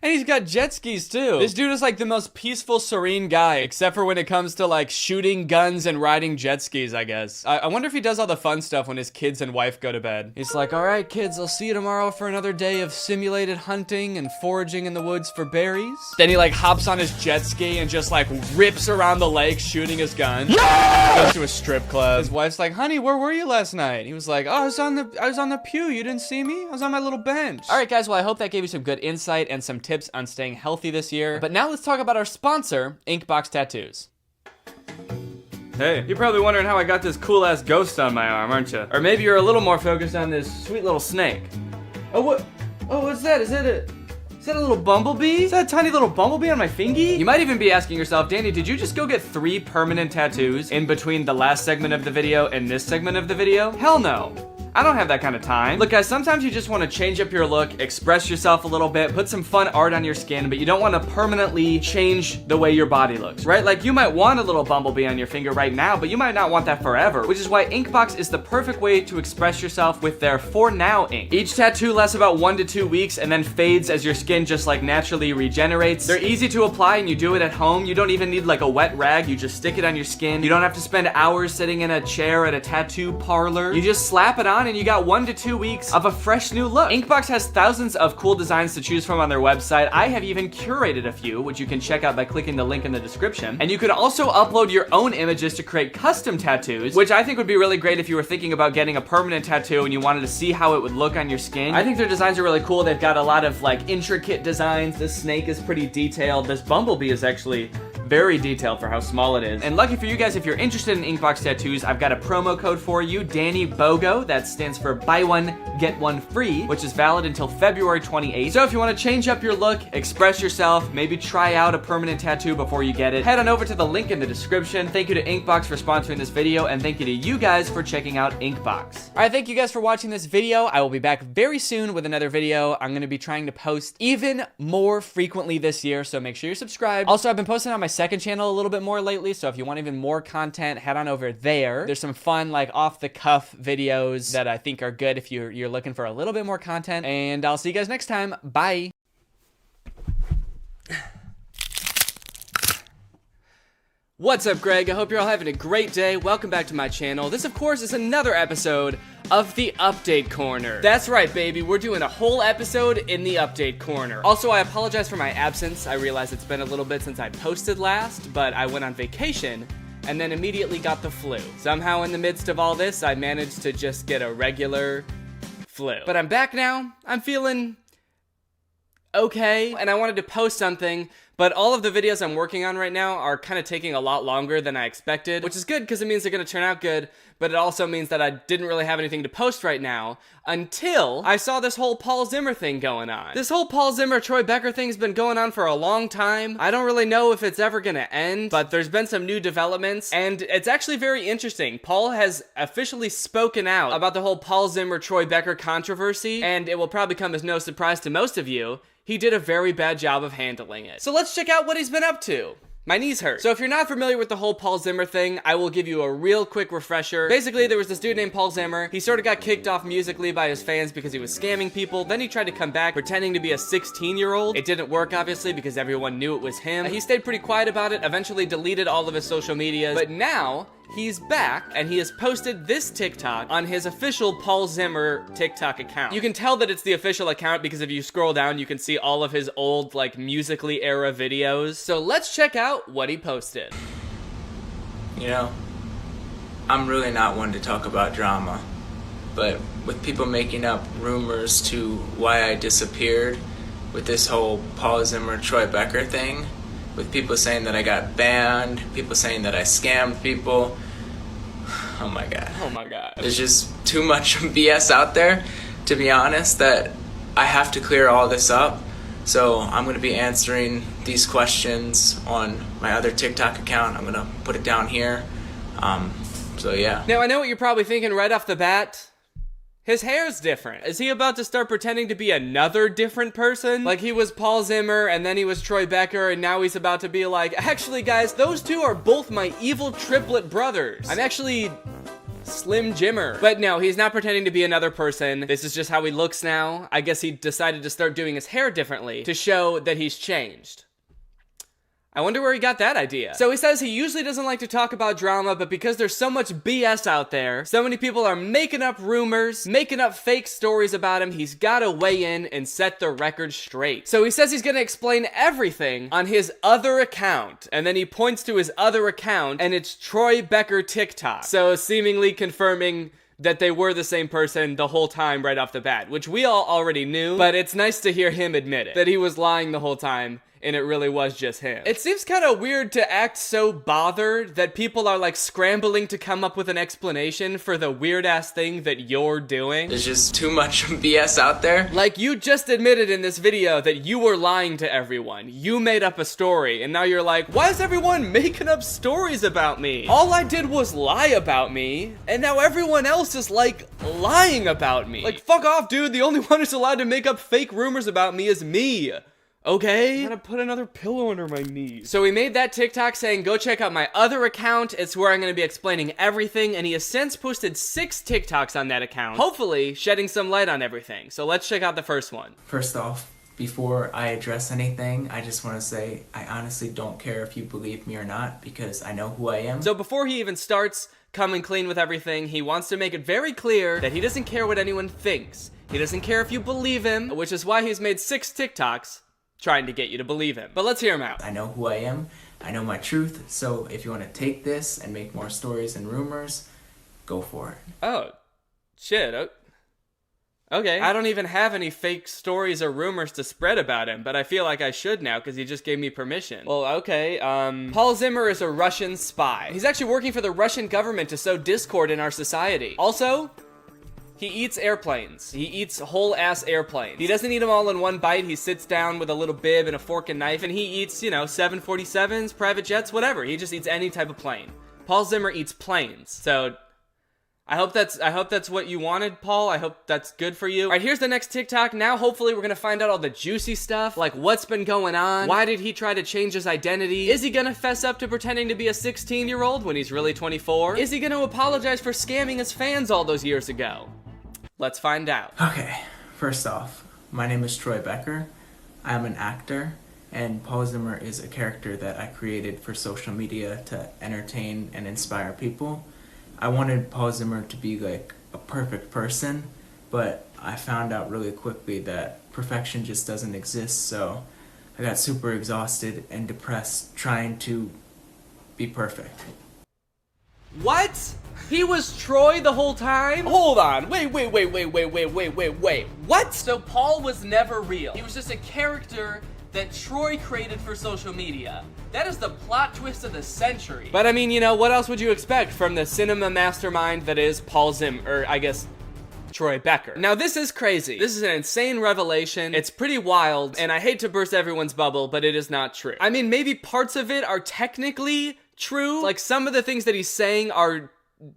And he's got jet skis too. This dude is like the most peaceful, serene guy, except for when it comes to like shooting guns and riding jet skis, I guess. I wonder if he does all the fun stuff when his kids and wife go to bed. He's like, all right, kids, I'll see you tomorrow for another day of simulated hunting and foraging in the woods for berries. Then he like hops on his jet ski and just like rips around the lake shooting his gun. Yeah! Goes to a strip club. His wife's like, honey, where were you last night? He was like, oh, I was on the pew. You didn't see me? I was on my little bench. All right, guys, well, I hope that gave you some good insight and some tips on staying healthy this year. But now let's talk about our sponsor, Inkbox Tattoos. Hey, you're probably wondering how I got this cool-ass ghost on my arm, aren't you? Or maybe you're a little more focused on this sweet little snake. Oh, what? Oh, what's that? Is that a little bumblebee? Is that a tiny little bumblebee on my fingy? You might even be asking yourself, Danny, did you just go get 3 permanent tattoos in between the last segment of the video and this segment of the video? Hell no. I don't have that kind of time. Look, guys, sometimes you just want to change up your look, express yourself a little bit, put some fun art on your skin, but you don't want to permanently change the way your body looks, right? Like, you might want a little bumblebee on your finger right now, but you might not want that forever, which is why Inkbox is the perfect way to express yourself with their For Now ink. Each tattoo lasts about 1 to 2 weeks and then fades as your skin just like naturally regenerates. They're easy to apply and you do it at home. You don't even need like a wet rag. You just stick it on your skin. You don't have to spend hours sitting in a chair at a tattoo parlor. You just slap it on and you got 1 to 2 weeks of a fresh new look. Inkbox has thousands of cool designs to choose from on their website. I have even curated a few, which you can check out by clicking the link in the description. And you can also upload your own images to create custom tattoos, which I think would be really great if you were thinking about getting a permanent tattoo and you wanted to see how it would look on your skin. I think their designs are really cool. They've got a lot of like intricate designs. This snake is pretty detailed. This bumblebee is actually very detailed for how small it is. And lucky for you guys, if you're interested in Inkbox tattoos, I've got a promo code for you, Danny BOGO. That stands for buy one, get one free, which is valid until February 28th. So if you want to change up your look, express yourself, maybe try out a permanent tattoo before you get it, head on over to the link in the description. Thank you to Inkbox for sponsoring this video, and thank you to you guys for checking out Inkbox. All right, thank you guys for watching this video. I will be back very soon with another video. I'm going to be trying to post even more frequently this year, so make sure you're subscribed. Also, I've been posting on my second channel a little bit more lately, so if you want even more content, head on over there. There's some fun, like, off-the-cuff videos that I think are good if you're looking for a little bit more content, and I'll see you guys next time. Bye. What's up, Greg? I hope you're all having a great day. Welcome back to my channel. This, of course, is another episode of the Update Corner. That's right, baby. We're doing a whole episode in the Update Corner. Also, I apologize for my absence. I realize it's been a little bit since I posted last, but I went on vacation and then immediately got the flu. Somehow, in the midst of all this, I managed to just get a regular flu. But I'm back now. I'm feeling okay, and I wanted to post something, but all of the videos I'm working on right now are kind of taking a lot longer than I expected, which is good because it means they're going to turn out good, but it also means that I didn't really have anything to post right now until I saw this whole Paul Zimmer thing going on. This whole Paul Zimmer, Troy Becker thing's been going on for a long time. I don't really know if it's ever going to end, but there's been some new developments, and it's actually very interesting. Paul has officially spoken out about the whole Paul Zimmer, Troy Becker controversy, and it will probably come as no surprise to most of you. He did a very bad job of handling it. So let's check out what he's been up to. My knees hurt. So if you're not familiar with the whole Paul Zimmer thing, I will give you a real quick refresher. Basically, there was this dude named Paul Zimmer. He sort of got kicked off musically by his fans because he was scamming people. Then he tried to come back pretending to be a 16-year-old. It didn't work, obviously, because everyone knew it was him. He stayed pretty quiet about it, eventually deleted all of his social medias. But now, he's back, and he has posted this TikTok on his official Paul Zimmer TikTok account. You can tell that it's the official account because if you scroll down, you can see all of his old, like, Musical.ly era videos. So let's check out what he posted. You know, I'm really not one to talk about drama, but with people making up rumors to why I disappeared with this whole Paul Zimmer, Troy Becker thing, with people saying that I got banned, people saying that I scammed people. Oh my god. Oh my god. There's just too much BS out there, to be honest, that I have to clear all this up. So I'm going to be answering these questions on my other TikTok account. I'm going to put it down here. So yeah. Now I know what you're probably thinking right off the bat. His hair's different. Is he about to start pretending to be another different person? Like he was Paul Zimmer and then he was Troy Becker and now he's about to be like, actually guys, those two are both my evil triplet brothers. I'm actually Slim Jimmer. But no, he's not pretending to be another person. This is just how he looks now. I guess he decided to start doing his hair differently to show that he's changed. I wonder where he got that idea. So he says he usually doesn't like to talk about drama, but because there's so much BS out there, so many people are making up rumors, making up fake stories about him, he's gotta weigh in and set the record straight. So he says he's gonna explain everything on his other account, and then he points to his other account, and it's Troy Becker TikTok. So seemingly confirming that they were the same person the whole time right off the bat, which we all already knew, but it's nice to hear him admit it, that he was lying the whole time, and it really was just him. It seems kind of weird to act so bothered that people are like scrambling to come up with an explanation for the weird ass thing that you're doing. There's just too much BS out there. Like, you just admitted in this video that you were lying to everyone. You made up a story, and now you're like, why is everyone making up stories about me? All I did was lie about me, and now everyone else is like lying about me. Like, fuck off, dude. The only one who's allowed to make up fake rumors about me is me. Okay? I'm gonna put another pillow under my knees. So he made that TikTok saying, go check out my other account. It's where I'm gonna be explaining everything. And he has since posted 6 TikToks on that account, hopefully shedding some light on everything. So let's check out the first one. First off, before I address anything, I just want to say I honestly don't care if you believe me or not, because I know who I am. So before he even starts coming clean with everything, he wants to make it very clear that he doesn't care what anyone thinks. He doesn't care if you believe him, which is why he's made 6 TikToks trying to get you to believe him. But let's hear him out. I know who I am. I know my truth. So if you want to take this and make more stories and rumors, go for it. Oh, shit. Okay. I don't even have any fake stories or rumors to spread about him, but I feel like I should now because he just gave me permission. Well, okay. Paul Zimmer is a Russian spy. He's actually working for the Russian government to sow discord in our society. Also, he eats airplanes. He eats whole-ass airplanes. He doesn't eat them all in one bite. He sits down with a little bib and a fork and knife, and he eats, you know, 747s, private jets, whatever. He just eats any type of plane. Paul Zimmer eats planes. So I hope that's what you wanted, Paul. I hope that's good for you. All right, here's the next TikTok. Now, hopefully, we're gonna find out all the juicy stuff, like what's been going on. Why did he try to change his identity? Is he gonna fess up to pretending to be a 16-year-old when he's really 24? Is he gonna apologize for scamming his fans all those years ago? Let's find out. Okay, first off, my name is Troy Becker. I'm an actor, and Paul Zimmer is a character that I created for social media to entertain and inspire people. I wanted Paul Zimmer to be like a perfect person, but I found out really quickly that perfection just doesn't exist, so I got super exhausted and depressed trying to be perfect. What? He was Troy the whole time? Hold on. Wait. What? So Paul was never real. He was just a character that Troy created for social media. That is the plot twist of the century. But I mean, you know, what else would you expect from the cinema mastermind that is Paul Zimmer, or I guess Troy Becker. Now this is crazy. This is an insane revelation. It's pretty wild, and I hate to burst everyone's bubble, but it is not true. I mean, maybe parts of it are technically true. Like, some of the things that he's saying are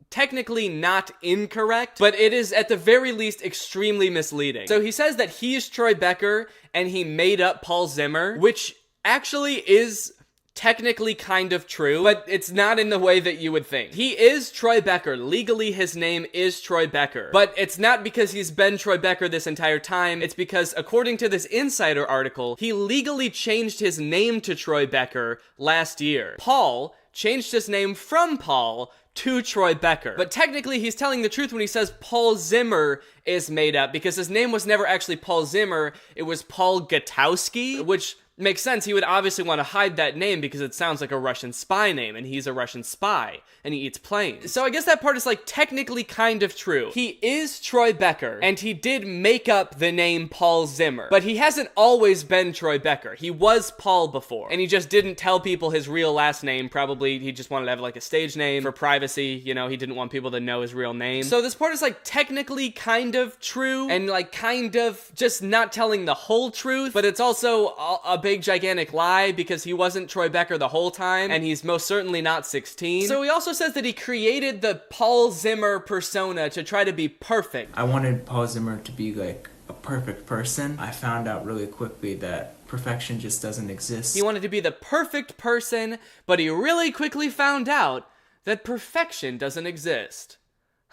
technically not incorrect, but it is at the very least extremely misleading. So he says that he's Troy Becker and he made up Paul Zimmer, which actually is technically kind of true, but it's not in the way that you would think. He is Troy Becker. Legally, his name is Troy Becker, but it's not because he's been Troy Becker this entire time. It's because, according to this Insider article, he legally changed his name to Troy Becker last year. Paul changed his name from Paul to Troy Becker. But technically, he's telling the truth when he says Paul Zimmer is made up, because his name was never actually Paul Zimmer, it was Paul Gutowski, which makes sense. He would obviously want to hide that name because it sounds like a Russian spy name, and he's a Russian spy, and he eats planes. So I guess that part is like technically kind of true. He is Troy Becker, and he did make up the name Paul Zimmer, but he hasn't always been Troy Becker. He was Paul before, and he just didn't tell people his real last name. Probably he just wanted to have like a stage name for privacy. You know, he didn't want people to know his real name. So this part is like technically kind of true, and like kind of just not telling the whole truth, but it's also a big gigantic lie because he wasn't Troy Becker the whole time, and he's most certainly not 16. So he also says that he created the Paul Zimmer persona to try to be perfect. I wanted Paul Zimmer to be like a perfect person. I found out really quickly that perfection just doesn't exist. He wanted to be the perfect person, but he really quickly found out that perfection doesn't exist.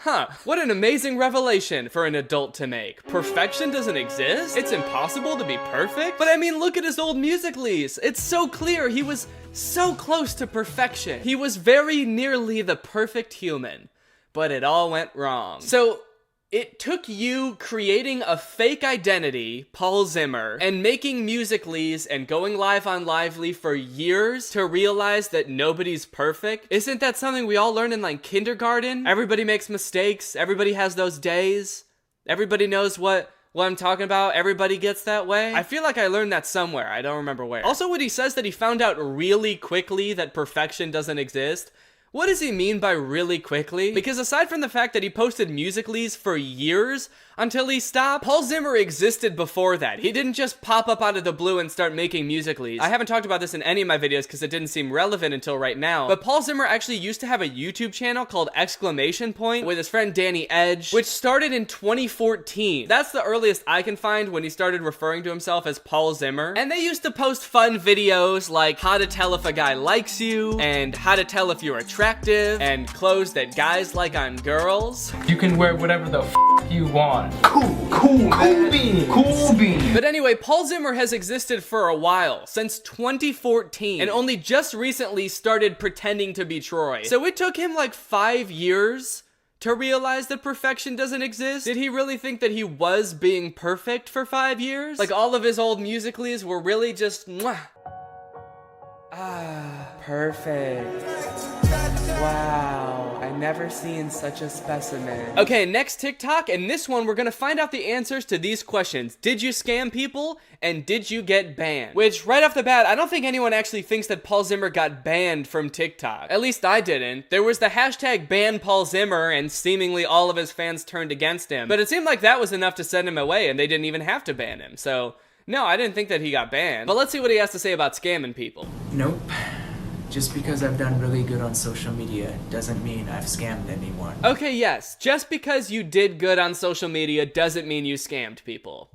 Huh, what an amazing revelation for an adult to make. Perfection doesn't exist? It's impossible to be perfect? But I mean, look at his old musicals. It's so clear he was so close to perfection. He was very nearly the perfect human, but it all went wrong. So, it took you creating a fake identity, Paul Zimmer, and making musicals and going live on Lively for years to realize that nobody's perfect? Isn't that something we all learn in like kindergarten? Everybody makes mistakes. Everybody has those days. Everybody knows what I'm talking about. Everybody gets that way. I feel like I learned that somewhere. I don't remember where. Also, when he says that he found out really quickly that perfection doesn't exist, what does he mean by really quickly? Because aside from the fact that he posted musicals for years until he stopped, Paul Zimmer existed before that. He didn't just pop up out of the blue and start making musicals. I haven't talked about this in any of my videos because it didn't seem relevant until right now, but Paul Zimmer actually used to have a YouTube channel called Exclamation Point with his friend Danny Edge, which started in 2014. That's the earliest I can find when he started referring to himself as Paul Zimmer. And they used to post fun videos like how to tell if a guy likes you, and how to tell if you're attractive, and clothes that guys like on girls. You can wear whatever the f you want. Cool bean. But anyway, Paul Zimmer has existed for a while, since 2014, and only just recently started pretending to be Troy. So it took him like 5 years to realize that perfection doesn't exist? Did he really think that he was being perfect for 5 years? Like all of his old musicals were really just mwah. Ah, perfect. Wow, I never seen such a specimen. Okay, next TikTok, and this one we're gonna find out the answers to these questions. Did you scam people? And did you get banned? Which, right off the bat, I don't think anyone actually thinks that Paul Zimmer got banned from TikTok. At least I didn't. There was the hashtag ban Paul Zimmer, and seemingly all of his fans turned against him. But it seemed like that was enough to send him away, and they didn't even have to ban him. So, no, I didn't think that he got banned. But let's see what he has to say about scamming people. Nope. Just because I've done really good on social media doesn't mean I've scammed anyone. Okay, yes. Just because you did good on social media doesn't mean you scammed people.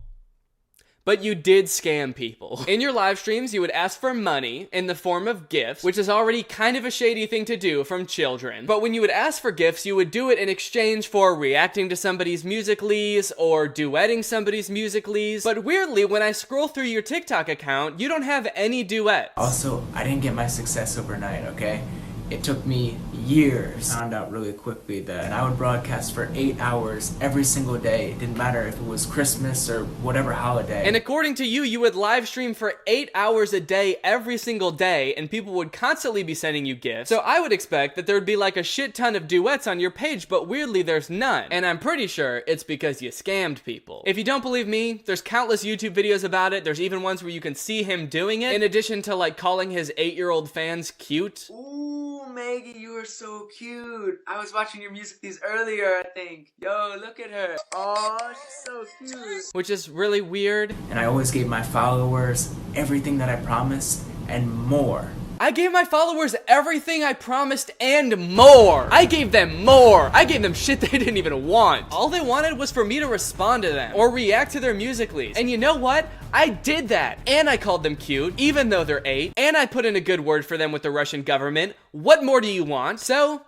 But you did scam people. In your live streams, you would ask for money in the form of gifts, which is already kind of a shady thing to do from children. But when you would ask for gifts, you would do it in exchange for reacting to somebody's musicals or duetting somebody's musicals. But weirdly, when I scroll through your TikTok account, you don't have any duets. Also, I didn't get my success overnight, okay? It took me years. I found out really quickly that I would broadcast for 8 hours every single day. It didn't matter if it was Christmas or whatever holiday. And according to you, you would live stream for 8 hours a day every single day, and people would constantly be sending you gifts. So I would expect that there would be like a shit ton of duets on your page, but weirdly there's none. And I'm pretty sure it's because you scammed people. If you don't believe me, there's countless YouTube videos about it. There's even ones where you can see him doing it, in addition to like calling his 8-year-old fans cute. Ooh, Maggie, you are so cute. I was watching your musicals earlier, I think. Yo, look at her. Oh, she's so cute. Which is really weird. And I always gave my followers everything that I promised and more. I gave my followers everything I promised and more. I gave them more. I gave them shit they didn't even want. All they wanted was for me to respond to them or react to their musicals. And you know what? I did that. And I called them cute, even though they're 8. And I put in a good word for them with the Russian government. What more do you want? So,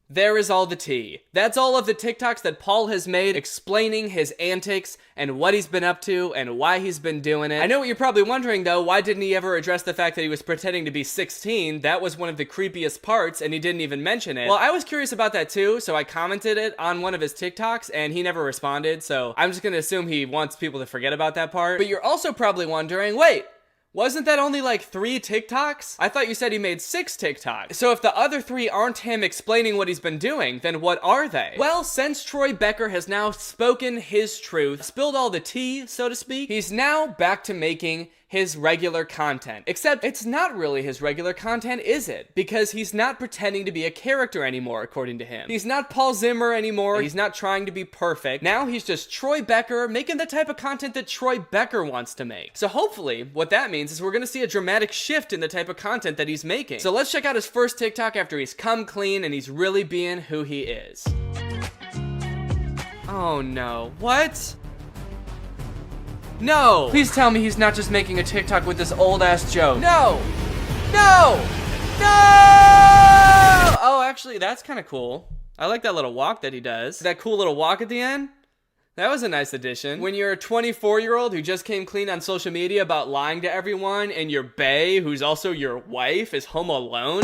there is all the tea. That's all of the TikToks that Paul has made explaining his antics and what he's been up to and why he's been doing it. I know what you're probably wondering though, why didn't he ever address the fact that he was pretending to be 16? That was one of the creepiest parts and he didn't even mention it. Well, I was curious about that too, so I commented it on one of his TikToks and he never responded, so I'm just gonna assume he wants people to forget about that part. But you're also probably wondering, wait, wasn't that only like 3 TikToks? I thought you said he made 6 TikToks. So if the other 3 aren't him explaining what he's been doing, then what are they? Well, since Troy Becker has now spoken his truth, spilled all the tea, so to speak, he's now back to making his regular content. Except it's not really his regular content, is it? Because he's not pretending to be a character anymore, according to him. He's not Paul Zimmer anymore. He's not trying to be perfect. Now he's just Troy Becker making the type of content that Troy Becker wants to make. So hopefully, what that means is we're gonna see a dramatic shift in the type of content that he's making. So let's check out his first TikTok after he's come clean and he's really being who he is. Oh no, what? No! Please tell me he's not just making a TikTok with this old-ass joke. No! No! No! Oh, actually, that's kind of cool. I like that little walk that he does. That cool little walk at the end. That was a nice addition. When you're a 24-year-old who just came clean on social media about lying to everyone, and your bae, who's also your wife, is home alone.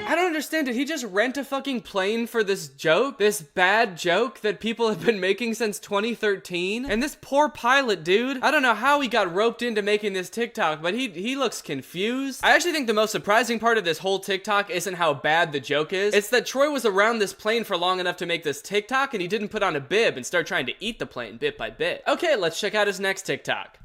I don't understand. Did he just rent a fucking plane for this joke? This bad joke that people have been making since 2013? And this poor pilot, dude. I don't know how he got roped into making this TikTok, but he looks confused. I actually think the most surprising part of this whole TikTok isn't how bad the joke is. It's that Troy was around this plane for long enough to make this TikTok, and he didn't put on a bib and start trying to eat the plane bit by bit. Okay, let's check out his next TikTok.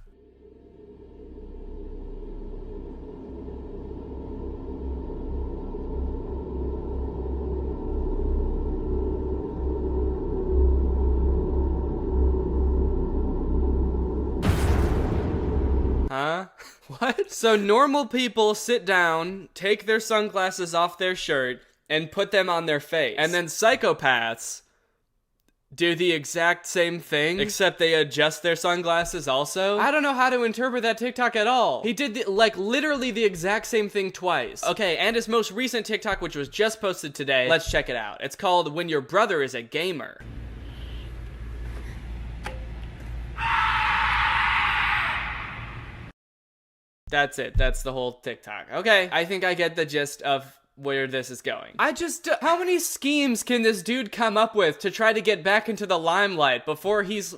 Huh? What? So normal people sit down, take their sunglasses off their shirt, and put them on their face. And then psychopaths do the exact same thing, except they adjust their sunglasses also. I don't know how to interpret that TikTok at all. He did literally the exact same thing twice. Okay, and his most recent TikTok, which was just posted today, let's check it out. It's called When Your Brother is a Gamer. That's it. That's the whole TikTok. Okay, I think I get the gist of where this is going. How many schemes can this dude come up with to try to get back into the limelight before he's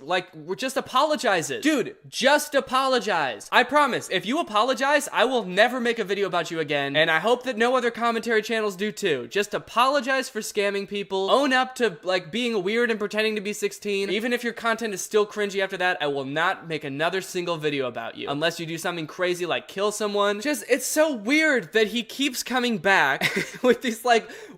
just apologizes? Dude, just apologize. I promise, if you apologize, I will never make a video about you again, and I hope that no other commentary channels do too. Just apologize for scamming people, own up to being weird and pretending to be 16. Even if your content is still cringy after that, I will not make another single video about you. Unless you do something crazy like kill someone. It's so weird that he keeps coming back with these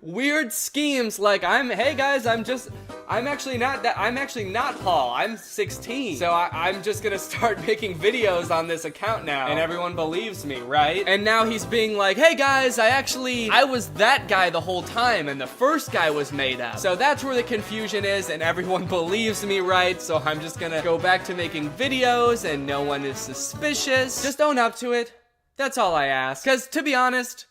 weird schemes hey guys, I'm actually not Paul, I'm 16, so I'm just gonna start making videos on this account now, and everyone believes me, right? And now he's being like, hey guys, I was that guy the whole time, and the first guy was made up. So that's where the confusion is, and everyone believes me, right? So I'm just gonna go back to making videos, and no one is suspicious. Just own up to it. That's all I ask. Because to be honest,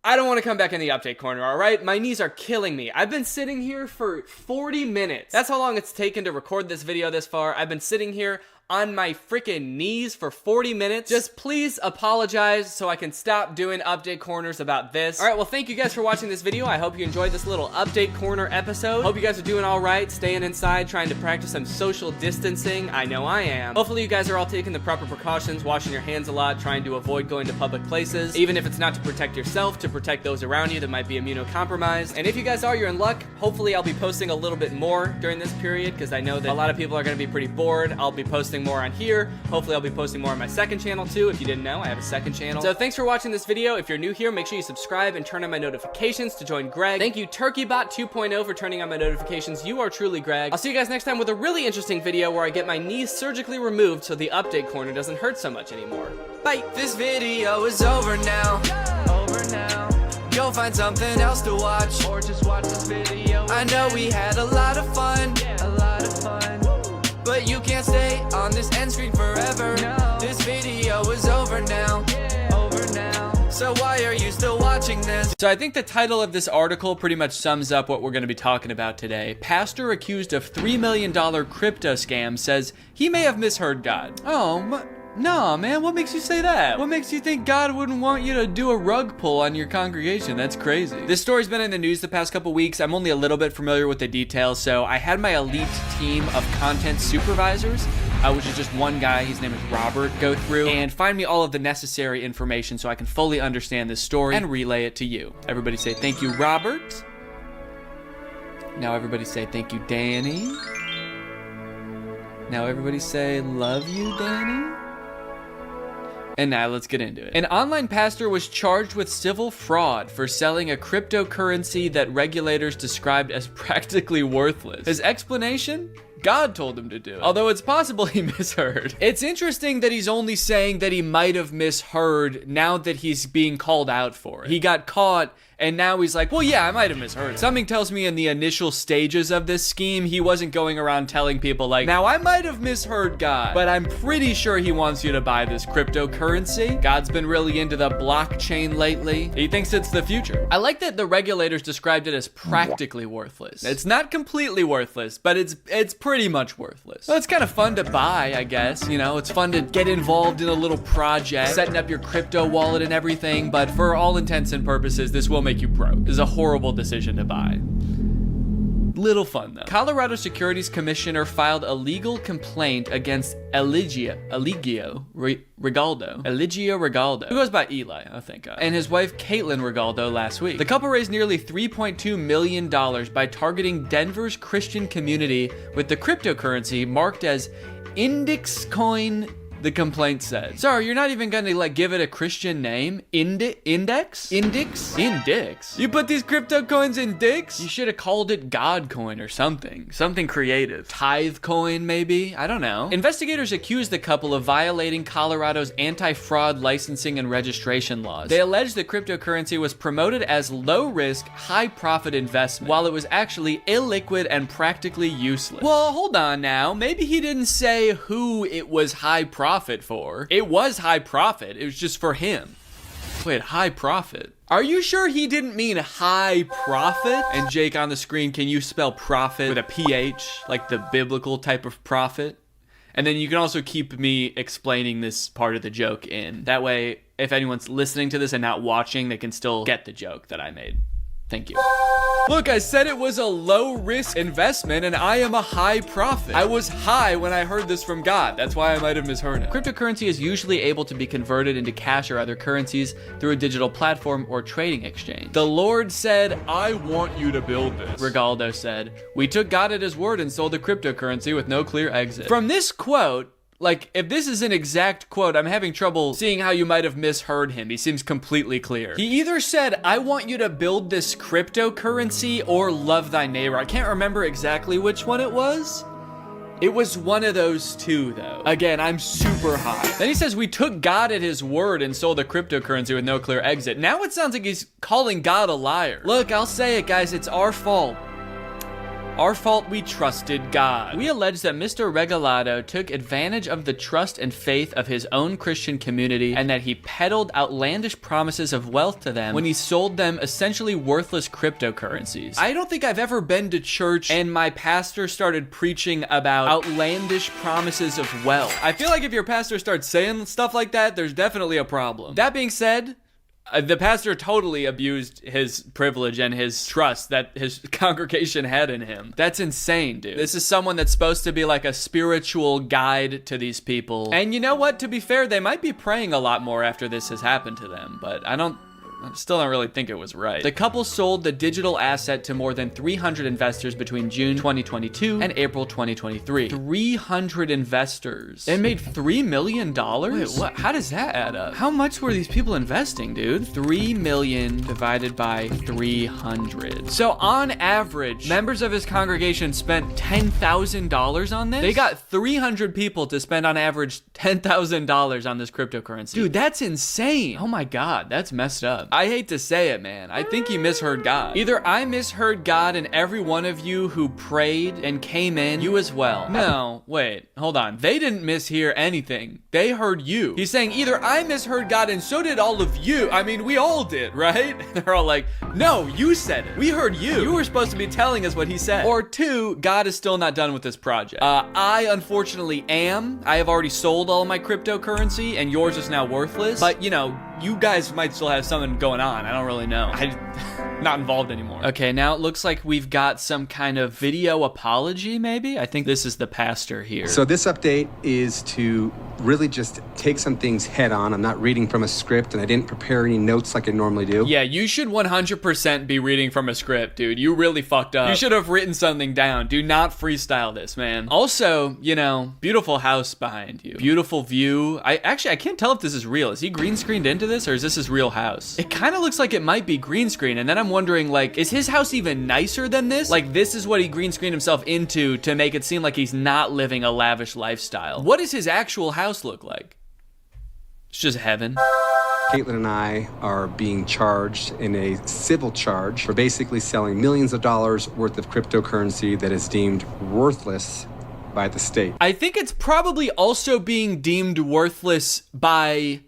I don't want to come back in the update corner, alright? My knees are killing me. I've been sitting here for 40 minutes. That's how long it's taken to record this video this far. I've been sitting here on my freaking knees for 40 minutes. Just please apologize so I can stop doing update corners about this. Alright, well thank you guys for watching this video. I hope you enjoyed this little update corner episode. Hope you guys are doing alright, staying inside, trying to practice some social distancing. I know I am. Hopefully you guys are all taking the proper precautions, washing your hands a lot, trying to avoid going to public places, even if it's not to protect yourself, to protect those around you that might be immunocompromised. And if you guys are, you're in luck. Hopefully I'll be posting a little bit more during this period, because I know that a lot of people are going to be pretty bored. I'll be posting more on here. Hopefully I'll be posting more on my second channel too. If you didn't know, I have a second channel. So thanks for watching this video. If you're new here, make sure you subscribe and turn on my notifications to join Greg. Thank you TurkeyBot 2.0 for turning on my notifications. You are truly Greg. I'll see you guys next time with a really interesting video where I get my knees surgically removed so the update corner doesn't hurt so much anymore. Bye. This video is over now. You'll find something else to watch, or just watch this video. I know we had a lot of fun, but you can't stay on this end screen forever. No. This video is over now. So why are you still watching this? So I think the title of this article pretty much sums up what we're going to be talking about today. Pastor accused of $3 million crypto scam says he may have misheard God. Oh, no, man, what makes you say that? What makes you think God wouldn't want you to do a rug pull on your congregation? That's crazy. This story's been in the news the past couple weeks. I'm only a little bit familiar with the details, so I had my elite team of content supervisors, which is just one guy, his name is Robert, go through and find me all of the necessary information so I can fully understand this story and relay it to you. Everybody say thank you, Robert. Now everybody say thank you, Danny. Now everybody say love you, Danny. And now let's get into it. An online pastor was charged with civil fraud for selling a cryptocurrency that regulators described as practically worthless. His explanation? God told him to do it. Although it's possible he misheard. It's interesting that he's only saying that he might have misheard now that he's being called out for it. He got caught, and now he's like, well, yeah, I might have misheard. Something tells me in the initial stages of this scheme, he wasn't going around telling people like, now I might have misheard God, but I'm pretty sure he wants you to buy this cryptocurrency. God's been really into the blockchain lately. He thinks it's the future. I like that the regulators described it as practically worthless. It's not completely worthless, but it's pretty much worthless. So it's kind of fun to buy, I guess. You know, it's fun to get involved in a little project, setting up your crypto wallet and everything, but for all intents and purposes, this will make you broke. This is a horrible decision to buy. Little fun though. Colorado Securities Commissioner filed a legal complaint against Eligio Regaldo, who goes by Eli, I think, and his wife Caitlin Regaldo last week. The couple raised nearly $3.2 million by targeting Denver's Christian community with the cryptocurrency marked as Index Coin. The complaint said. Sorry, you're not even gonna like give it a Christian name? Index? You put these crypto coins in dicks? You should have called it God Coin or something. Something creative. Tithe Coin, maybe? I don't know. Investigators accused the couple of violating Colorado's anti-fraud licensing and registration laws. They alleged the cryptocurrency was promoted as low-risk, high-profit investment, while it was actually illiquid and practically useless. Well, hold on now. Maybe he didn't say who it was high profit for. It was high profit. It was just for him. Wait, high profit? Are you sure he didn't mean high profit? And Jake on the screen, can you spell profit with a PH, like the biblical type of profit? And then you can also keep me explaining this part of the joke in. That way, if anyone's listening to this and not watching, they can still get the joke that I made. Thank you. Look, I said it was a low-risk investment, and I am a high profit. I was high when I heard this from God. That's why I might have misheard it. Cryptocurrency is usually able to be converted into cash or other currencies through a digital platform or trading exchange. The Lord said, I want you to build this. Regaldo said, we took God at his word and sold the cryptocurrency with no clear exit. From this quote, like, if this is an exact quote, I'm having trouble seeing how you might have misheard him. He seems completely clear. He either said, I want you to build this cryptocurrency, or love thy neighbor. I can't remember exactly which one it was. It was one of those two, though. Again, I'm super high. Then he says, we took God at his word and sold the cryptocurrency with no clear exit. Now it sounds like he's calling God a liar. Look, I'll say it, guys. It's our fault. Our fault we trusted God. We allege that Mr. Regalado took advantage of the trust and faith of his own Christian community and that he peddled outlandish promises of wealth to them when he sold them essentially worthless cryptocurrencies. I don't think I've ever been to church and my pastor started preaching about outlandish promises of wealth. I feel like if your pastor starts saying stuff like that, there's definitely a problem. That being said, the pastor totally abused his privilege and his trust that his congregation had in him. That's insane, dude. This is someone that's supposed to be like a spiritual guide to these people. And you know what? To be fair, they might be praying a lot more after this has happened to them, but I still don't really think it was right. The couple sold the digital asset to more than 300 investors between June 2022 and April 2023. 300 investors. They made $3 million? Wait, what? How does that add up? How much were these people investing, dude? 3 million divided by 300. So on average, members of his congregation spent $10,000 on this? They got 300 people to spend on average $10,000 on this cryptocurrency. Dude, that's insane. Oh my God, that's messed up. I hate to say it, man. I think he misheard God. Either I misheard God and every one of you who prayed and came in, you as well. No, wait, hold on. They didn't mishear anything. They heard you. He's saying either I misheard God and so did all of you. I mean, we all did, right? They're all like, no, you said it. We heard you. You were supposed to be telling us what he said. Or two, God is still not done with this project. I unfortunately am. I have already sold all my cryptocurrency and yours is now worthless. But you know, you guys might still have something going on. I don't really know. I'm not involved anymore. Okay, now it looks like we've got some kind of video apology, maybe? I think this is the pastor here. So this update is to really just take some things head on. I'm not reading from a script and I didn't prepare any notes like I normally do. Yeah, you should 100% 100% be reading from a script, dude. You really fucked up. You should have written something down. Do not freestyle this, man. Also, you know, beautiful house behind you. Beautiful view. I can't tell if this is real. Is he green screened into this, or is this his real house? It kind of looks like it might be green screen, and then I'm wondering, like, is his house even nicer than this? Like, this is what he green screened himself into to make it seem like he's not living a lavish lifestyle. What does his actual house look like? It's just heaven. Caitlin and I are being charged in a civil charge for basically selling millions of dollars worth of cryptocurrency that is deemed worthless by the state. I think it's probably also being deemed worthless by,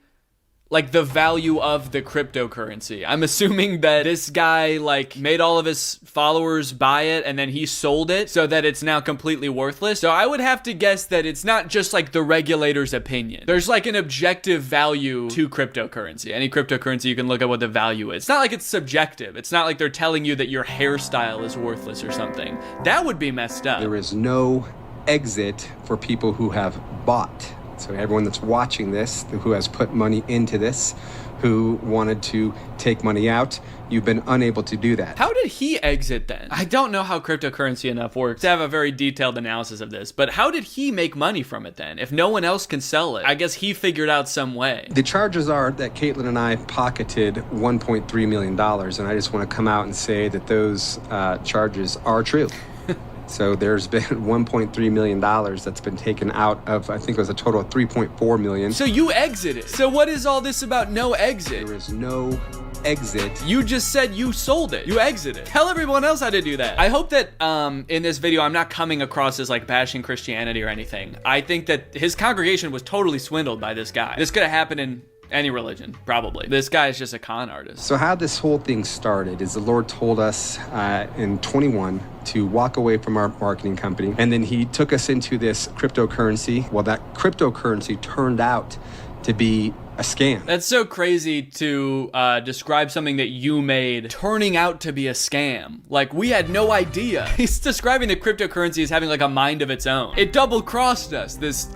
like, the value of the cryptocurrency. I'm assuming that this guy, like, made all of his followers buy it and then he sold it so that it's now completely worthless. So I would have to guess that it's not just like the regulator's opinion. There's like an objective value to cryptocurrency. Any cryptocurrency, you can look at what the value is. It's not like it's subjective. It's not like they're telling you that your hairstyle is worthless or something. That would be messed up. There is no exit for people who have bought. So everyone that's watching this, who has put money into this, who wanted to take money out, you've been unable to do that. How did he exit then? I don't know how cryptocurrency enough works to have a very detailed analysis of this, but how did he make money from it then? If no one else can sell it, I guess he figured out some way. The charges are that Caitlin and I pocketed $1.3 million, and I just want to come out and say that those charges are true. So there's been $1.3 million that's been taken out of, I think it was a total of $3.4 million. So you exited. So what is all this about no exit? There is no exit. You just said you sold it. You exited. Tell everyone else how to do that. I hope that in this video, I'm not coming across as like bashing Christianity or anything. I think that his congregation was totally swindled by this guy. This could have happened in any religion, probably. This guy is just a con artist. So how this whole thing started is the Lord told us in 21 to walk away from our marketing company. And then he took us into this cryptocurrency. Well, that cryptocurrency turned out to be a scam. That's so crazy to describe something that you made turning out to be a scam. Like, we had no idea. He's describing the cryptocurrency as having like a mind of its own. It double-crossed us, this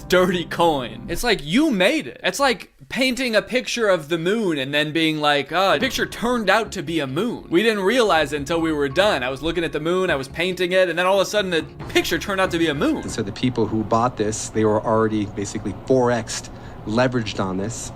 dirty coin. It's like, you made it. It's like painting a picture of the moon and then being like, oh, the picture turned out to be a moon. We didn't realize it until we were done. I was looking at the moon, I was painting it, and then all of a sudden the picture turned out to be a moon. And so the people who bought this, they were already basically 4x'd, leveraged on this.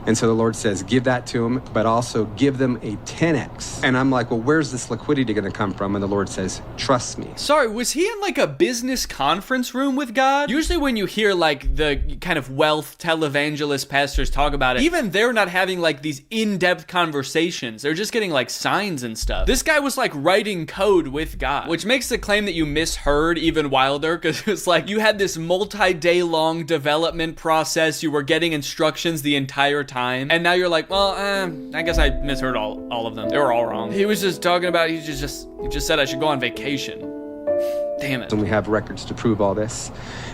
And so the Lord says, give that to them, but also give them a 10x. And I'm like, well, where's this liquidity gonna come from? And the Lord says, trust me. Sorry, was he in like a business conference room with God? Usually when you hear like the kind of wealth televangelist pastors talk about it, even they're not having like these in-depth conversations. They're just getting like signs and stuff. This guy was like writing code with God, which makes the claim that you misheard even wilder, because it's like you had this multi-day long development process. You were getting instructions the entire time. And now you're like, well, I guess I misheard all of them. They were all wrong. He was just talking about, he just said I should go on vacation. Damn it. And we have records to prove all this.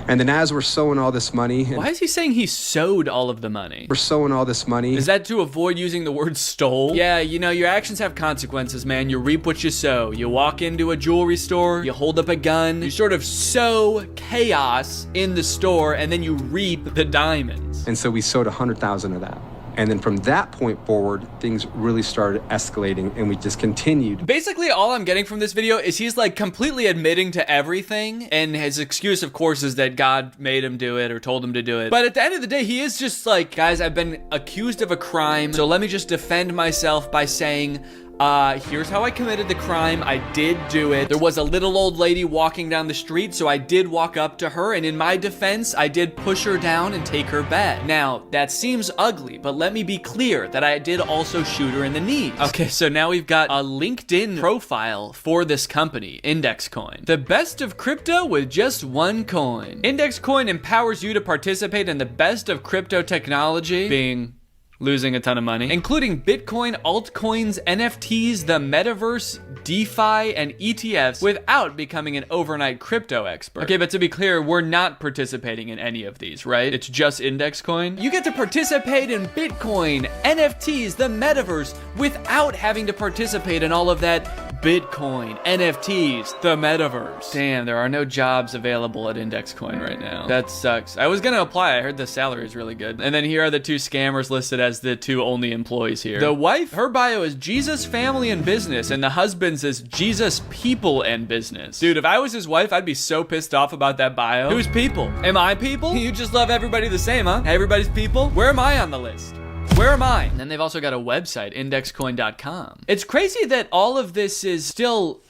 And then as we're sowing all this money. Why is he saying he sowed all of the money? We're sowing all this money. Is that to avoid using the word stole? Yeah, you know, your actions have consequences, man. You reap what you sow. You walk into a jewelry store, you hold up a gun, you sort of sow chaos in the store, and then you reap the diamonds. And so we sowed 100,000 of that. And then from that point forward, things really started escalating, and we just continued. Basically, all I'm getting from this video is he's like completely admitting to everything, and his excuse, of course, is that God made him do it or told him to do it. But at the end of the day, he is just like, guys, I've been accused of a crime, so let me just defend myself by saying, here's how I committed the crime. I did do it. There was a little old lady walking down the street, so I did walk up to her, and in my defense, I did push her down and take her bed. Now, that seems ugly, but let me be clear that I did also shoot her in the knees. Okay, so now we've got a LinkedIn profile for this company, Index Coin. The best of crypto with just one coin. Index Coin empowers you to participate in the best of crypto technology, being losing a ton of money, including Bitcoin, altcoins, NFTs, the metaverse, DeFi, and ETFs without becoming an overnight crypto expert. Okay, but to be clear, we're not participating in any of these, right? It's just Index Coin. You get to participate in Bitcoin, NFTs, the metaverse without having to participate in all of that Bitcoin, NFTs, the metaverse. Damn, there are no jobs available at IndexCoin right now. That sucks. I was gonna apply. I heard the salary is really good. And then here are the two scammers listed as the two only employees here. The wife, her bio is Jesus, family, and business, and the husband's is Jesus, people, and business. Dude, if I was his wife, I'd be so pissed off about that bio. Who's people? Am I people? You just love everybody the same, huh? Everybody's people? Where am I on the list? Where am I? And then they've also got a website, indexcoin.com. It's crazy that all of this is still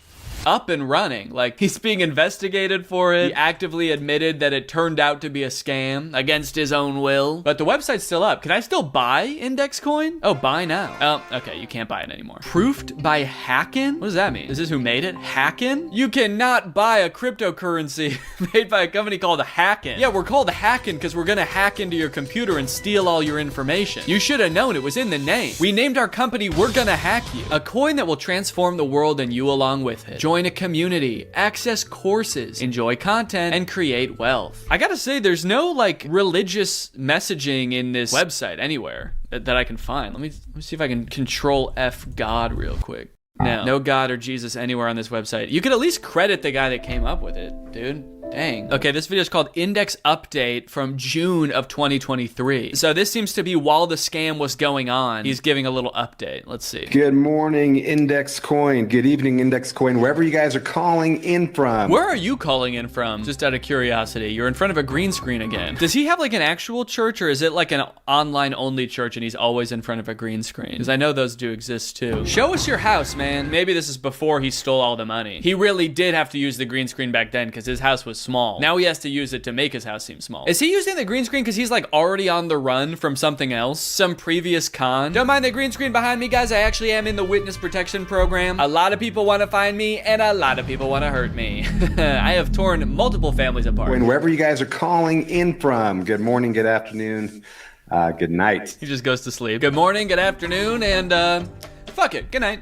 up and running. Like, he's being investigated for it. He actively admitted that it turned out to be a scam against his own will. But the website's still up. Can I still buy IndexCoin? Oh, buy now. Oh, okay, you can't buy it anymore. Proofed by Hackin? What does that mean? Is this who made it? Hackin? You cannot buy a cryptocurrency made by a company called Hackin. Yeah, we're called Hackin because we're gonna hack into your computer and steal all your information. You should have known, it was in the name. We named our company We're Gonna Hack You. A coin that will transform the world and you along with it. Join a community, access courses, enjoy content, and create wealth. I gotta say, there's no like religious messaging in this website anywhere that I can find. Let me see if I can control F God real quick. No God or Jesus anywhere on this website. You could at least credit the guy that came up with it, dude. Dang. Okay, this video is called Index Update from June of 2023. So this seems to be while the scam was going on. He's giving a little update. Let's see. Good morning, IndexCoin. Good evening, IndexCoin. Wherever you guys are calling in from. Where are you calling in from? Just out of curiosity. You're in front of a green screen again. Does he have like an actual church, or is it like an online only church and he's always in front of a green screen? Because I know those do exist too. Show us your house, man. Maybe this is before he stole all the money. He really did have to use the green screen back then because his house was small. Now he has to use it to make his house seem small. Is he using the green screen because he's like already on the run from something else? Some previous con? Don't mind the green screen behind me, guys. I actually am in the witness protection program. A lot of people want to find me and a lot of people want to hurt me. I have torn multiple families apart. Wherever you guys are calling in from. Good morning, good afternoon, good night. He just goes to sleep. Good morning, good afternoon, and fuck it. Good night.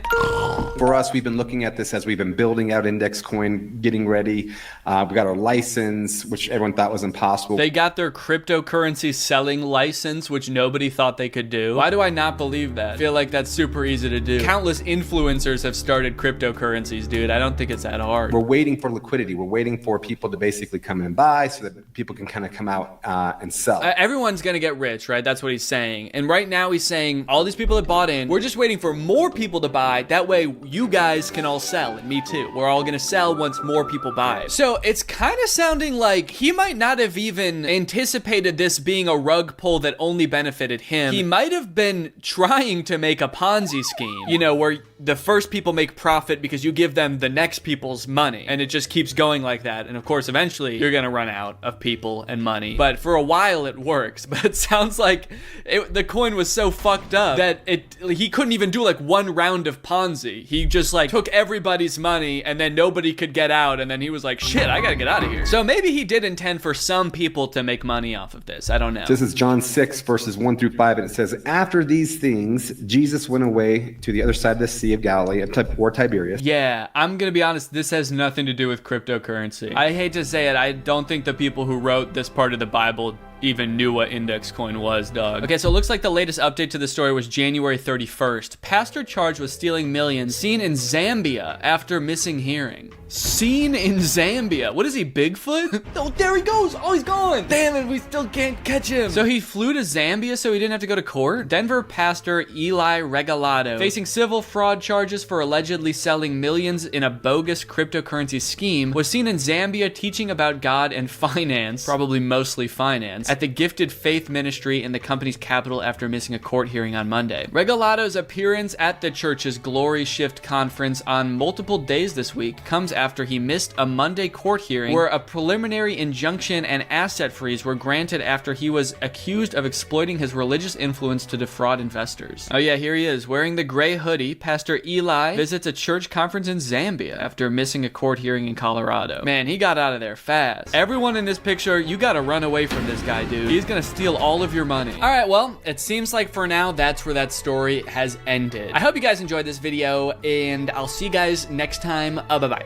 For us, we've been looking at this as we've been building out IndexCoin, getting ready. We got our license, which everyone thought was impossible. They got their cryptocurrency selling license, which nobody thought they could do. Why do I not believe that? I feel like that's super easy to do. Countless influencers have started cryptocurrencies, dude. I don't think it's that hard. We're waiting for liquidity. We're waiting for people to basically come in and buy so that people can kind of come out and sell. Everyone's gonna get rich, right? That's what he's saying. And right now he's saying all these people that bought in, we're just waiting for more people to buy. That way you guys can all sell, and me too. We're all gonna sell once more people buy. So it's kind of sounding like he might not have even anticipated this being a rug pull that only benefited him. He might have been trying to make a Ponzi scheme, you know, where the first people make profit because you give them the next people's money, and it just keeps going like that. And of course, eventually you're gonna run out of people and money. But for a while it works. But it sounds like the coin was so fucked up that he couldn't even do like one round of Ponzi. He just like took everybody's money and then nobody could get out, and then he was like, shit, I gotta get out of here. So maybe he did intend for some people to make money off of this. I don't know. This is John 6 verses 1 through 5, and it says, after these things, Jesus went away to the other side of the Sea of Galilee, or Tiberias. Yeah, I'm gonna be honest, this has nothing to do with cryptocurrency. I hate to say it, I don't think the people who wrote this part of the Bible even knew what IndexCoin was, dog. Okay, so it looks like the latest update to the story was January 31st. Pastor charged with stealing millions, seen in Zambia after missing hearing. Seen in Zambia. What is he, Bigfoot? Oh, there he goes. Oh, he's gone. Damn it, we still can't catch him. So he flew to Zambia so he didn't have to go to court? Denver pastor Eli Regalado, facing civil fraud charges for allegedly selling millions in a bogus cryptocurrency scheme, was seen in Zambia teaching about God and finance, probably mostly finance, at the Gifted Faith Ministry in the company's capital after missing a court hearing on Monday. Regalado's appearance at the church's Glory Shift conference on multiple days this week comes after he missed a Monday court hearing where a preliminary injunction and asset freeze were granted after he was accused of exploiting his religious influence to defraud investors. Oh yeah, here he is, wearing the gray hoodie. Pastor Eli visits a church conference in Zambia after missing a court hearing in Colorado. Man, he got out of there fast. Everyone in this picture, you gotta run away from this guy, dude. He's gonna steal all of your money. All right, well, it seems like for now, that's where that story has ended. I hope you guys enjoyed this video, and I'll see you guys next time. Bye-bye.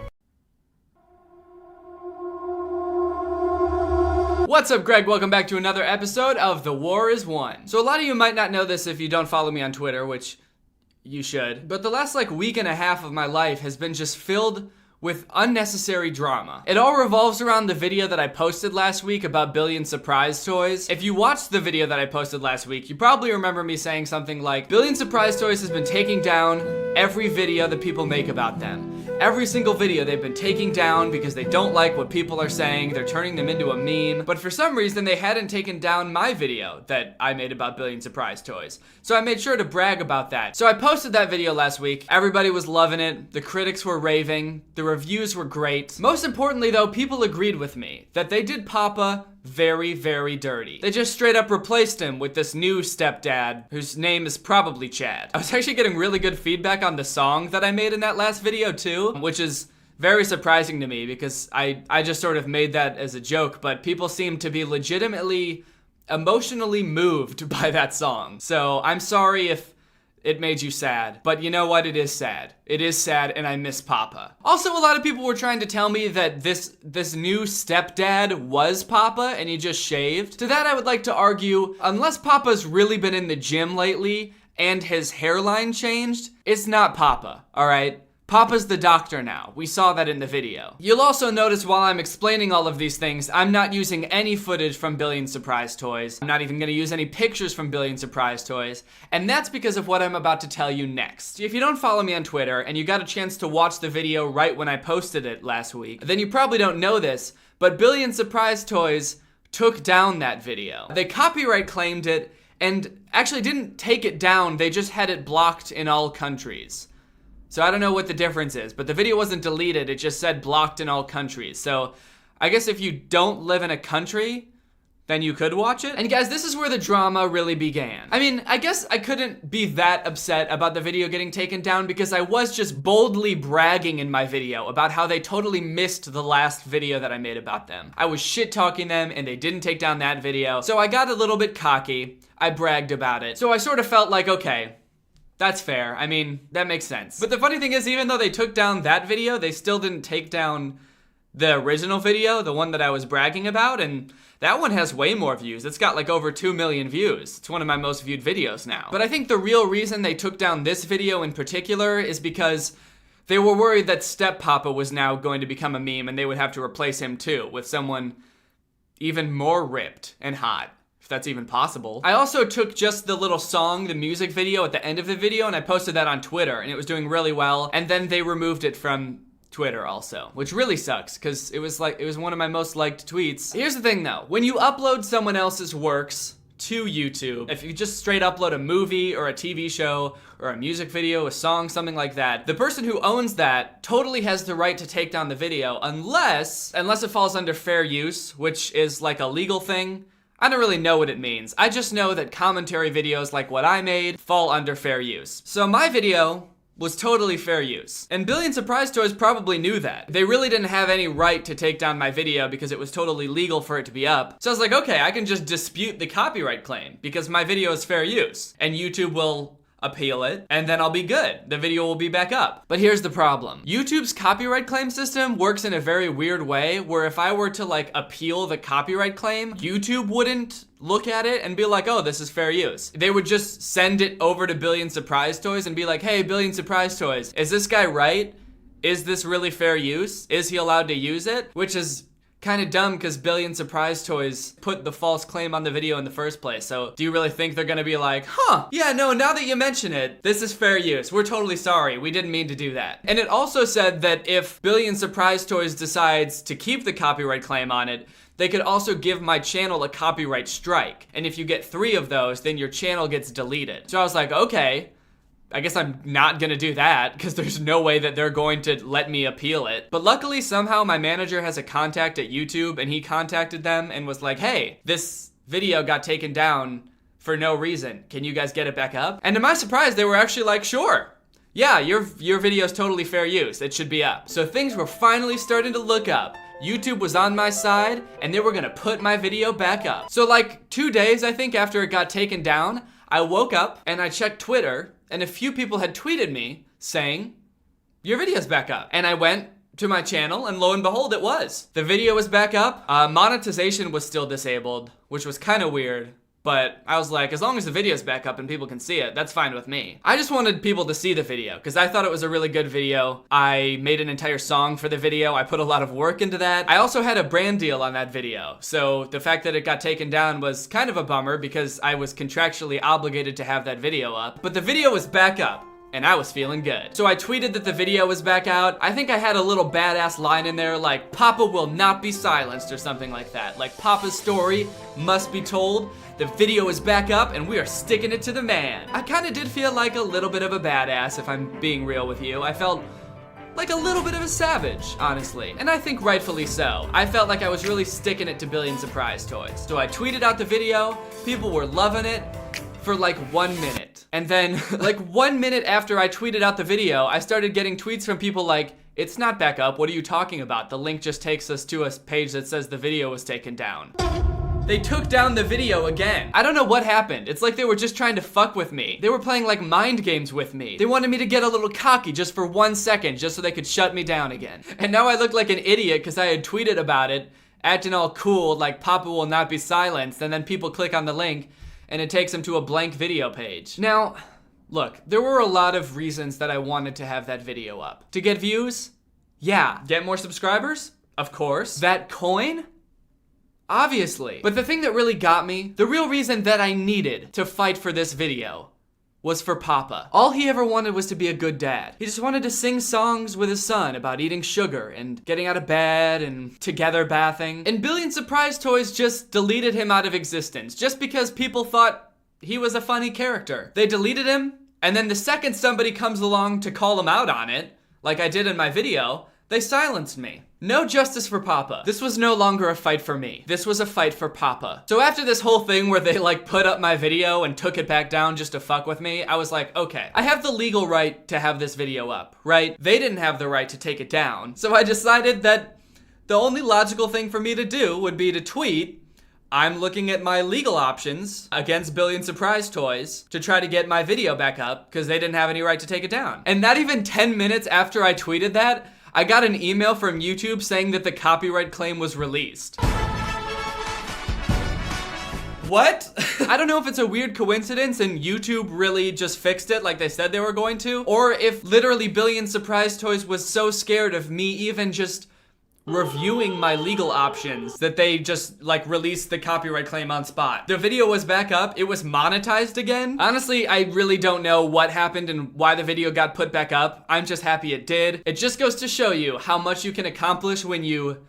What's up, Greg? Welcome back to another episode of The War is Won. So a lot of you might not know this if you don't follow me on Twitter, which you should. But the last like week and a half of my life has been just filled with unnecessary drama. It all revolves around the video that I posted last week about Billion Surprise Toys. If you watched the video that I posted last week, you probably remember me saying something like, Billion Surprise Toys has been taking down every video that people make about them. Every single video they've been taking down because they don't like what people are saying. They're turning them into a meme. But for some reason, they hadn't taken down my video that I made about Billion Surprise Toys. So I made sure to brag about that. So I posted that video last week. Everybody was loving it. The critics were raving. The reviews were great. Most importantly though, people agreed with me that they did Papa very, very dirty. They just straight up replaced him with this new stepdad whose name is probably Chad. I was actually getting really good feedback on the song that I made in that last video too, which is very surprising to me because I just sort of made that as a joke, but people seem to be legitimately emotionally moved by that song. So I'm sorry if it made you sad, but you know what? It is sad. It is sad, and I miss Papa. Also, a lot of people were trying to tell me that this new stepdad was Papa, and he just shaved. To that, I would like to argue, unless Papa's really been in the gym lately, and his hairline changed, it's not Papa, all right? Papa's the doctor now. We saw that in the video. You'll also notice while I'm explaining all of these things, I'm not using any footage from Billion Surprise Toys. I'm not even gonna use any pictures from Billion Surprise Toys. And that's because of what I'm about to tell you next. If you don't follow me on Twitter and you got a chance to watch the video right when I posted it last week, then you probably don't know this, but Billion Surprise Toys took down that video. They copyright claimed it and actually didn't take it down, they just had it blocked in all countries. So I don't know what the difference is, but the video wasn't deleted, it just said blocked in all countries. So I guess if you don't live in a country, then you could watch it. And guys, this is where the drama really began. I mean, I guess I couldn't be that upset about the video getting taken down because I was just boldly bragging in my video about how they totally missed the last video that I made about them. I was shit talking them and they didn't take down that video. So I got a little bit cocky, I bragged about it. So I sort of felt like, okay, that's fair. I mean, that makes sense. But the funny thing is, even though they took down that video, they still didn't take down the original video, the one that I was bragging about, and that one has way more views. It's got like over 2 million views. It's one of my most viewed videos now. But I think the real reason they took down this video in particular is because they were worried that Step Papa was now going to become a meme and they would have to replace him too with someone even more ripped and hot. If that's even possible. I also took just the little song, the music video at the end of the video, and I posted that on Twitter, and it was doing really well, and then they removed it from Twitter also, which really sucks, because it was one of my most liked tweets. Here's the thing though, when you upload someone else's works to YouTube, if you just straight upload a movie or a TV show or a music video, a song, something like that, the person who owns that totally has the right to take down the video unless it falls under fair use, which is like a legal thing. I don't really know what it means. I just know that commentary videos like what I made fall under fair use. So my video was totally fair use. And Billion Surprise Toys probably knew that. They really didn't have any right to take down my video because it was totally legal for it to be up. So I was like, okay, I can just dispute the copyright claim because my video is fair use. And YouTube will appeal it, and then I'll be good. The video will be back up. But here's the problem. YouTube's copyright claim system works in a very weird way where if I were to like appeal the copyright claim, YouTube wouldn't look at it and be like, oh, this is fair use. They would just send it over to Billion Surprise Toys and be like, hey, Billion Surprise Toys, is this guy right? Is this really fair use? Is he allowed to use it? Which is kind of dumb because Billion Surprise Toys put the false claim on the video in the first place. So do you really think they're gonna be like, huh, yeah, no, now that you mention it, this is fair use. We're totally sorry. We didn't mean to do that. And it also said that if Billion Surprise Toys decides to keep the copyright claim on it, they could also give my channel a copyright strike. And if you get 3 of those, then your channel gets deleted. So I was like, okay, I guess I'm not gonna do that because there's no way that they're going to let me appeal it. But luckily, somehow my manager has a contact at YouTube and he contacted them and was like, hey, this video got taken down for no reason. Can you guys get it back up? And to my surprise, they were actually like, sure. Yeah, your video is totally fair use. It should be up. So things were finally starting to look up. YouTube was on my side and they were gonna put my video back up. So like 2 days, I think, after it got taken down, I woke up and I checked Twitter and a few people had tweeted me saying, your video's back up. And I went to my channel and lo and behold, it was. The video was back up. Monetization was still disabled, which was kind of weird. but I was like, as long as the video's back up and people can see it, that's fine with me. I just wanted people to see the video because I thought it was a really good video. I made an entire song for the video. I put a lot of work into that. I also had a brand deal on that video. So the fact that it got taken down was kind of a bummer because I was contractually obligated to have that video up. But the video was back up. And I was feeling good. So I tweeted that the video was back out. I think I had a little badass line in there like, Papa will not be silenced or something like that. Like, Papa's story must be told. The video is back up and we are sticking it to the man. I kind of did feel like a little bit of a badass, if I'm being real with you. I felt like a little bit of a savage, honestly. And I think rightfully so. I felt like I was really sticking it to Billion Surprise Toys. So I tweeted out the video. People were loving it for like 1 minute. And then like 1 minute after I tweeted out the video, I started getting tweets from people like, it's not back up, what are you talking about? The link just takes us to a page that says the video was taken down. They took down the video again. I don't know what happened. It's like they were just trying to fuck with me. They were playing like mind games with me. They wanted me to get a little cocky just for 1 second, just so they could shut me down again. And now I look like an idiot because I had tweeted about it, acting all cool, like Papa will not be silenced, and then people click on the link, and it takes them to a blank video page. Now, look, there were a lot of reasons that I wanted to have that video up. To get views? Yeah. Get more subscribers? Of course. That coin? Obviously. But the thing that really got me, the real reason that I needed to fight for this video, was for Papa. All he ever wanted was to be a good dad. He just wanted to sing songs with his son about eating sugar and getting out of bed and together bathing. And Billion Surprise Toys just deleted him out of existence just because people thought he was a funny character. They deleted him, and then the second somebody comes along to call him out on it, like I did in my video, they silenced me. No justice for Papa. This was no longer a fight for me. This was a fight for Papa. So after this whole thing where they like put up my video and took it back down just to fuck with me, I was like, okay, I have the legal right to have this video up, right? They didn't have the right to take it down. So I decided that the only logical thing for me to do would be to tweet, I'm looking at my legal options against Billion Surprise Toys to try to get my video back up because they didn't have any right to take it down. And not even 10 minutes after I tweeted that, I got an email from YouTube saying that the copyright claim was released. What? I don't know if it's a weird coincidence and YouTube really just fixed it like they said they were going to, or if literally Billion Surprise Toys was so scared of me even just reviewing my legal options that they just like released the copyright claim on spot. The video was back up, it was monetized again. Honestly, I really don't know what happened and why the video got put back up. I'm just happy it did. It just goes to show you how much you can accomplish when you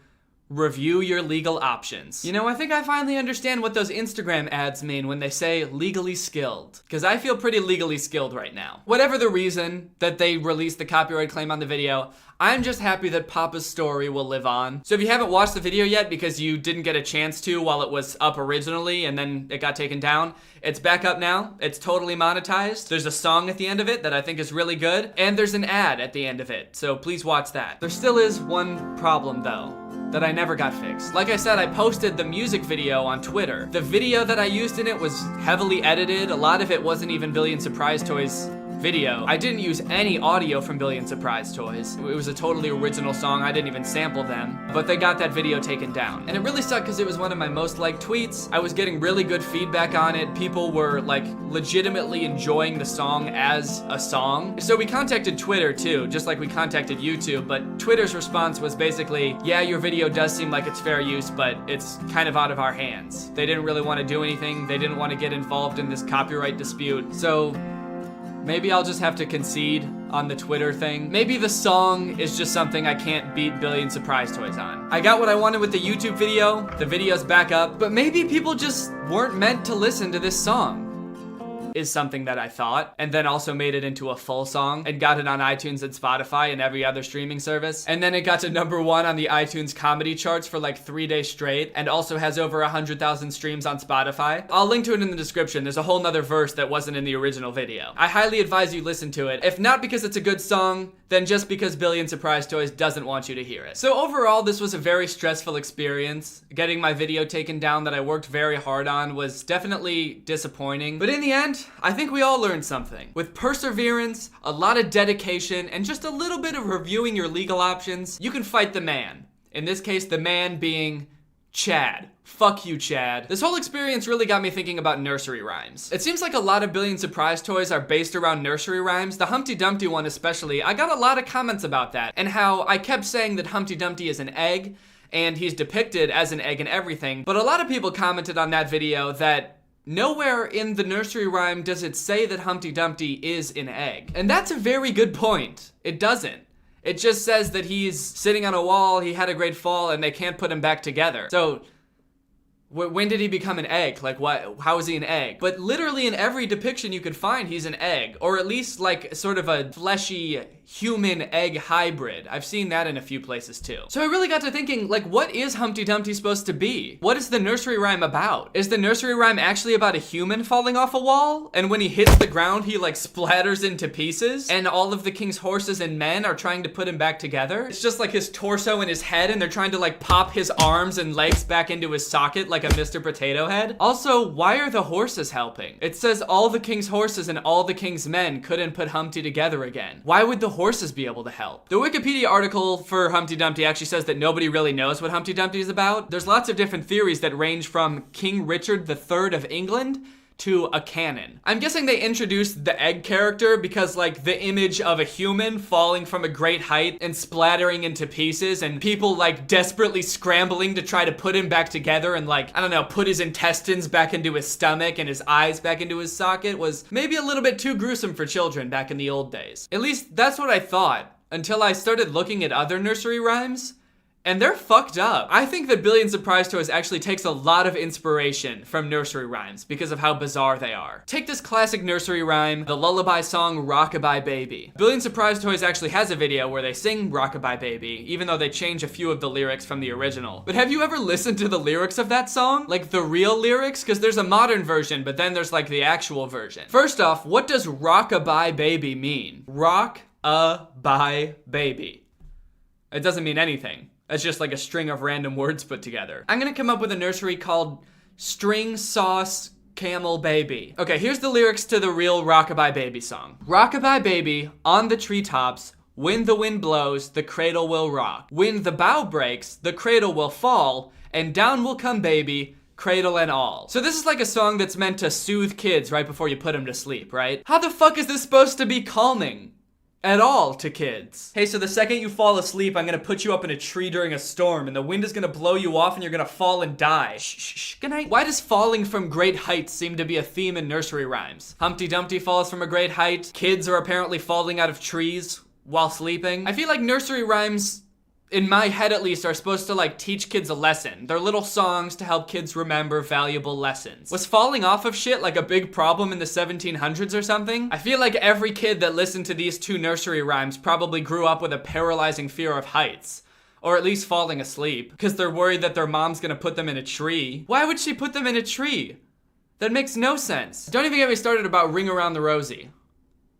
review your legal options. You know, I think I finally understand what those Instagram ads mean when they say legally skilled, because I feel pretty legally skilled right now. Whatever the reason that they released the copyright claim on the video, I'm just happy that Papa's story will live on. So if you haven't watched the video yet because you didn't get a chance to while it was up originally and then it got taken down, it's back up now. It's totally monetized. There's a song at the end of it that I think is really good, and there's an ad at the end of it, so please watch that. There still is one problem though that I never got fixed. Like I said, I posted the music video on Twitter. The video that I used in it was heavily edited. A lot of it wasn't even Billion Surprise Toys video. I didn't use any audio from Billion Surprise Toys. It was a totally original song. I didn't even sample them, but they got that video taken down. And it really sucked because it was one of my most liked tweets. I was getting really good feedback on it. People were like legitimately enjoying the song as a song. So we contacted Twitter too, just like we contacted YouTube, but Twitter's response was basically, yeah, your video does seem like it's fair use, but it's kind of out of our hands. They didn't really want to do anything. They didn't want to get involved in this copyright dispute. So maybe I'll just have to concede on the Twitter thing. Maybe the song is just something I can't beat Billion Surprise Toys on. I got what I wanted with the YouTube video. The video's back up. But maybe people just weren't meant to listen to this song, is something that I thought, and then also made it into a full song and got it on iTunes and Spotify and every other streaming service. And then it got to #1 on the iTunes comedy charts for like 3 days straight, and also has over 100,000 streams on Spotify. I'll link to it in the description. There's a whole nother verse that wasn't in the original video. I highly advise you listen to it. If not because it's a good song, then just because Billion Surprise Toys doesn't want you to hear it. So overall, this was a very stressful experience. Getting my video taken down that I worked very hard on was definitely disappointing. But in the end, I think we all learned something. With perseverance, a lot of dedication, and just a little bit of reviewing your legal options, you can fight the man. In this case, the man being Chad. Fuck you, Chad. This whole experience really got me thinking about nursery rhymes. It seems like a lot of Billion Surprise toys are based around nursery rhymes. The Humpty Dumpty one especially. I got a lot of comments about that, and how I kept saying that Humpty Dumpty is an egg, and he's depicted as an egg and everything. But a lot of people commented on that video that nowhere in the nursery rhyme does it say that Humpty Dumpty is an egg. And that's a very good point. It doesn't. It just says that he's sitting on a wall, he had a great fall, and they can't put him back together. So, when did he become an egg? Like, what? How is he an egg? But literally in every depiction you could find, he's an egg. Or at least like sort of a fleshy human egg hybrid. I've seen that in a few places too. So I really got to thinking, like, what is Humpty Dumpty supposed to be? What is the nursery rhyme about? Is the nursery rhyme actually about a human falling off a wall? And when he hits the ground, he like splatters into pieces? And all of the king's horses and men are trying to put him back together? It's just like his torso and his head, and they're trying to like pop his arms and legs back into his socket like a Mr. Potato Head. Also, why are the horses helping? It says all the king's horses and all the king's men couldn't put Humpty together again. Why would the horses be able to help? The Wikipedia article for Humpty Dumpty actually says that nobody really knows what Humpty Dumpty is about. There's lots of different theories that range from King Richard III of England to a canon. I'm guessing they introduced the egg character because like the image of a human falling from a great height and splattering into pieces, and people like desperately scrambling to try to put him back together and like, I don't know, put his intestines back into his stomach and his eyes back into his socket was maybe a little bit too gruesome for children back in the old days. At least that's what I thought until I started looking at other nursery rhymes. And they're fucked up. I think that Billion Surprise Toys actually takes a lot of inspiration from nursery rhymes because of how bizarre they are. Take this classic nursery rhyme, the lullaby song Rockabye Baby. Billion Surprise Toys actually has a video where they sing Rockabye Baby, even though they change a few of the lyrics from the original. But have you ever listened to the lyrics of that song? Like the real lyrics? Because there's a modern version, but then there's like the actual version. First off, what does Rockabye Baby mean? Rock-a-bye baby. It doesn't mean anything. It's just like a string of random words put together. I'm gonna come up with a nursery called String Sauce Camel Baby. Okay, here's the lyrics to the real Rockabye Baby song. Rockabye baby, on the treetops, when the wind blows, the cradle will rock. When the bough breaks, the cradle will fall, and down will come baby, cradle and all. So this is like a song that's meant to soothe kids right before you put them to sleep, right? How the fuck is this supposed to be calming at all to kids? Hey, so the second you fall asleep, I'm gonna put you up in a tree during a storm, and the wind is gonna blow you off, and you're gonna fall and die. Shh, good night. Why does falling from great heights seem to be a theme in nursery rhymes? Humpty Dumpty falls from a great height. Kids are apparently falling out of trees while sleeping. I feel like nursery rhymes, in my head at least, are supposed to like teach kids a lesson. They're little songs to help kids remember valuable lessons. Was falling off of shit like a big problem in the 1700s or something? I feel like every kid that listened to these two nursery rhymes probably grew up with a paralyzing fear of heights. Or at least falling asleep, because they're worried that their mom's gonna put them in a tree. Why would she put them in a tree? That makes no sense. Don't even get me started about Ring Around the Rosie.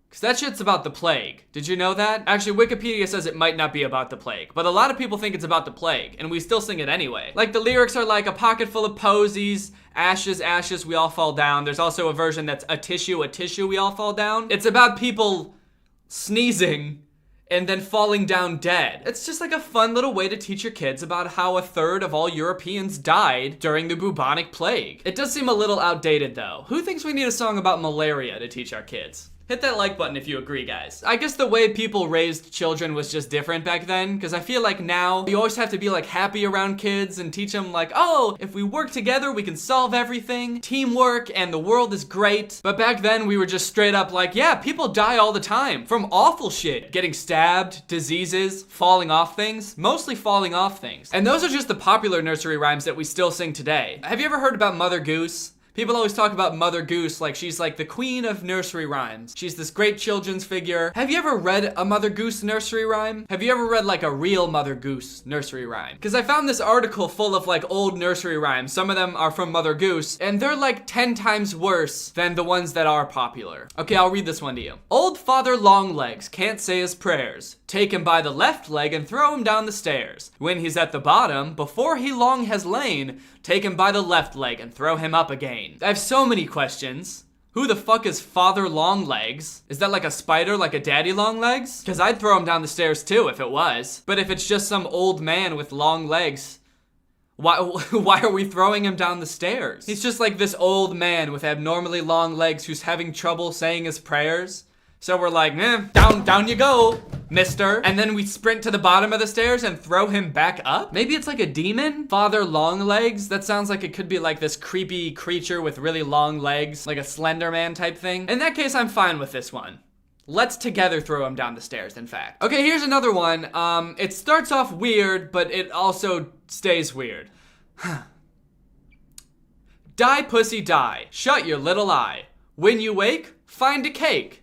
Because that shit's about the plague. Did you know that? Actually, Wikipedia says it might not be about the plague, but a lot of people think it's about the plague, and we still sing it anyway. Like, the lyrics are like, a pocket full of posies, ashes, ashes, we all fall down. There's also a version that's a tissue, we all fall down. It's about people sneezing and then falling down dead. It's just like a fun little way to teach your kids about how a third of all Europeans died during the bubonic plague. It does seem a little outdated though. Who thinks we need a song about malaria to teach our kids? Hit that like button if you agree, guys. I guess the way people raised children was just different back then, because I feel like now you always have to be like happy around kids and teach them like, oh, if we work together, we can solve everything. Teamwork and the world is great. But back then we were just straight up like, yeah, people die all the time from awful shit. Getting stabbed, diseases, falling off things, mostly falling off things. And those are just the popular nursery rhymes that we still sing today. Have you ever heard about Mother Goose? People always talk about Mother Goose like she's like the queen of nursery rhymes. She's this great children's figure. Have you ever read a Mother Goose nursery rhyme? Have you ever read like a real Mother Goose nursery rhyme? Because I found this article full of like old nursery rhymes. Some of them are from Mother Goose, and they're like 10 times worse than the ones that are popular. Okay, I'll read this one to you. Old Father Longlegs can't say his prayers. Take him by the left leg and throw him down the stairs. When he's at the bottom, before he long has lain, take him by the left leg and throw him up again. I have so many questions. Who the fuck is Father Longlegs? Is that like a spider, like a Daddy Longlegs? Because I'd throw him down the stairs too if it was. But if it's just some old man with long legs, Why are we throwing him down the stairs? He's just like this old man with abnormally long legs who's having trouble saying his prayers. So we're like, down you go, mister. And then we sprint to the bottom of the stairs and throw him back up? Maybe it's like a demon? Father Longlegs? That sounds like it could be like this creepy creature with really long legs, like a Slender Man type thing. In that case, I'm fine with this one. Let's together throw him down the stairs, in fact. Okay, here's another one. It starts off weird, but it also stays weird. Die, pussy, die. Shut your little eye. When you wake, find a cake.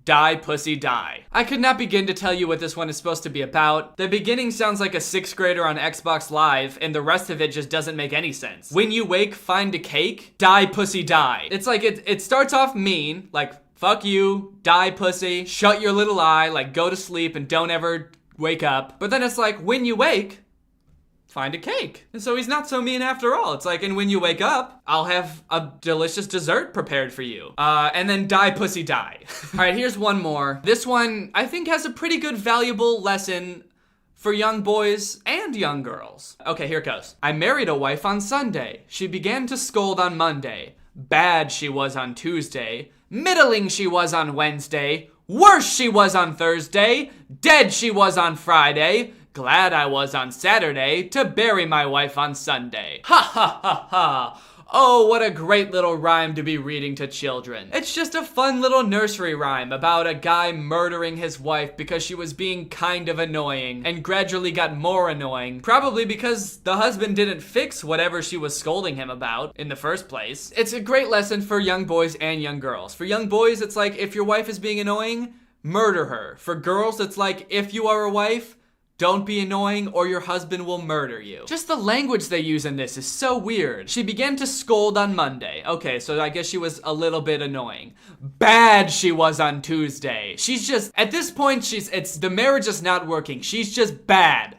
Die, pussy, die. I could not begin to tell you what this one is supposed to be about. The beginning sounds like a 6th grader on Xbox Live, and the rest of it just doesn't make any sense. When you wake, find a cake. Die, pussy, die. It's like it starts off mean, like fuck you, die, pussy, shut your little eye, like go to sleep and don't ever wake up. But then it's like, when you wake, find a cake. And so he's not so mean after all. It's like, and when you wake up, I'll have a delicious dessert prepared for you. And then die, pussy, die. All right, here's one more. This one, I think, has a pretty good, valuable lesson for young boys and young girls. Okay, here it goes. I married a wife on Sunday. She began to scold on Monday. Bad she was on Tuesday. Middling she was on Wednesday. Worse she was on Thursday. Dead she was on Friday. Glad I was on Saturday to bury my wife on Sunday. Ha ha ha ha. Oh, what a great little rhyme to be reading to children. It's just a fun little nursery rhyme about a guy murdering his wife because she was being kind of annoying and gradually got more annoying, probably because the husband didn't fix whatever she was scolding him about in the first place. It's a great lesson for young boys and young girls. For young boys, it's like, if your wife is being annoying, murder her. For girls, it's like, if you are a wife, don't be annoying or your husband will murder you. Just the language they use in this is so weird. She began to scold on Monday. Okay, so I guess she was a little bit annoying. Bad she was on Tuesday. She's just, at this point, the marriage is not working. She's just bad.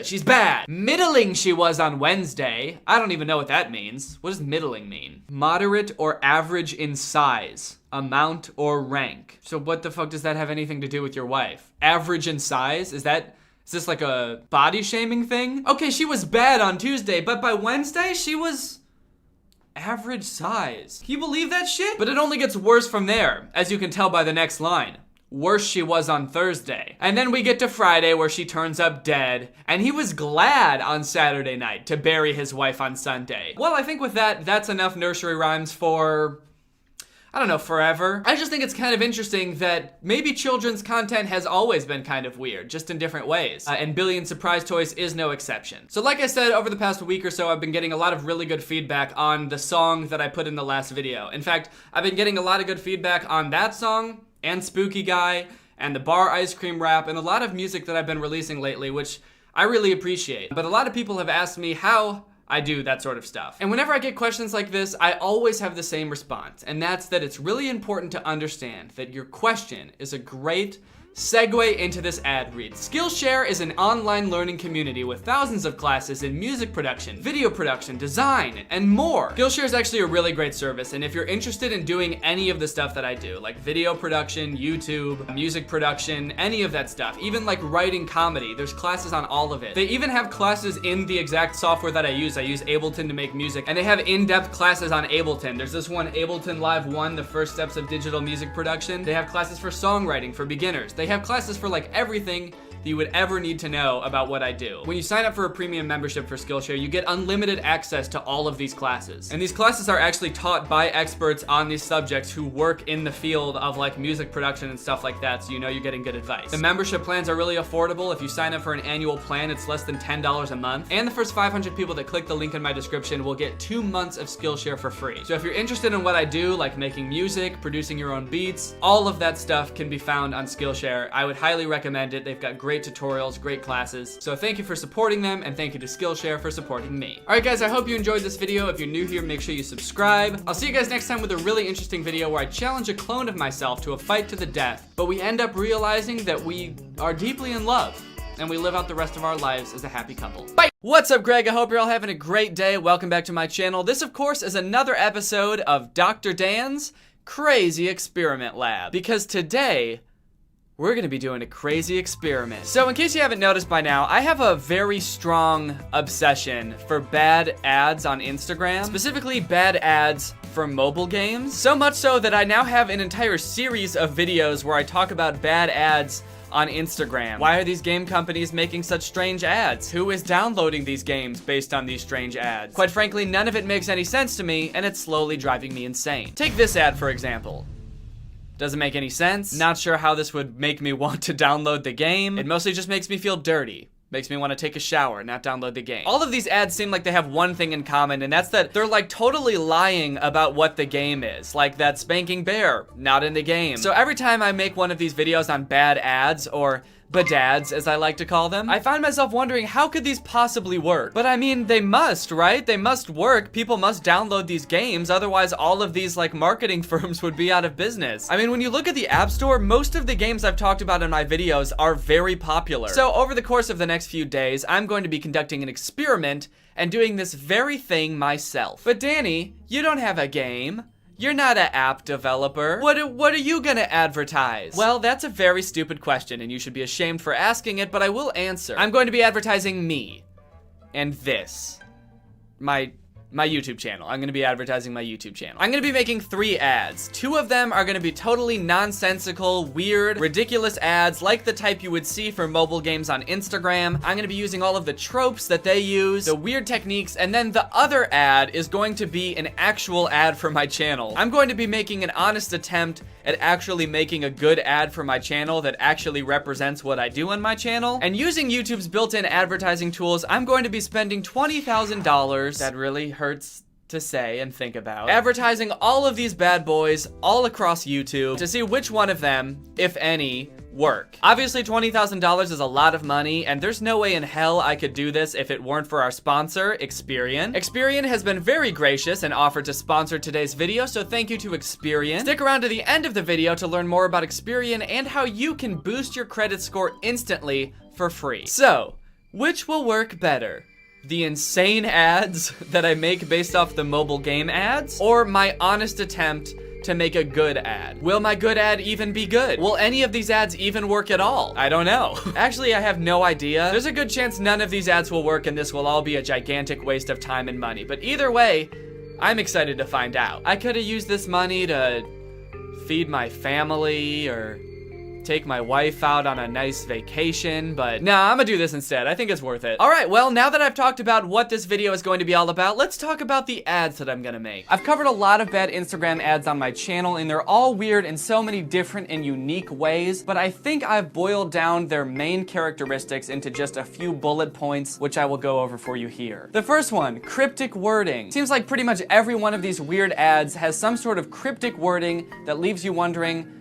She's bad. Middling she was on Wednesday. I don't even know what that means. What does middling mean? Moderate or average in size. Amount or rank. So what the fuck does that have anything to do with your wife? Average in size? Is this like a body shaming thing? Okay, she was bad on Tuesday, but by Wednesday, she was average size. Can you believe that shit? But it only gets worse from there, as you can tell by the next line. Worse she was on Thursday. And then we get to Friday where she turns up dead, and he was glad on Saturday night to bury his wife on Sunday. Well, I think with that, that's enough nursery rhymes for, I don't know, forever. I just think it's kind of interesting that maybe children's content has always been kind of weird, just in different ways. And Billion Surprise Toys is no exception. So like I said, over the past week or so, I've been getting a lot of really good feedback on the song that I put in the last video. In fact, I've been getting a lot of good feedback on that song, and Spooky Guy, and the Bar Ice Cream Rap, and a lot of music that I've been releasing lately, which I really appreciate. But a lot of people have asked me how I do that sort of stuff. And whenever I get questions like this, I always have the same response, and that's that it's really important to understand that your question is a great segue into this ad read. Skillshare is an online learning community with thousands of classes in music production, video production, design, and more. Skillshare is actually a really great service, and if you're interested in doing any of the stuff that I do, like video production, YouTube, music production, any of that stuff, even like writing comedy, there's classes on all of it. They even have classes in the exact software that I use. I use Ableton to make music, and they have in-depth classes on Ableton. There's this one, Ableton Live 1, the first steps of digital music production. They have classes for songwriting, for beginners. They have classes for like everything that you would ever need to know about what I do. When you sign up for a premium membership for Skillshare, you get unlimited access to all of these classes. And these classes are actually taught by experts on these subjects who work in the field of like music production and stuff like that, so you know you're getting good advice. The membership plans are really affordable. If you sign up for an annual plan, it's less than $10 a month. And the first 500 people that click the link in my description will get 2 months of Skillshare for free. So if you're interested in what I do, like making music, producing your own beats, all of that stuff can be found on Skillshare. I would highly recommend it. They've got great tutorials, great classes. So thank you for supporting them, and thank you to Skillshare for supporting me. All right, guys, I hope you enjoyed this video. If you're new here, make sure you subscribe. I'll see you guys next time with a really interesting video where I challenge a clone of myself to a fight to the death, but we end up realizing that we are deeply in love, and we live out the rest of our lives as a happy couple. Bye! What's up, Greg? I hope you're all having a great day. Welcome back to my channel. This, of course, is another episode of Dr. Dan's Crazy Experiment Lab, because today, we're gonna be doing a crazy experiment. So in case you haven't noticed by now, I have a very strong obsession for bad ads on Instagram, specifically bad ads for mobile games. So much so that I now have an entire series of videos where I talk about bad ads on Instagram. Why are these game companies making such strange ads? Who is downloading these games based on these strange ads? Quite frankly, none of it makes any sense to me, and it's slowly driving me insane. Take this ad, for example. Doesn't make any sense. Not sure how this would make me want to download the game. It mostly just makes me feel dirty. Makes me want to take a shower, not download the game. All of these ads seem like they have one thing in common, and that's that they're like totally lying about what the game is. Like that spanking bear, not in the game. So every time I make one of these videos on bad ads, or badads, as I like to call them, I find myself wondering, how could these possibly work? But I mean, they must, right? They must work. People must download these games, otherwise all of these like marketing firms would be out of business. I mean, when you look at the App Store, most of the games I've talked about in my videos are very popular. So over the course of the next few days, I'm going to be conducting an experiment and doing this very thing myself. But Danny, you don't have a game. You're not an app developer. What are you gonna advertise? Well, that's a very stupid question, and you should be ashamed for asking it, but I will answer. I'm going to be advertising me. And this. My YouTube channel. I'm gonna be advertising my YouTube channel. I'm gonna be making 3 ads. 2 of them are gonna be totally nonsensical, weird, ridiculous ads like the type you would see for mobile games on Instagram. I'm gonna be using all of the tropes that they use, the weird techniques, and then the other ad is going to be an actual ad for my channel. I'm going to be making an honest attempt at actually making a good ad for my channel that actually represents what I do on my channel. And using YouTube's built-in advertising tools, I'm going to be spending $20,000. That really hurts to say and think about. Advertising all of these bad boys all across YouTube to see which one of them, if any, work. Obviously, $20,000 is a lot of money, and there's no way in hell I could do this if it weren't for our sponsor, Experian. Experian has been very gracious and offered to sponsor today's video, so thank you to Experian. Stick around to the end of the video to learn more about Experian and how you can boost your credit score instantly for free. So, which will work better? The insane ads that I make based off the mobile game ads, or my honest attempt to make a good ad? Will my good ad even be good? Will any of these ads even work at all? I don't know. Actually, I have no idea. There's a good chance none of these ads will work and this will all be a gigantic waste of time and money. But either way, I'm excited to find out. I could have used this money to feed my family or take my wife out on a nice vacation, but nah, I'm gonna do this instead. I think it's worth it. All right, well, now that I've talked about what this video is going to be all about, let's talk about the ads that I'm gonna make. I've covered a lot of bad Instagram ads on my channel, and they're all weird in so many different and unique ways, but I think I've boiled down their main characteristics into just a few bullet points, which I will go over for you here. The first one, cryptic wording. Seems like pretty much every one of these weird ads has some sort of cryptic wording that leaves you wondering,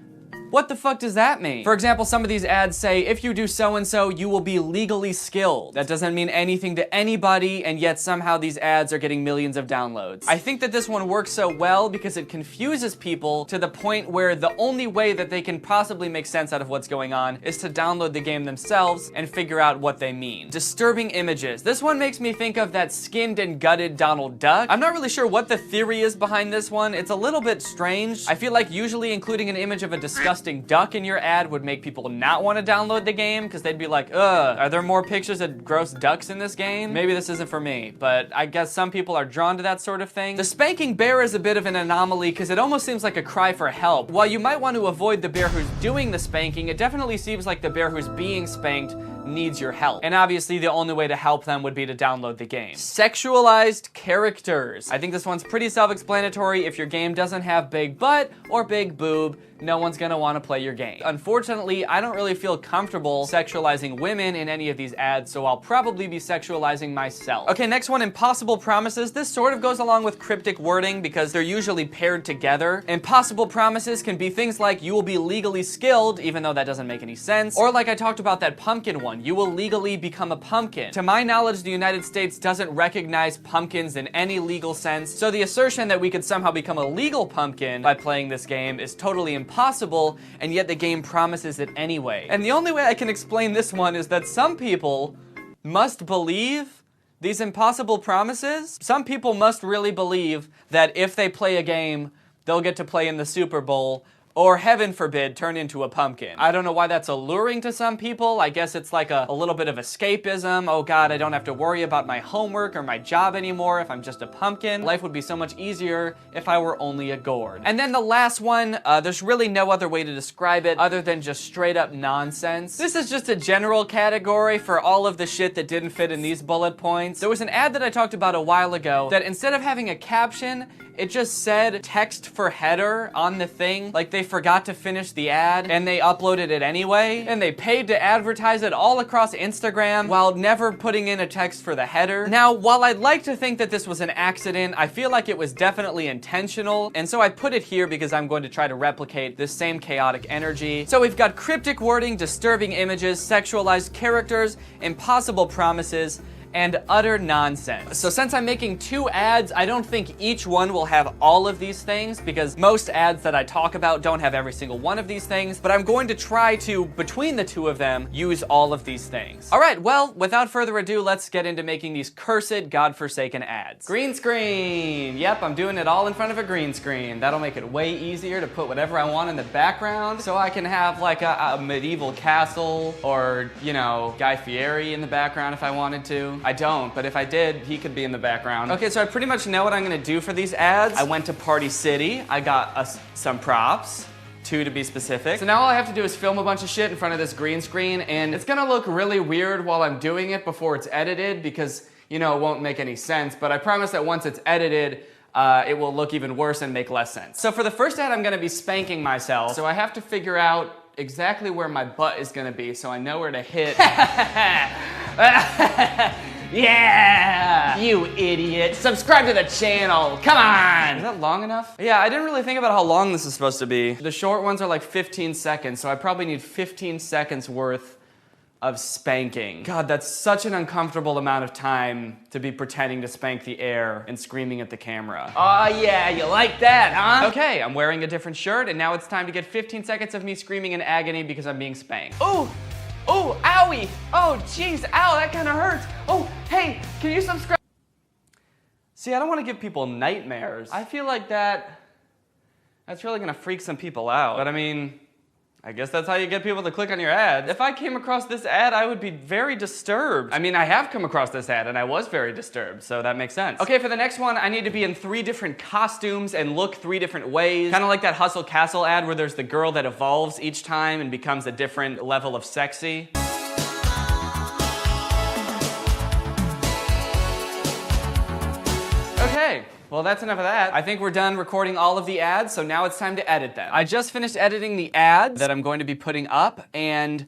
what the fuck does that mean? For example, some of these ads say, if you do so-and-so, you will be legally skilled. That doesn't mean anything to anybody, and yet somehow these ads are getting millions of downloads. I think that this one works so well because it confuses people to the point where the only way that they can possibly make sense out of what's going on is to download the game themselves and figure out what they mean. Disturbing images. This one makes me think of that skinned and gutted Donald Duck. I'm not really sure what the theory is behind this one. It's a little bit strange. I feel like usually including an image of a disgusting duck in your ad would make people not want to download the game because they'd be like, ugh, are there more pictures of gross ducks in this game? Maybe this isn't for me, but I guess some people are drawn to that sort of thing. The spanking bear is a bit of an anomaly because it almost seems like a cry for help. While you might want to avoid the bear who's doing the spanking, it definitely seems like the bear who's being spanked needs your help. And obviously the only way to help them would be to download the game. Sexualized characters. I think this one's pretty self-explanatory. If your game doesn't have big butt or big boob, no one's gonna wanna play your game. Unfortunately, I don't really feel comfortable sexualizing women in any of these ads, so I'll probably be sexualizing myself. Okay, next one, impossible promises. This sort of goes along with cryptic wording because they're usually paired together. Impossible promises can be things like, you will be legally skilled, even though that doesn't make any sense. Or like I talked about that pumpkin one, you will legally become a pumpkin. To my knowledge, the United States doesn't recognize pumpkins in any legal sense, so the assertion that we could somehow become a legal pumpkin by playing this game is totally impossible, and yet the game promises it anyway. And the only way I can explain this one is that some people must believe these impossible promises. Some people must really believe that if they play a game, they'll get to play in the Super Bowl, or heaven forbid, turn into a pumpkin. I don't know why that's alluring to some people. I guess it's like a little bit of escapism. Oh God, I don't have to worry about my homework or my job anymore if I'm just a pumpkin. Life would be so much easier if I were only a gourd. And then the last one, there's really no other way to describe it other than just straight up nonsense. This is just a general category for all of the shit that didn't fit in these bullet points. There was an ad that I talked about a while ago that instead of having a caption, it just said text for header on the thing. Like they forgot to finish the ad and they uploaded it anyway. And they paid to advertise it all across Instagram while never putting in a text for the header. Now, while I'd like to think that this was an accident, I feel like it was definitely intentional. And so I put it here because I'm going to try to replicate this same chaotic energy. So we've got cryptic wording, disturbing images, sexualized characters, impossible promises, and utter nonsense. So since I'm making 2 ads, I don't think each one will have all of these things because most ads that I talk about don't have every single one of these things, but I'm going to try to, between the 2 of them, use all of these things. All right, well, without further ado, let's get into making these cursed, godforsaken ads. Green screen. Yep, I'm doing it all in front of a green screen. That'll make it way easier to put whatever I want in the background, so I can have like a medieval castle or, you know, Guy Fieri in the background if I wanted to. I don't, but if I did, he could be in the background. Okay, so I pretty much know what I'm gonna do for these ads. I went to Party City. I got some props, 2 to be specific. So now all I have to do is film a bunch of shit in front of this green screen, and it's gonna look really weird while I'm doing it before it's edited because, you know, it won't make any sense, but I promise that once it's edited, it will look even worse and make less sense. So for the first ad, I'm gonna be spanking myself, so I have to figure out exactly where my butt is gonna be so I know where to hit. Yeah! You idiot. Subscribe to the channel. Come on! Is that long enough? Yeah, I didn't really think about how long this is supposed to be. The short ones are like 15 seconds, so I probably need 15 seconds worth of spanking. God, that's such an uncomfortable amount of time to be pretending to spank the air and screaming at the camera. Oh yeah, you like that, huh? Okay, I'm wearing a different shirt, and now it's time to get 15 seconds of me screaming in agony because I'm being spanked. Ooh! Oh, owie! Oh, jeez, ow, that kind of hurts. Oh, hey, can you subscribe? See, I don't want to give people nightmares. I feel like that's really gonna freak some people out. But I mean, I guess that's how you get people to click on your ads. If I came across this ad, I would be very disturbed. I mean, I have come across this ad and I was very disturbed, so that makes sense. Okay, for the next one, I need to be in 3 different costumes and look 3 different ways. Kind of like that Hustle Castle ad where there's the girl that evolves each time and becomes a different level of sexy. Okay. Well, that's enough of that. I think we're done recording all of the ads, so now it's time to edit them. I just finished editing the ads that I'm going to be putting up, and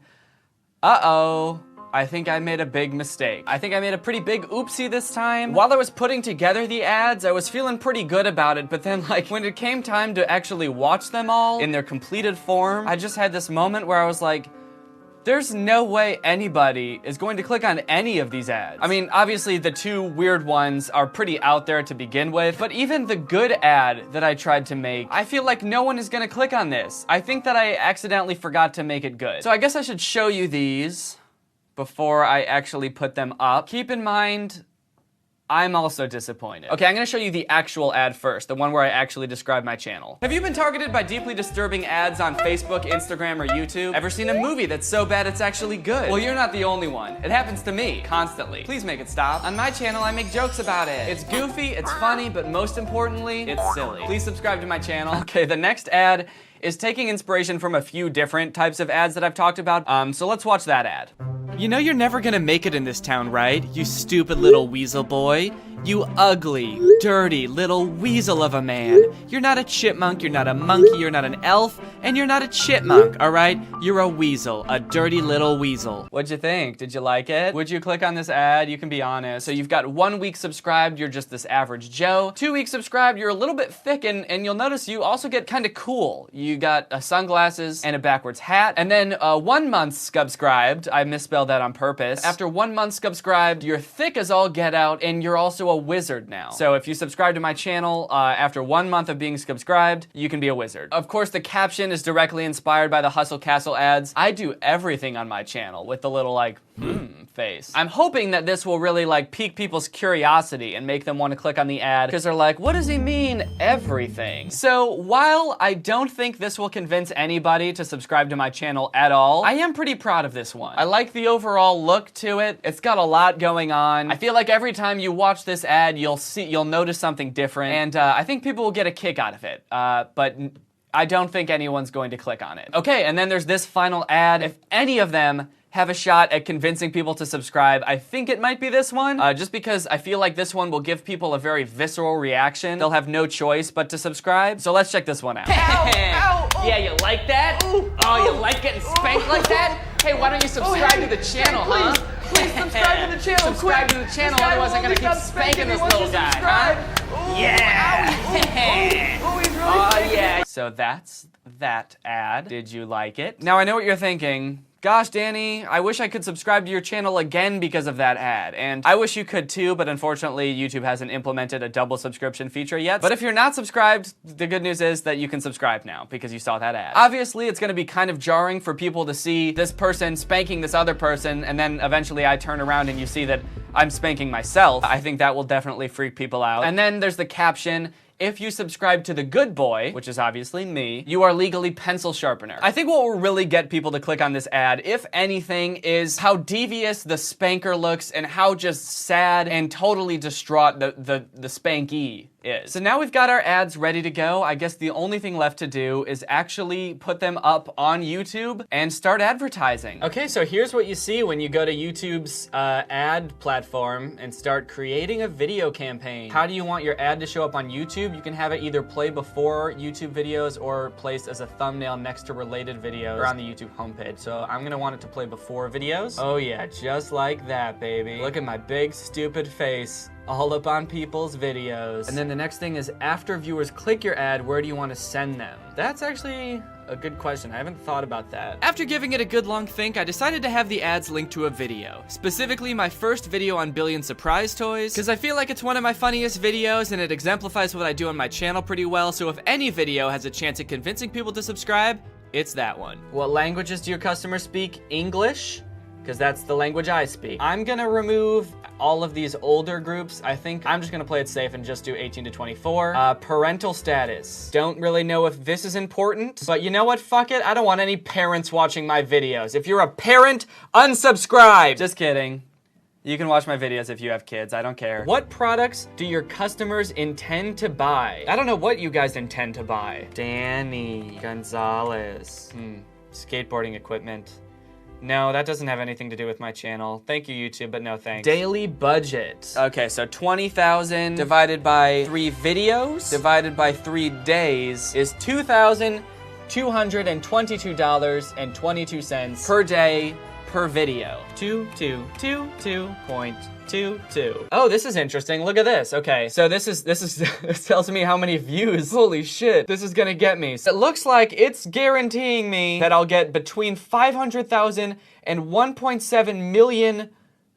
uh-oh, I think I made a big mistake. I think I made a pretty big oopsie this time. While I was putting together the ads, I was feeling pretty good about it, but then like when it came time to actually watch them all in their completed form, I just had this moment where I was like, there's no way anybody is going to click on any of these ads. I mean, obviously the 2 weird ones are pretty out there to begin with, but even the good ad that I tried to make, I feel like no one is gonna click on this. I think that I accidentally forgot to make it good. So I guess I should show you these before I actually put them up. Keep in mind, I'm also disappointed. Okay, I'm gonna show you the actual ad first, the one where I actually describe my channel. Have you been targeted by deeply disturbing ads on Facebook, Instagram, or YouTube? Ever seen a movie that's so bad it's actually good? Well, you're not the only one. It happens to me, constantly. Please make it stop. On my channel, I make jokes about it. It's goofy, it's funny, but most importantly, it's silly. Please subscribe to my channel. Okay, the next ad is taking inspiration from a few different types of ads that I've talked about, so let's watch that ad. You know you're never gonna make it in this town, right? You stupid little weasel boy. You ugly, dirty little weasel of a man. You're not a chipmunk, you're not a monkey, you're not an elf, and you're not a chipmunk, all right? You're a weasel, a dirty little weasel. What'd you think? Did you like it? Would you click on this ad? You can be honest. So you've got 1 week subscribed, you're just this average Joe. 2 weeks subscribed, you're a little bit thick, and you'll notice you also get kind of cool. You got sunglasses and a backwards hat. And then 1 month subscribed, I misspelled that on purpose. After 1 month subscribed, you're thick as all get out, and you're also a wizard now. So if you subscribe to my channel, after 1 month of being subscribed, you can be a wizard. Of course, the caption is directly inspired by the Hustle Castle ads. I do everything on my channel with the little like, face. I'm hoping that this will really like pique people's curiosity and make them want to click on the ad because they're like, what does he mean, everything? So while I don't think this will convince anybody to subscribe to my channel at all, I am pretty proud of this one. I like the overall look to it. It's got a lot going on. I feel like every time you watch this ad, you'll notice something different, and I think people will get a kick out of it. But I don't think anyone's going to click on it. Okay, and then there's this final ad. If any of them have a shot at convincing people to subscribe, I think it might be this one, just because I feel like this one will give people a very visceral reaction. They'll have no choice but to subscribe. So let's check this one out. Ow, ow, Yeah, you like that? Ooh, oh, you like getting spanked like that? Hey, why don't you subscribe to the channel, huh? Please subscribe to the channel, Subscribe to the channel, otherwise I'm gonna keep spanking this little guy, huh? Yeah! Oh, he's really Oh, yeah. So that's that ad. Did you like it? Now I know what you're thinking. Gosh, Danny, I wish I could subscribe to your channel again because of that ad. And I wish you could too, but unfortunately, YouTube hasn't implemented a double subscription feature yet. But if you're not subscribed, the good news is that you can subscribe now because you saw that ad. Obviously, it's gonna be kind of jarring for people to see this person spanking this other person, and then eventually I turn around and you see that I'm spanking myself. I think that will definitely freak people out. And then there's the caption, if you subscribe to the good boy, which is obviously me, you are legally pencil sharpener. I think what will really get people to click on this ad, if anything, is how devious the spanker looks and how just sad and totally distraught the spankee is. So now we've got our ads ready to go. I guess the only thing left to do is actually put them up on YouTube and start advertising. Okay, so here's what you see when you go to YouTube's ad platform and start creating a video campaign. How do you want your ad to show up on YouTube? You can have it either play before YouTube videos or placed as a thumbnail next to related videos or on the YouTube homepage. So I'm gonna want it to play before videos. Oh yeah, just like that, baby. Look at my big stupid face all up on people's videos. And then the next thing is, after viewers click your ad, where do you want to send them? That's actually a good question. I haven't thought about that. After giving it a good long think, I decided to have the ads linked to a video. Specifically, my first video on Billion Surprise Toys, because I feel like it's one of my funniest videos and it exemplifies what I do on my channel pretty well, so if any video has a chance at convincing people to subscribe, it's that one. What languages do your customers speak? English? Because that's the language I speak. I'm gonna remove all of these older groups. I think I'm just gonna play it safe and just do 18 to 24. Parental status. Don't really know if this is important, but you know what? Fuck it. I don't want any parents watching my videos. If you're a parent, unsubscribe. Just kidding. You can watch my videos if you have kids, I don't care. What products do your customers intend to buy? I don't know what you guys intend to buy. Danny Gonzalez. Skateboarding equipment. No, that doesn't have anything to do with my channel. Thank you, YouTube, but no thanks. Daily budget. Okay, so 20,000 divided by 3 videos divided by 3 days is $2,222.22 per day per video. 2222.22. Oh, this is interesting. Look at this. Okay, so this tells me how many views. Holy shit, this is gonna get me. So it looks like it's guaranteeing me that I'll get between 500,000 and 1.7 million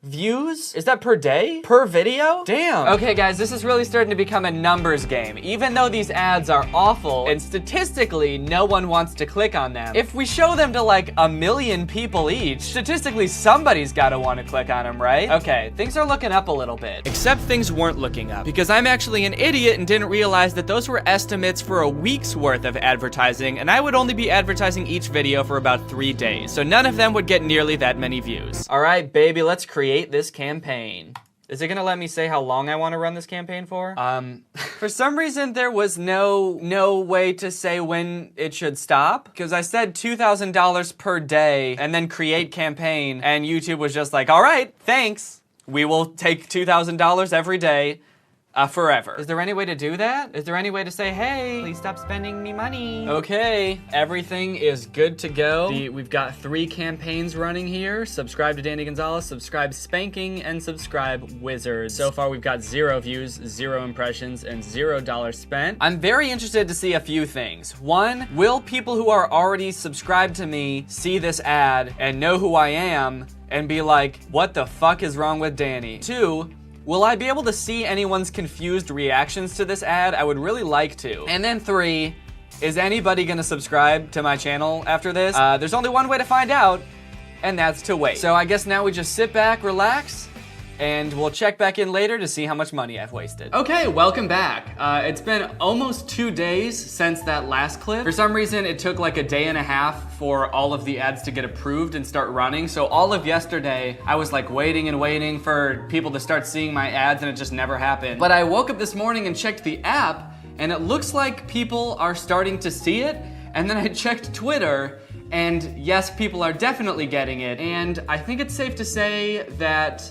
views? Is that per day? Per video? Damn. Okay guys, this is really starting to become a numbers game. Even though these ads are awful and statistically no one wants to click on them, if we show them to like 1 million people each, statistically somebody's gotta want to click on them, right? Okay, things are looking up a little bit. Except things weren't looking up because I'm actually an idiot and didn't realize that those were estimates for a week's worth of advertising, and I would only be advertising each video for about 3 days, so none of them would get nearly that many views. All right, baby, let's create this campaign. Is it gonna let me say how long I want to run this campaign for? For some reason there was no way to say when it should stop, because I said $2,000 per day and then create campaign, and YouTube was just like, all right, thanks. We will take $2,000 every day. Forever. Is there any way to do that? Is there any way to say, hey, please stop spending me money? Okay, everything is good to go. We've got 3 campaigns running here. Subscribe to Danny Gonzalez, subscribe Spanking, and subscribe Wizards. So far, we've got 0 views, 0 impressions, and $0 spent. I'm very interested to see a few things. 1, will people who are already subscribed to me see this ad and know who I am and be like, what the fuck is wrong with Danny? 2, will I be able to see anyone's confused reactions to this ad? I would really like to. And then 3, is anybody gonna subscribe to my channel after this? There's only one way to find out. and that's to wait. So I guess now we just sit back, relax, and we'll check back in later to see how much money I've wasted. Okay, welcome back. It's been almost 2 days since that last clip. For some reason, it took like a day and a half for all of the ads to get approved and start running. So all of yesterday, I was like waiting and waiting for people to start seeing my ads, and it just never happened. But I woke up this morning and checked the app, and it looks like people are starting to see it. And then I checked Twitter, and yes, people are definitely getting it. And I think it's safe to say that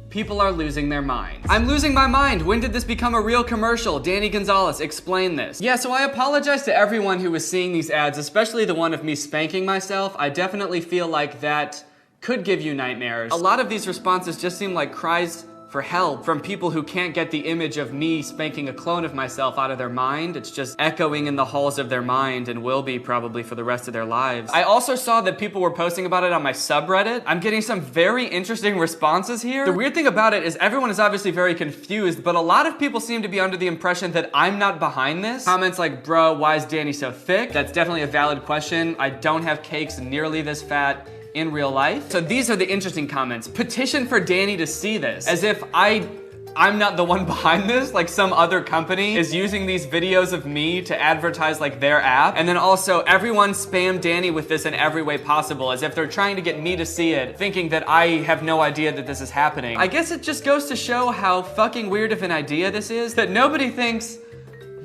people are losing their minds. I'm losing my mind. When did this become a real commercial? Danny Gonzalez, explain this. Yeah, so I apologize to everyone who was seeing these ads, especially the one of me spanking myself. I definitely feel like that could give you nightmares. A lot of these responses just seem like cries for help from people who can't get the image of me spanking a clone of myself out of their mind. It's just echoing in the halls of their mind and will be probably for the rest of their lives. I also saw that people were posting about it on my subreddit. I'm getting some very interesting responses here. The weird thing about it is everyone is obviously very confused, but a lot of people seem to be under the impression that I'm not behind this. Comments like, bro, why is Danny so thick? That's definitely a valid question. I don't have cakes nearly this fat in real life. So these are the interesting comments. Petition for Danny to see this. As if I'm not the one behind this, like some other company is using these videos of me to advertise like their app. And then also everyone spam Danny with this in every way possible, as if they're trying to get me to see it, thinking that I have no idea that this is happening. I guess it just goes to show how fucking weird of an idea this is, that nobody thinks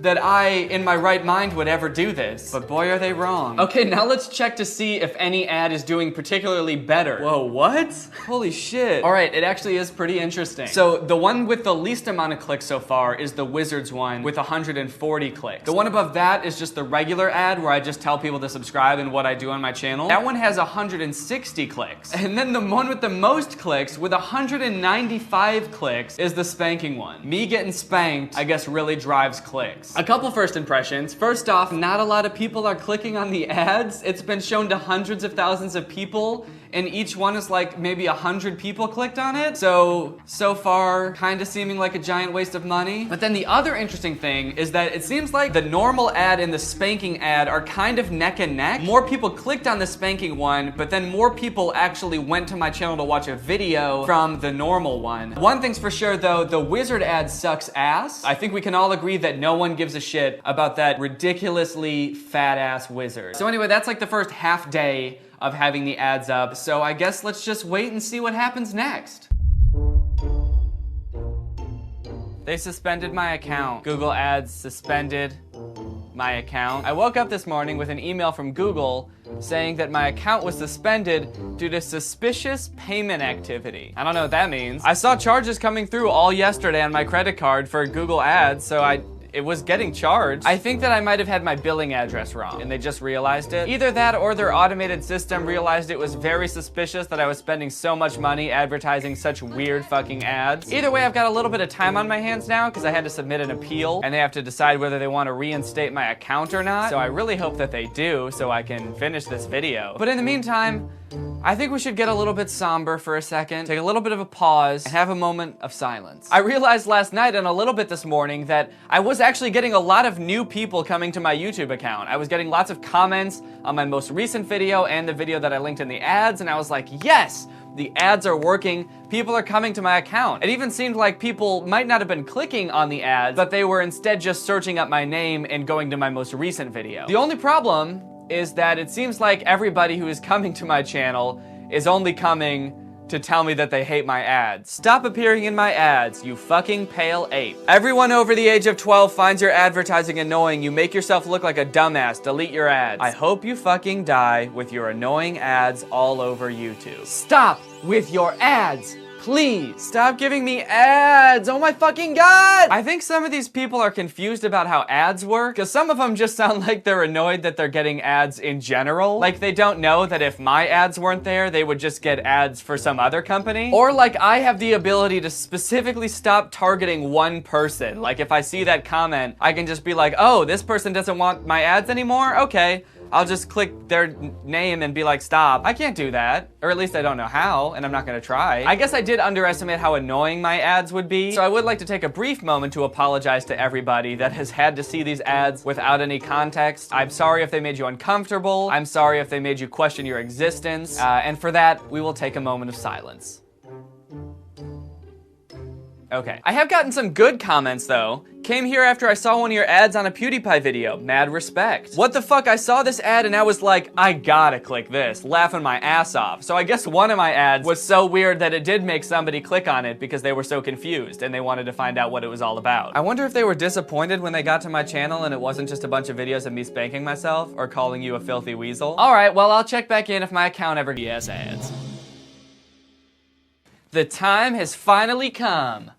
that I, in my right mind, would ever do this. But boy, are they wrong. Okay, now let's check to see if any ad is doing particularly better. Whoa, what? Holy shit. All right, it actually is pretty interesting. So the one with the least amount of clicks so far is the Wizards one with 140 clicks. The one above that is just the regular ad where I just tell people to subscribe and what I do on my channel. That one has 160 clicks. And then the one with the most clicks with 195 clicks is the spanking one. Me getting spanked, I guess, really drives clicks. A couple first impressions. First off, not a lot of people are clicking on the ads. It's been shown to hundreds of thousands of people, and each one is like maybe 100 people clicked on it. So far, kind of seeming like a giant waste of money. But then the other interesting thing is that it seems like the normal ad and the spanking ad are kind of neck and neck. More people clicked on the spanking one, but then more people actually went to my channel to watch a video from the normal one. One thing's for sure though, the Wizard ad sucks ass. I think we can all agree that no one gives a shit about that ridiculously fat ass wizard. So anyway, that's like the first half day of having the ads up. So I guess let's just wait and see what happens next. They suspended my account. Google Ads suspended my account. I woke up this morning with an email from Google saying that my account was suspended due to suspicious payment activity. I don't know what that means. I saw charges coming through all yesterday on my credit card for Google Ads, so it was getting charged. I think that I might have had my billing address wrong and they just realized it. Either that or their automated system realized it was very suspicious that I was spending so much money advertising such weird fucking ads. Either way, I've got a little bit of time on my hands now because I had to submit an appeal and they have to decide whether they want to reinstate my account or not. So I really hope that they do so I can finish this video. But in the meantime, I think we should get a little bit somber for a second, take a little bit of a pause, and have a moment of silence. I realized last night and a little bit this morning that I was actually getting a lot of new people coming to my YouTube account. I was getting lots of comments on my most recent video and the video that I linked in the ads, and I was like, yes! The ads are working, people are coming to my account. It even seemed like people might not have been clicking on the ads, but they were instead just searching up my name and going to my most recent video. The only problem is that it seems like everybody who is coming to my channel is only coming to tell me that they hate my ads. Stop appearing in my ads, you fucking pale ape. Everyone over the age of 12 finds your advertising annoying. You make yourself look like a dumbass. Delete your ads. I hope you fucking die with your annoying ads all over YouTube. Stop with your ads. Please, stop giving me ads. Oh my fucking god! I think some of these people are confused about how ads work, because some of them just sound like they're annoyed that they're getting ads in general. Like they don't know that if my ads weren't there, they would just get ads for some other company. Or like I have the ability to specifically stop targeting one person. Like if I see that comment, I can just be like, oh, this person doesn't want my ads anymore? Okay. I'll just click their name and be like, stop. I can't do that, or at least I don't know how, and I'm not gonna try. I guess I did underestimate how annoying my ads would be, so I would like to take a brief moment to apologize to everybody that has had to see these ads without any context. I'm sorry if they made you uncomfortable. I'm sorry if they made you question your existence, and for that, we will take a moment of silence. Okay. I have gotten some good comments though. Came here after I saw one of your ads on a PewDiePie video. Mad respect. What the fuck? I saw this ad and I was like, I gotta click this, laughing my ass off. So I guess one of my ads was so weird that it did make somebody click on it because they were so confused and they wanted to find out what it was all about. I wonder if they were disappointed when they got to my channel and it wasn't just a bunch of videos of me spanking myself or calling you a filthy weasel. All right, well, I'll check back in if my account ever gets ads. The time has finally come.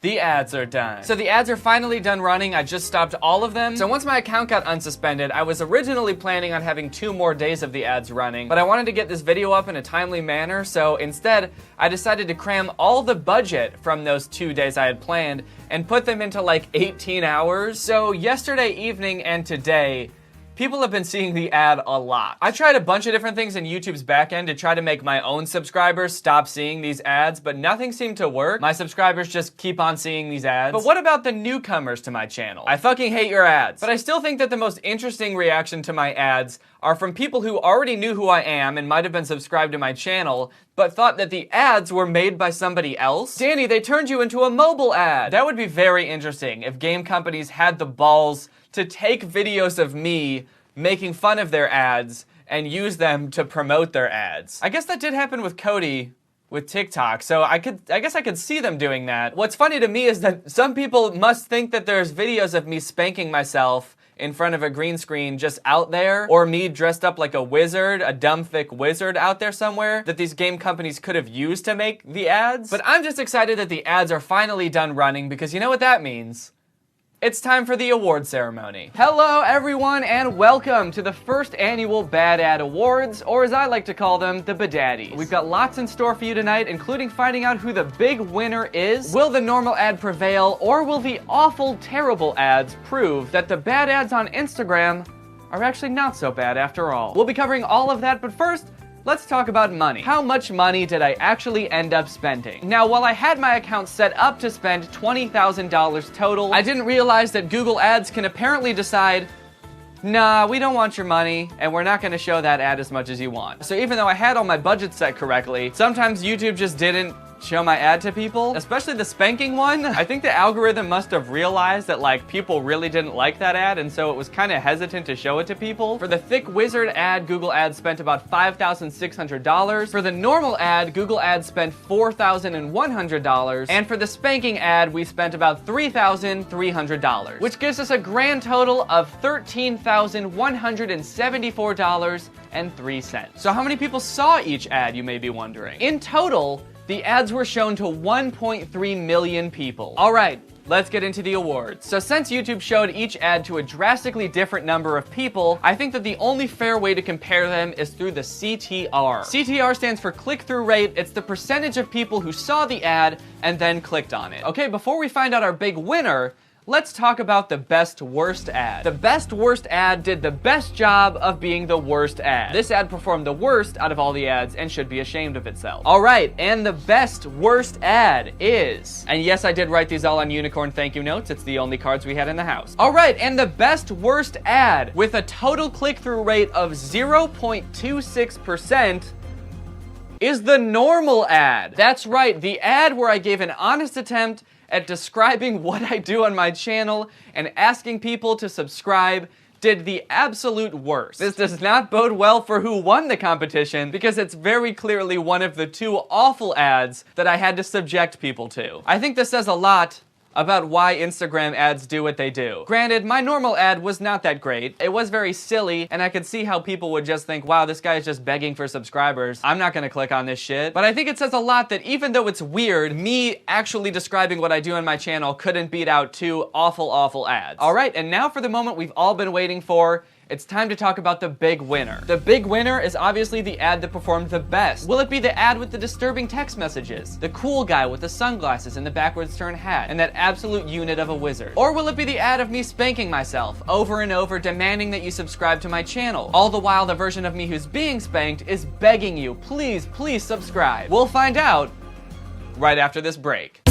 The ads are done. So the ads are finally done running. I just stopped all of them. So once my account got unsuspended, I was originally planning on having 2 more days of the ads running, but I wanted to get this video up in a timely manner, so instead, I decided to cram all the budget from those 2 days I had planned and put them into like 18 hours. So yesterday evening and today, people have been seeing the ad a lot. I tried a bunch of different things in YouTube's backend to try to make my own subscribers stop seeing these ads, but nothing seemed to work. My subscribers just keep on seeing these ads. But what about the newcomers to my channel? I fucking hate your ads. But I still think that the most interesting reaction to my ads are from people who already knew who I am and might have been subscribed to my channel, but thought that the ads were made by somebody else. Danny, they turned you into a mobile ad. That would be very interesting if game companies had the balls to take videos of me making fun of their ads and use them to promote their ads. I guess that did happen with Cody with TikTok, so I guess I could see them doing that. What's funny to me is that some people must think that there's videos of me spanking myself in front of a green screen just out there, or me dressed up like a wizard, a dumb thick wizard out there somewhere that these game companies could have used to make the ads. But I'm just excited that the ads are finally done running because you know what that means? It's time for the award ceremony. Hello everyone and welcome to the first annual Bad Ad Awards, or as I like to call them, the Badaddies. We've got lots in store for you tonight, including finding out who the big winner is. Will the normal ad prevail, or will the awful, terrible ads prove that the bad ads on Instagram are actually not so bad after all? We'll be covering all of that, but first, let's talk about money. How much money did I actually end up spending? Now, while I had my account set up to spend $20,000 total, I didn't realize that Google Ads can apparently decide, nah, we don't want your money, and we're not gonna show that ad as much as you want. So even though I had all my budgets set correctly, sometimes YouTube just didn't show my ad to people, especially the spanking one. I think the algorithm must have realized that like people really didn't like that ad, and so it was kind of hesitant to show it to people. For the thick wizard ad, Google Ads spent about $5,600. For the normal ad, Google Ads spent $4,100. And for the spanking ad, we spent about $3,300, which gives us a grand total of $13,174.03. So how many people saw each ad, you may be wondering? In total, the ads were shown to 1.3 million people. All right, let's get into the awards. So since YouTube showed each ad to a drastically different number of people, I think that the only fair way to compare them is through the CTR. CTR stands for click-through rate. It's the percentage of people who saw the ad and then clicked on it. Okay, before we find out our big winner, let's talk about the best worst ad. The best worst ad did the best job of being the worst ad. This ad performed the worst out of all the ads and should be ashamed of itself. All right, and the best worst ad is, and yes, I did write these all on unicorn thank you notes. It's the only cards we had in the house. All right, and the best worst ad with a total click-through rate of 0.26% is the normal ad. That's right, the ad where I gave an honest attempt at describing what I do on my channel and asking people to subscribe did the absolute worst. This does not bode well for who won the competition because it's very clearly one of the 2 awful ads that I had to subject people to. I think this says a lot about why Instagram ads do what they do. Granted, my normal ad was not that great. It was very silly, and I could see how people would just think, wow, this guy is just begging for subscribers. I'm not gonna click on this shit. But I think it says a lot that even though it's weird, me actually describing what I do on my channel couldn't beat out 2 awful, awful ads. All right, and now for the moment we've all been waiting for. it's time to talk about the big winner. The big winner is obviously the ad that performed the best. Will it be the ad with the disturbing text messages, the cool guy with the sunglasses and the backwards turned hat, and that absolute unit of a wizard? Or will it be the ad of me spanking myself over and over, demanding that you subscribe to my channel, all the while the version of me who's being spanked is begging you, please, please subscribe? We'll find out right after this break.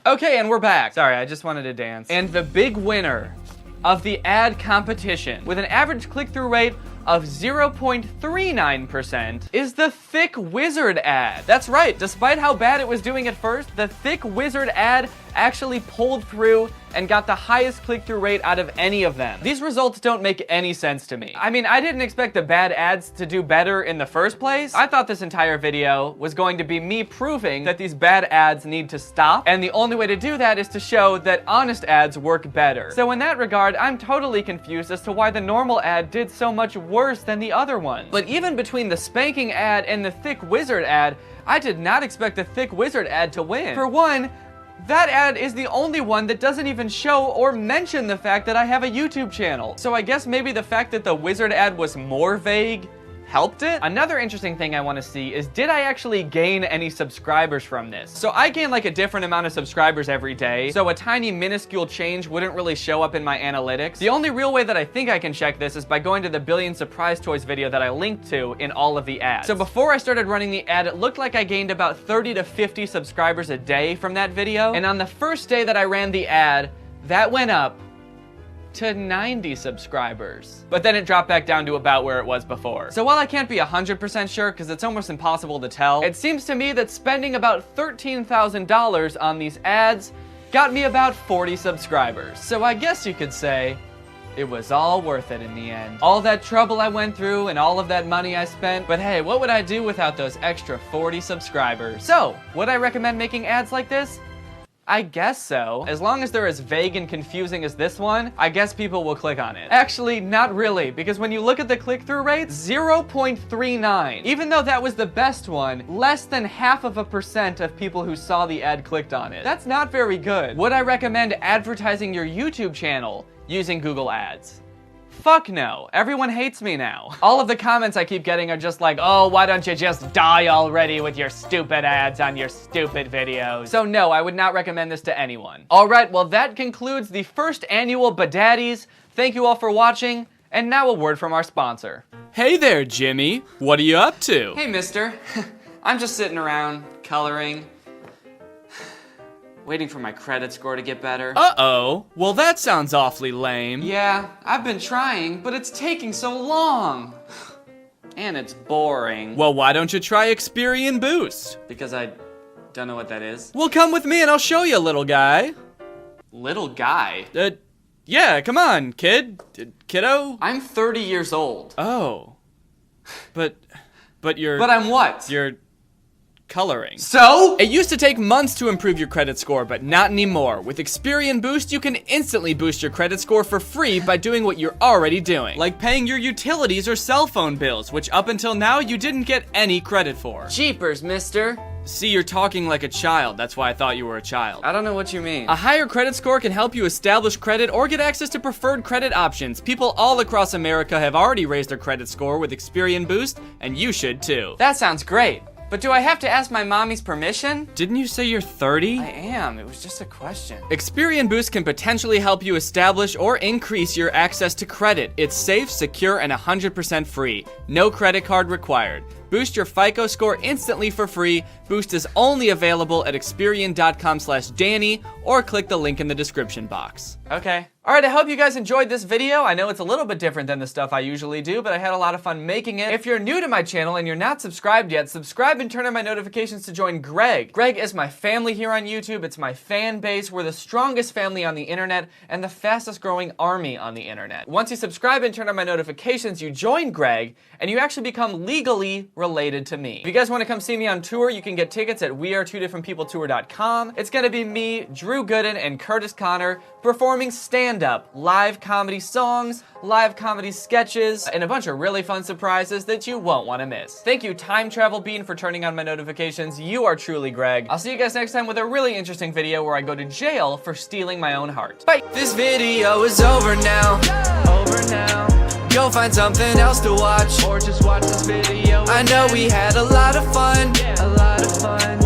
Okay, and we're back. Sorry, I just wanted to dance. And the big winner of the ad competition, with an average click-through rate of 0.39%, is the Thick Wizard ad. That's right, despite how bad it was doing at first, the Thick Wizard ad actually pulled through and got the highest click-through rate out of any of them. These results don't make any sense to me. I mean, I didn't expect the bad ads to do better in the first place. I thought this entire video was going to be me proving that these bad ads need to stop, and the only way to do that is to show that honest ads work better. So in that regard, I'm totally confused as to why the normal ad did so much worse than the other ones. But even between the spanking ad and the Thick Wizard ad, I did not expect the Thick Wizard ad to win. For one, that ad is the only one that doesn't even show or mention the fact that I have a YouTube channel. So I guess maybe the fact that the Wizard ad was more vague helped it? Another interesting thing I want to see is, did I actually gain any subscribers from this? So I gain like a different amount of subscribers every day, so a tiny minuscule change wouldn't really show up in my analytics. The only real way that I think I can check this is by going to the Billion Surprise Toys video that I linked to in all of the ads. So before I started running the ad, it looked like I gained about 30 to 50 subscribers a day from that video, and on the first day that I ran the ad, that went up to 90 subscribers. But then it dropped back down to about where it was before. So while I can't be 100% sure, because it's almost impossible to tell, it seems to me that spending about $13,000 on these ads got me about 40 subscribers. So I guess you could say it was all worth it in the end. All that trouble I went through and all of that money I spent, but hey, what would I do without those extra 40 subscribers? So, would I recommend making ads like this? I guess so. As long as they're as vague and confusing as this one, I guess people will click on it. Actually, not really, because when you look at the click-through rate, 0.39. Even though that was the best one, less than 0.5% of people who saw the ad clicked on it. That's not very good. Would I recommend advertising your YouTube channel using Google Ads? Fuck no. Everyone hates me now. All of the comments I keep getting are just like, oh, why don't you just die already with your stupid ads on your stupid videos? So no, I would not recommend this to anyone. All right, well that concludes the first annual Badaddies. Thank you all for watching, and now a word from our sponsor. Hey there, Jimmy. What are you up to? Hey, mister. I'm just sitting around, coloring, waiting for my credit score to get better. Uh-oh. Well, that sounds awfully lame. Yeah, I've been trying, but it's taking so long. And it's boring. Well, why don't you try Experian Boost? Because I don't know what that is. Well, come with me and I'll show you, little guy. Little guy? Yeah, come on, kiddo. I'm 30 years old. Oh. But you're... But I'm what? You're coloring. So? It used to take months to improve your credit score, but not anymore. With Experian Boost, you can instantly boost your credit score for free by doing what you're already doing. Like paying your utilities or cell phone bills, which up until now you didn't get any credit for. Jeepers, mister. See, you're talking like a child. That's why I thought you were a child. I don't know what you mean. A higher credit score can help you establish credit or get access to preferred credit options. People all across America have already raised their credit score with Experian Boost, and you should too. That sounds great. But do I have to ask my mommy's permission? Didn't you say you're 30? I am. It was just a question. Experian Boost can potentially help you establish or increase your access to credit. It's safe, secure, and 100% free. No credit card required. Boost your FICO score instantly for free. Boost is only available at Experian.com/Danny or click the link in the description box. Okay. Alright, I hope you guys enjoyed this video. I know it's a little bit different than the stuff I usually do, but I had a lot of fun making it. If you're new to my channel and you're not subscribed yet, subscribe and turn on my notifications to join Greg. Greg is my family here on YouTube. It's my fan base. We're the strongest family on the internet and the fastest growing army on the internet. Once you subscribe and turn on my notifications, you join Greg and you actually become legally related to me. If you guys want to come see me on tour, you can get tickets at wearetwodifferentpeopletour.com. It's gonna be me, Drew Gooden, and Curtis Connor performing stand-up, live comedy songs, live comedy sketches, and a bunch of really fun surprises that you won't want to miss. Thank you, Time Travel Bean, for turning on my notifications. You are truly Greg. I'll see you guys next time with a really interesting video where I go to jail for stealing my own heart. Bye! This video is over now. Over now. Go find something else to watch, or just watch this video. I know we had a lot of fun, a lot of fun.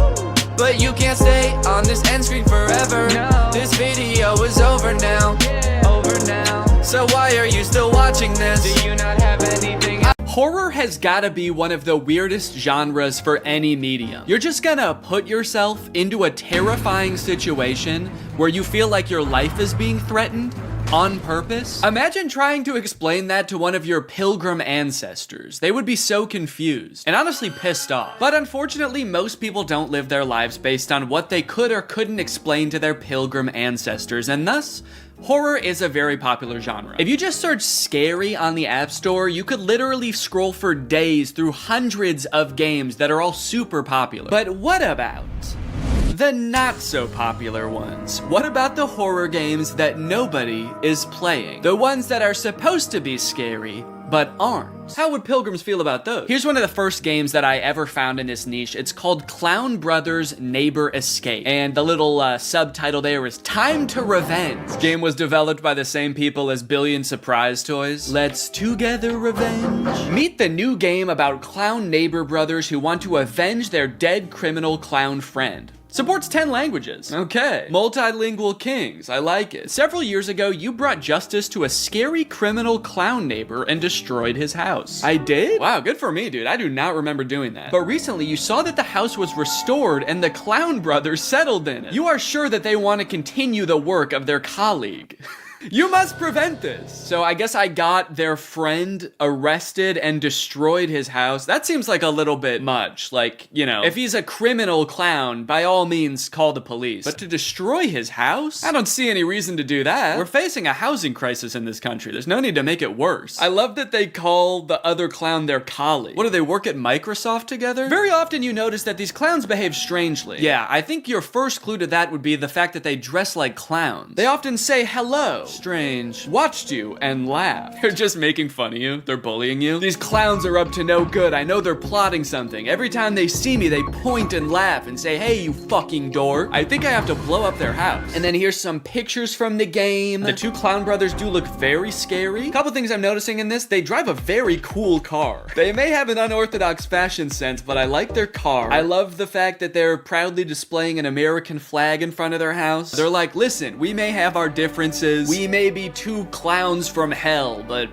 But you can't stay on this end screen forever. No. This video is over now. Over now. So why are you still watching this? Do you not have anything? Horror has gotta be one of the weirdest genres for any medium. You're just gonna put yourself into a terrifying situation where you feel like your life is being threatened on purpose. Imagine trying to explain that to one of your pilgrim ancestors. They would be so confused and honestly pissed off. But unfortunately, most people don't live their lives based on what they could or couldn't explain to their pilgrim ancestors, and thus, horror is a very popular genre. If you just search scary on the App Store, you could literally scroll for days through hundreds of games that are all super popular. But what about the not so popular ones? What about the horror games that nobody is playing? The ones that are supposed to be scary, but aren't. How would pilgrims feel about those? Here's one of the first games that I ever found in this niche. It's called Clown Brothers Neighbor Escape. And the little subtitle there is Time to Revenge. This game was developed by the same people as Billion Surprise Toys. Let's together revenge. Meet the new game about clown neighbor brothers who want to avenge their dead criminal clown friend. Supports 10 languages. Okay. Multilingual kings. I like it. Several years ago, you brought justice to a scary criminal clown neighbor and destroyed his house. I did? Wow, good for me, dude. I do not remember doing that. But recently, you saw that the house was restored and the clown brothers settled in it. You are sure that they want to continue the work of their colleague. You must prevent this. So I guess I got their friend arrested and destroyed his house. That seems like a little bit much. Like, you know, if he's a criminal clown, by all means, call the police. But to destroy his house? I don't see any reason to do that. We're facing a housing crisis in this country. There's no need to make it worse. I love that they call the other clown their colleague. What, do they work at Microsoft together? Very often you notice that these clowns behave strangely. Yeah, I think your first clue to that would be the fact that they dress like clowns. They often say hello. Strange. Watched you and laughed. They're just making fun of you. They're bullying you. These clowns are up to no good. I know they're plotting something. Every time they see me, they point and laugh and say, hey, you fucking dork. I think I have to blow up their house. And then here's some pictures from the game. The two clown brothers do look very scary. A couple things I'm noticing in this, they drive a very cool car. They may have an unorthodox fashion sense, but I like their car. I love the fact that they're proudly displaying an American flag in front of their house. They're like, listen, we may have our differences. We may be two clowns from hell, but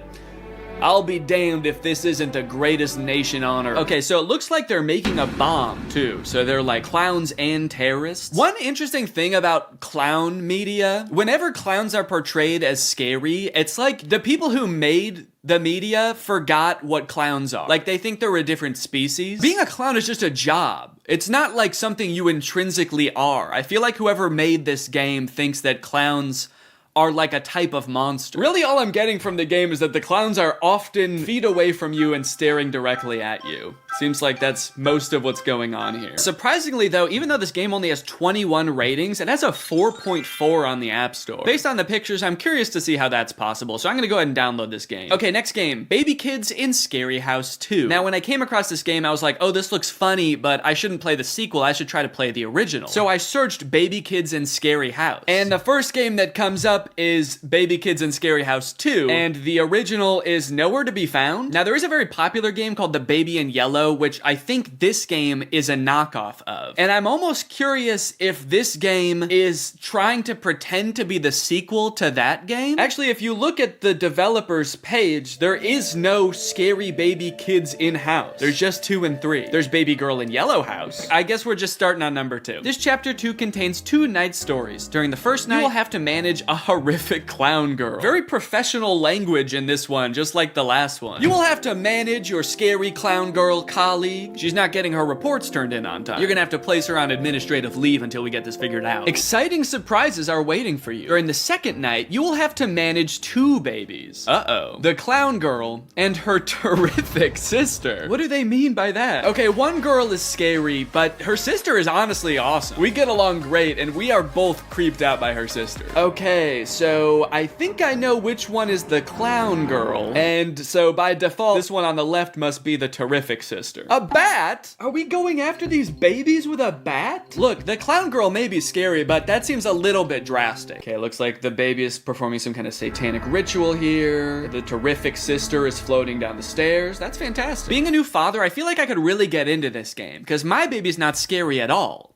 I'll be damned if this isn't the greatest nation on earth. Okay, so it looks like they're making a bomb, too. So they're like clowns and terrorists. One interesting thing about clown media, whenever clowns are portrayed as scary, it's like the people who made the media forgot what clowns are. Like, they think they're a different species. Being a clown is just a job. It's not like something you intrinsically are. I feel like whoever made this game thinks that clowns are like a type of monster. Really, all I'm getting from the game is that the clowns are often feet away from you and staring directly at you. Seems like that's most of what's going on here. Surprisingly though, even though this game only has 21 ratings, it has a 4.4 on the App Store. Based on the pictures, I'm curious to see how that's possible, so I'm gonna go ahead and download this game. Okay, next game, Baby Kids in Scary House 2. Now, when I came across this game, I was like, oh, this looks funny, but I shouldn't play the sequel, I should try to play the original. So I searched Baby Kids in Scary House, and the first game that comes up is Baby Kids in Scary House 2, and the original is nowhere to be found. Now, there is a very popular game called The Baby in Yellow, which I think this game is a knockoff of. And I'm almost curious if this game is trying to pretend to be the sequel to that game. Actually, if you look at the developer's page, there is no Scary Baby Kids in House. There's just 2 and 3. There's Baby Girl in Yellow House. I guess we're just starting on number 2. This chapter 2 contains 2 night stories. During the first night, you will have to manage a horrific clown girl. Very professional language in this one, just like the last one. You will have to manage your scary clown girl colleague. She's not getting her reports turned in on time. You're gonna have to place her on administrative leave until we get this figured out. Exciting surprises are waiting for you. During the second night, you will have to manage 2 babies. Uh-oh. The clown girl and her terrific sister. What do they mean by that? Okay, one girl is scary, but her sister is honestly awesome. We get along great, and we are both creeped out by her sister. Okay, so I think I know which one is the clown girl. And so by default, this one on the left must be the terrific sister. A bat? Are we going after these babies with a bat? Look, the clown girl may be scary, but that seems a little bit drastic. Okay, looks like the baby is performing some kind of satanic ritual here. The terrific sister is floating down the stairs. That's fantastic. Being a new father, I feel like I could really get into this game, because my baby's not scary at all.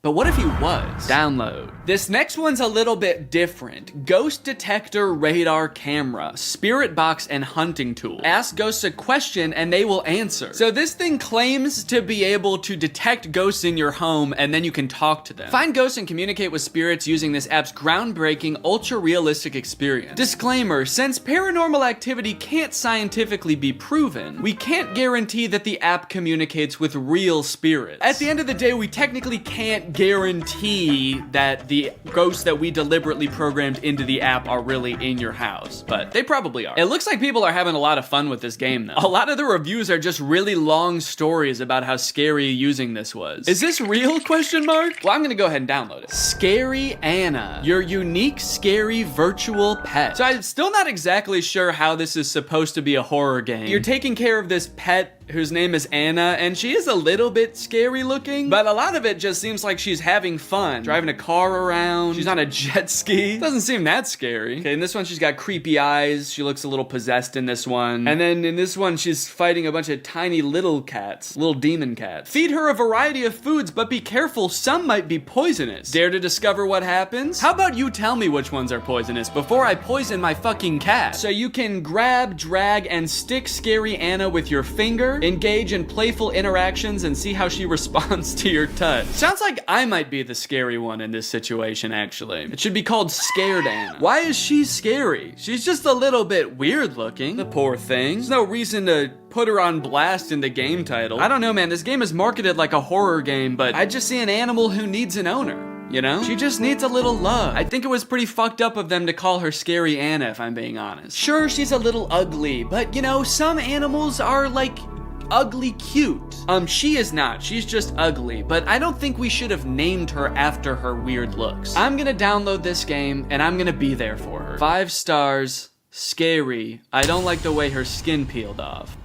But what if he was? Download. This next one's a little bit different. Ghost detector radar camera, spirit box, and hunting tool. Ask ghosts a question and they will answer. So this thing claims to be able to detect ghosts in your home and then you can talk to them. Find ghosts and communicate with spirits using this app's groundbreaking, ultra-realistic experience. Disclaimer, since paranormal activity can't scientifically be proven, we can't guarantee that the app communicates with real spirits. At the end of the day, we technically can't guarantee that the ghosts that we deliberately programmed into the app are really in your house, but they probably are. It looks like people are having a lot of fun with this game though. A lot of the reviews are just really long stories about how scary using this was. Is this real, question mark? Well, I'm gonna go ahead and download it. Scary Anna, your unique scary virtual pet. So I'm still not exactly sure how this is supposed to be a horror game. You're taking care of this pet whose name is Anna, and she is a little bit scary looking, but a lot of it just seems like she's having fun. Driving a car around, she's on a jet ski. Doesn't seem that scary. Okay, in this one she's got creepy eyes. She looks a little possessed in this one. And then in this one she's fighting a bunch of tiny little cats, little demon cats. Feed her a variety of foods, but be careful, some might be poisonous. Dare to discover what happens? How about you tell me which ones are poisonous before I poison my fucking cat? So you can grab, drag, and stick Scary Anna with your finger, engage in playful interactions, and see how she responds to your touch. Sounds like I might be the scary one in this situation, actually. It should be called Scared Anna. Why is she scary? She's just a little bit weird looking. The poor thing. There's no reason to put her on blast in the game title. I don't know, man. This game is marketed like a horror game, but I just see an animal who needs an owner. You know? She just needs a little love. I think it was pretty fucked up of them to call her Scary Anna, if I'm being honest. Sure, she's a little ugly, but you know, some animals are like ugly cute. She is not. She's just ugly, but I don't think we should have named her after her weird looks. I'm gonna download this game and I'm gonna be there for her. 5 stars, scary. I don't like the way her skin peeled off.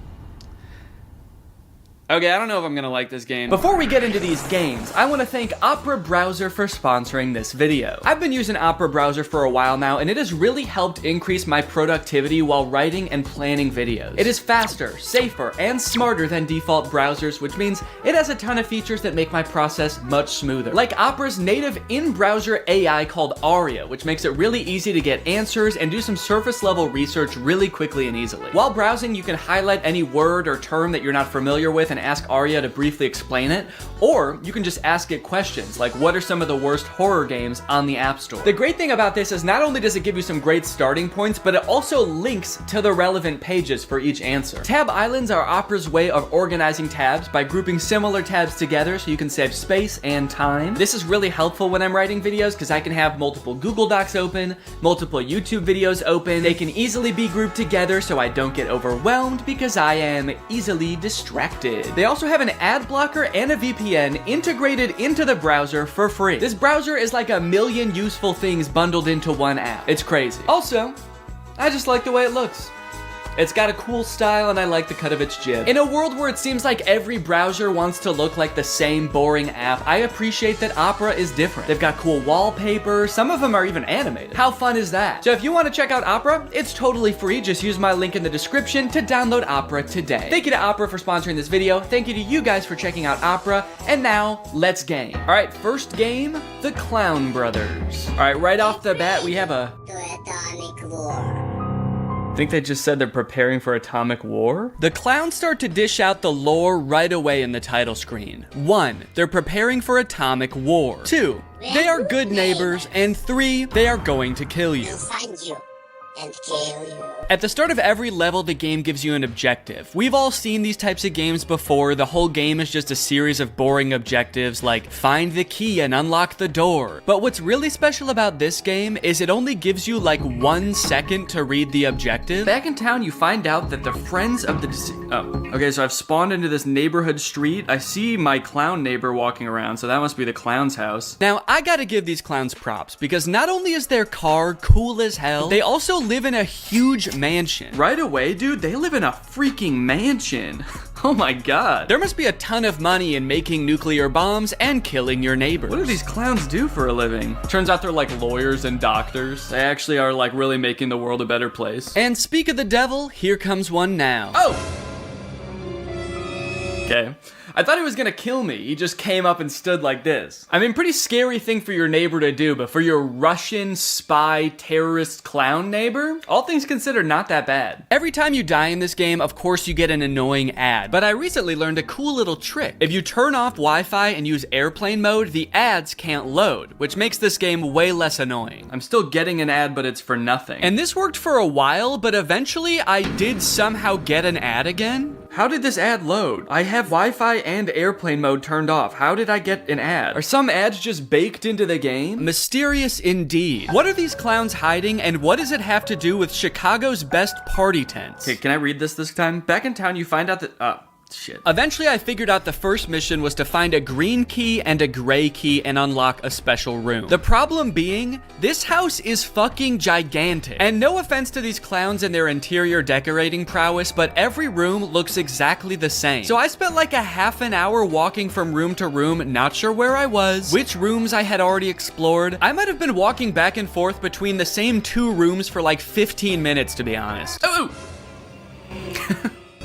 Okay, I don't know if I'm gonna like this game. Before we get into these games, I wanna thank Opera Browser for sponsoring this video. I've been using Opera Browser for a while now, and it has really helped increase my productivity while writing and planning videos. It is faster, safer, and smarter than default browsers, which means it has a ton of features that make my process much smoother. Like Opera's native in-browser AI called Aria, which makes it really easy to get answers and do some surface-level research really quickly and easily. While browsing, you can highlight any word or term that you're not familiar with and ask Aria to briefly explain it, or you can just ask it questions like, what are some of the worst horror games on the App Store? The great thing about this is not only does it give you some great starting points, but it also links to the relevant pages for each answer. Tab islands are Opera's way of organizing tabs by grouping similar tabs together so you can save space and time. This is really helpful when I'm writing videos because I can have multiple Google Docs open, multiple YouTube videos open. They can easily be grouped together so I don't get overwhelmed because I am easily distracted. They also have an ad blocker and a VPN integrated into the browser for free. This browser is like a million useful things bundled into one app. It's crazy. Also, I just like the way it looks. It's got a cool style and I like the cut of its jib. In a world where it seems like every browser wants to look like the same boring app, I appreciate that Opera is different. They've got cool wallpaper, some of them are even animated. How fun is that? So if you want to check out Opera, it's totally free. Just use my link in the description to download Opera today. Thank you to Opera for sponsoring this video. Thank you to you guys for checking out Opera. And now, let's game. All right, first game, the Clown Brothers. All right, right off the bat, we have a... I think they just said they're preparing for atomic war? The clowns start to dish out the lore right away in the title screen. 1, they're preparing for atomic war. 2, they are good neighbors. And 3, they are going to kill you. and kill you. At the start of every level, the game gives you an objective. We've all seen these types of games before. The whole game is just a series of boring objectives like find the key and unlock the door. But what's really special about this game is it only gives you like 1 second to read the objective. Back in town, you find out that the friends of the okay, so I've spawned into this neighborhood street. I see my clown neighbor walking around, so that must be the clown's house. Now, I gotta give these clowns props, because not only is their car cool as hell, they also live in a huge mansion. Right away, dude, they live in a freaking mansion. Oh my god. There must be a ton of money in making nuclear bombs and killing your neighbors. What do these clowns do for a living? Turns out they're like lawyers and doctors. They actually are like really making the world a better place. And speak of the devil, here comes one now. Oh! Okay. I thought he was gonna kill me. He just came up and stood like this. I mean, pretty scary thing for your neighbor to do, but for your Russian spy terrorist clown neighbor, all things considered, not that bad. Every time you die in this game, of course you get an annoying ad, but I recently learned a cool little trick. If you turn off Wi-Fi and use airplane mode, the ads can't load, which makes this game way less annoying. I'm still getting an ad, but it's for nothing. And this worked for a while, but eventually I did somehow get an ad again. How did this ad load? I have Wi-Fi and airplane mode turned off. How did I get an ad? Are some ads just baked into the game? Mysterious indeed. What are these clowns hiding, and what does it have to do with Chicago's best party tents? Okay, can I read this time? Back in town, you find out that, shit. Eventually, I figured out the first mission was to find a green key and a gray key and unlock a special room. The problem being, this house is fucking gigantic. And no offense to these clowns and their interior decorating prowess, but every room looks exactly the same. So I spent like a half an hour walking from room to room, not sure where I was, which rooms I had already explored. I might have been walking back and forth between the same 2 rooms for like 15 minutes, to be honest. Oh!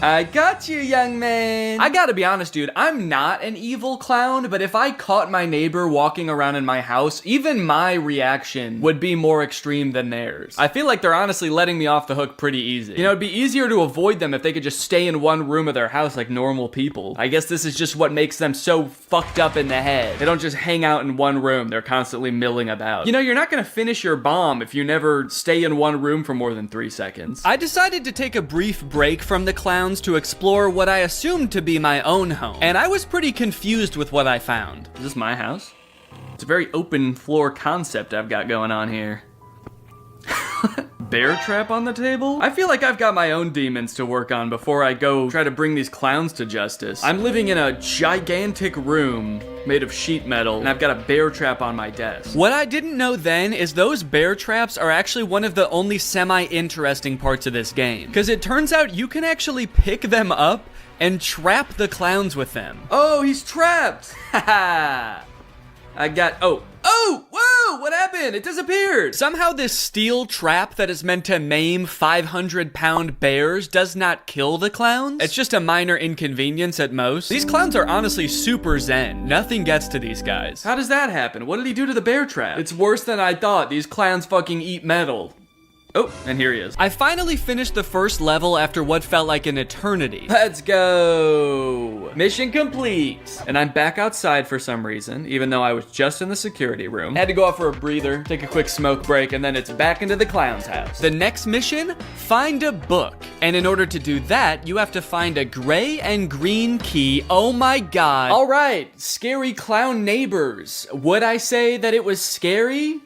I got you, young man. I gotta be honest, dude. I'm not an evil clown, but if I caught my neighbor walking around in my house, even my reaction would be more extreme than theirs. I feel like they're honestly letting me off the hook pretty easy. You know, it'd be easier to avoid them if they could just stay in one room of their house like normal people. I guess this is just what makes them so fucked up in the head. They don't just hang out in one room. They're constantly milling about. You know, you're not gonna finish your bomb if you never stay in one room for more than 3 seconds. I decided to take a brief break from the clowns to explore what I assumed to be my own home, and I was pretty confused with what I found. Is this my house? It's a very open floor concept I've got going on here. Bear trap on the table? I feel like I've got my own demons to work on before I go try to bring these clowns to justice. I'm living in a gigantic room made of sheet metal, and I've got a bear trap on my desk. What I didn't know then is those bear traps are actually one of the only semi-interesting parts of this game, because it turns out you can actually pick them up and trap the clowns with them. Oh, he's trapped! Haha! I got, oh, whoa, what happened? It disappeared. Somehow this steel trap that is meant to maim 500-pound bears does not kill the clowns. It's just a minor inconvenience at most. These clowns are honestly super zen. Nothing gets to these guys. How does that happen? What did he do to the bear trap? It's worse than I thought. These clowns fucking eat metal. Oh, and here he is. I finally finished the first level after what felt like an eternity. Let's go. Mission complete. And I'm back outside for some reason, even though I was just in the security room. Had to go out for a breather, take a quick smoke break, and then it's back into the clown's house. The next mission, find a book. And in order to do that, you have to find a gray and green key. Oh my god. All right, scary clown neighbors. Would I say that it was scary?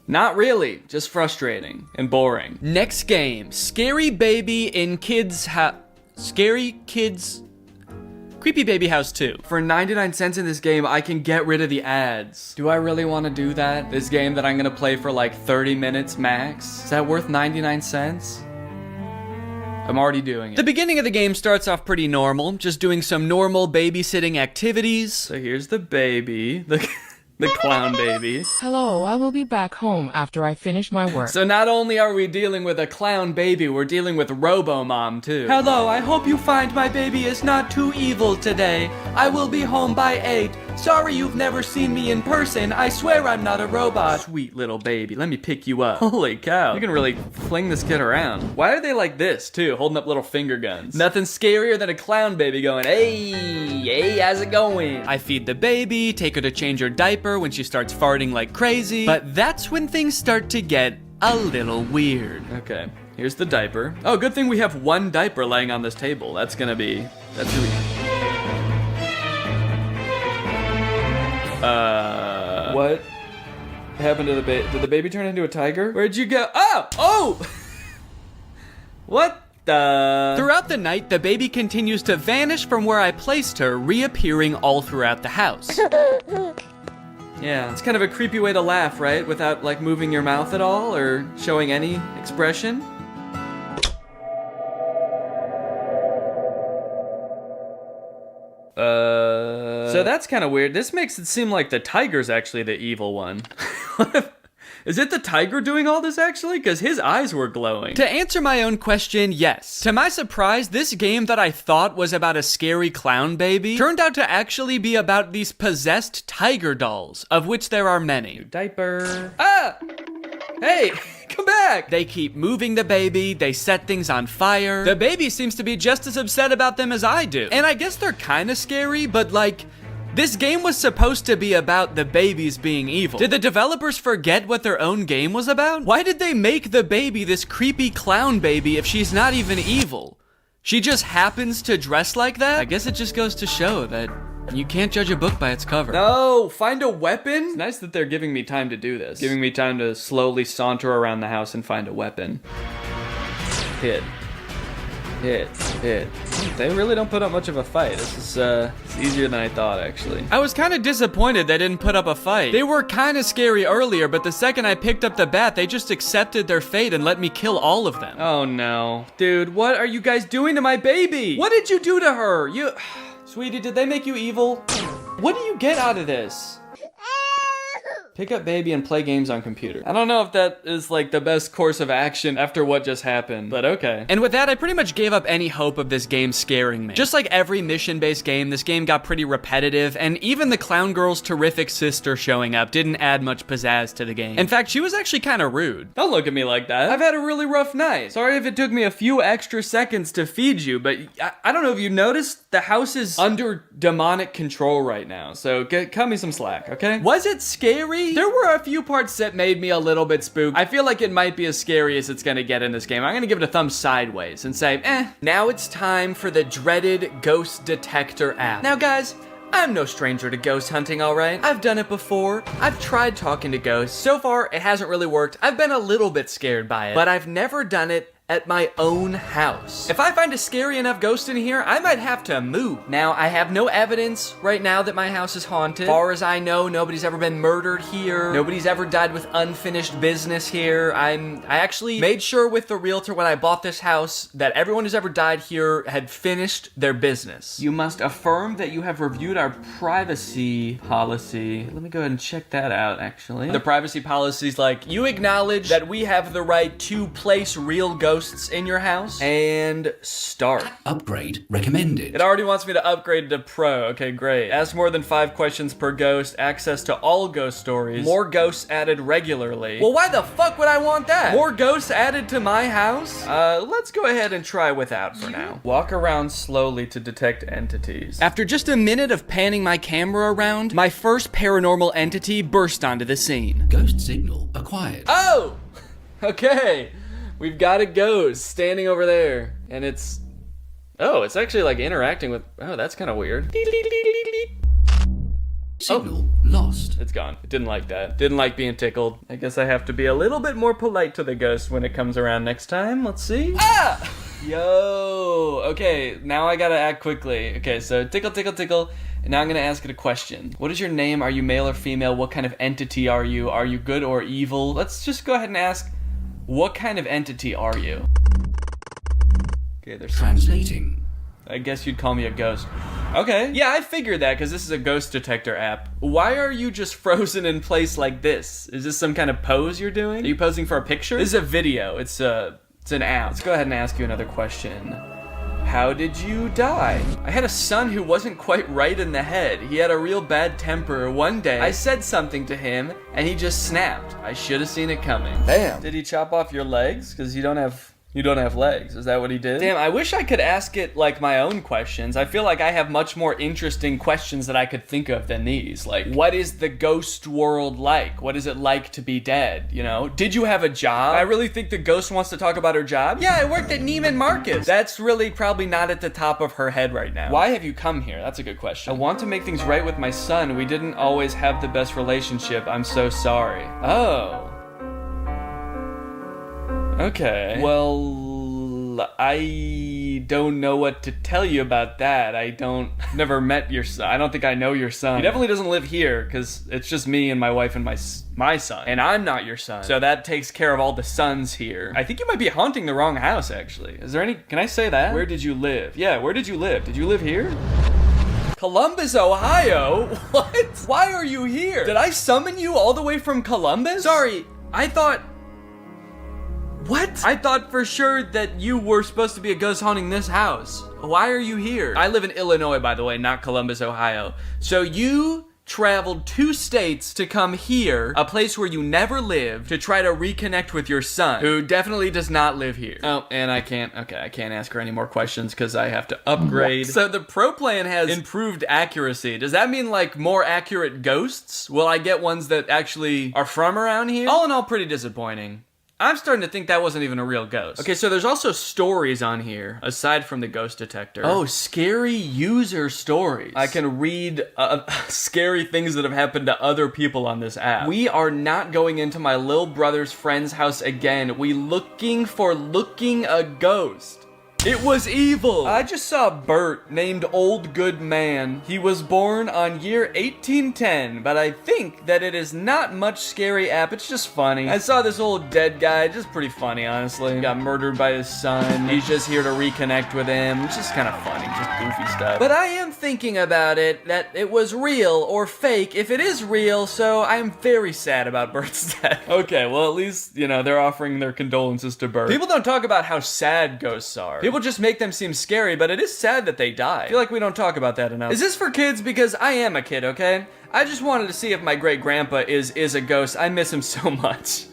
Not really, just frustrating and boring. Next game, Scary Baby in Kids Scary Kids Creepy Baby House 2. For 99 cents in this game, I can get rid of the ads. Do I really want to do that? This game that I'm gonna play for like 30 minutes max? Is that worth 99 cents? I'm already doing it. The beginning of the game starts off pretty normal, just doing some normal babysitting activities. So here's the baby. The clown baby. Hello, I will be back home after I finish my work. So not only are we dealing with a clown baby, we're dealing with Robo-Mom too. Hello, I hope you find my baby is not too evil today. I will be home by 8. Sorry you've never seen me in person. I swear I'm not a robot. Sweet little baby, let me pick you up. Holy cow, you can really fling this kid around. Why are they like this too, holding up little finger guns? Nothing scarier than a clown baby going, hey, how's it going? I feed the baby, take her to change her diaper when she starts farting like crazy. But that's when things start to get a little weird. Okay, here's the diaper. Oh, good thing we have one diaper laying on this table. That's gonna be. What happened to the baby? Did the baby turn into a tiger? Where'd you go? Oh! What the? Throughout the night, the baby continues to vanish from where I placed her, reappearing all throughout the house. Yeah, it's kind of a creepy way to laugh, right? Without, like, moving your mouth at all or showing any expression. So that's kind of weird. This makes it seem like the tiger's actually the evil one. Is it the tiger doing all this actually? Because his eyes were glowing. To answer my own question, yes. To my surprise, this game that I thought was about a scary clown baby turned out to actually be about these possessed tiger dolls, of which there are many. New diaper. Ah! Hey! Come back! They keep moving the baby, they set things on fire. The baby seems to be just as upset about them as I do. And I guess they're kinda scary, but like, this game was supposed to be about the babies being evil. Did the developers forget what their own game was about? Why did they make the baby this creepy clown baby if she's not even evil? She just happens to dress like that? I guess it just goes to show that you can't judge a book by its cover. No, find a weapon? It's nice that they're giving me time to do this. Giving me time to slowly saunter around the house and find a weapon. Hit. They really don't put up much of a fight. This is, it's easier than I thought, actually. I was kind of disappointed they didn't put up a fight. They were kind of scary earlier, but the second I picked up the bat, they just accepted their fate and let me kill all of them. Oh, no. Dude, what are you guys doing to my baby? What did you do to her? Sweetie, did they make you evil? What do you get out of this? Pick up baby and play games on computer. I don't know if that is like the best course of action after what just happened, but okay. And with that, I pretty much gave up any hope of this game scaring me. Just like every mission-based game, this game got pretty repetitive, and even the clown girl's terrific sister showing up didn't add much pizzazz to the game. In fact, she was actually kind of rude. Don't look at me like that. I've had a really rough night. Sorry if it took me a few extra seconds to feed you, but I don't know if you noticed, the house is under demonic control right now, so cut me some slack, okay? Was it scary? There were a few parts that made me a little bit spooked. I feel like it might be as scary as it's gonna get in this game. I'm gonna give it a thumb sideways and say, Now it's time for the dreaded ghost detector app. Now guys, I'm no stranger to ghost hunting, alright? I've done it before. I've tried talking to ghosts. So far, it hasn't really worked. I've been a little bit scared by it, but I've never done it at my own house. If I find a scary enough ghost in here, I might have to move. Now, I have no evidence right now that my house is haunted. As far as I know, nobody's ever been murdered here. Nobody's ever died with unfinished business here. I actually made sure with the realtor when I bought this house that everyone who's ever died here had finished their business. You must affirm that you have reviewed our privacy policy. Let me go ahead and check that out, actually. The privacy policy is like, you acknowledge that we have the right to place real ghosts in your house, and start. Upgrade recommended. It already wants me to upgrade to pro. Okay, great. Ask more than 5 questions per ghost, access to all ghost stories, more ghosts added regularly. Well, why the fuck would I want that? More ghosts added to my house? Let's go ahead and try without for now. Walk around slowly to detect entities. After just a minute of panning my camera around, my first paranormal entity burst onto the scene. Ghost signal acquired. Oh! Okay. We've got a ghost standing over there, and it's actually like interacting with, that's kind of weird. Signal lost. It's gone. It didn't like that. Didn't like being tickled. I guess I have to be a little bit more polite to the ghost when it comes around next time. Let's see. Ah! Yo! Okay, now I gotta act quickly. Okay, so tickle, tickle, tickle. And now I'm gonna ask it a question. What is your name? Are you male or female? What kind of entity are you? Are you good or evil? Let's just go ahead and ask, what kind of entity are you? Okay, there's translating. I guess you'd call me a ghost. Okay, yeah, I figured that because this is a ghost detector app. Why are you just frozen in place like this? Is this some kind of pose you're doing? Are you posing for a picture? This is a video. It's an app. Let's go ahead and ask you another question. How did you die? I had a son who wasn't quite right in the head. He had a real bad temper. One day, I said something to him, and he just snapped. I should have seen it coming. Damn. Did he chop off your legs? Because you don't have You don't have legs. Is that what he did? Damn, I wish I could ask it like my own questions. I feel like I have much more interesting questions that I could think of than these. Like, what is the ghost world like? What is it like to be dead? You know? Did you have a job? I really think the ghost wants to talk about her job. Yeah, I worked at Neiman Marcus. That's really probably not at the top of her head right now. Why have you come here? That's a good question. I want to make things right with my son. We didn't always have the best relationship. I'm so sorry. Oh. Okay. Well, I don't know what to tell you about that. Never met your son. I don't think I know your son. He definitely doesn't live here because it's just me and my wife and my son. And I'm not your son. So that takes care of all the sons here. I think you might be haunting the wrong house, actually. Can I say that? Where did you live? Yeah, where did you live? Did you live here? Columbus, Ohio? What? Why are you here? Did I summon you all the way from Columbus? Sorry, I thought... What? I thought for sure that you were supposed to be a ghost haunting this house. Why are you here? I live in Illinois, by the way, not Columbus, Ohio. So you traveled 2 states to come here, a place where you never lived, to try to reconnect with your son, who definitely does not live here. Oh, and I can't ask her any more questions because I have to upgrade. So the Pro Plan has improved accuracy. Does that mean like more accurate ghosts? Will I get ones that actually are from around here? All in all, pretty disappointing. I'm starting to think that wasn't even a real ghost. Okay, so there's also stories on here, aside from the ghost detector. Oh, scary user stories. I can read scary things that have happened to other people on this app. We are not going into my little brother's friend's house again. We looking a ghost. It was evil. I just saw Bert, named Old Good Man. He was born on year 1810, but I think that it is not much scary app. It's just funny. I saw this old dead guy, just pretty funny, honestly. He got murdered by his son. He's just here to reconnect with him. It's just kind of funny, just goofy stuff. But I am thinking about it, that it was real or fake if it is real, so I am very sad about Bert's death. Okay, well at least, you know, they're offering their condolences to Bert. People don't talk about how sad ghosts are. People just make them seem scary, but it is sad that they die. I feel like we don't talk about that enough. Is this for kids? Because I am a kid, okay? I just wanted to see if my great-grandpa is a ghost. I miss him so much.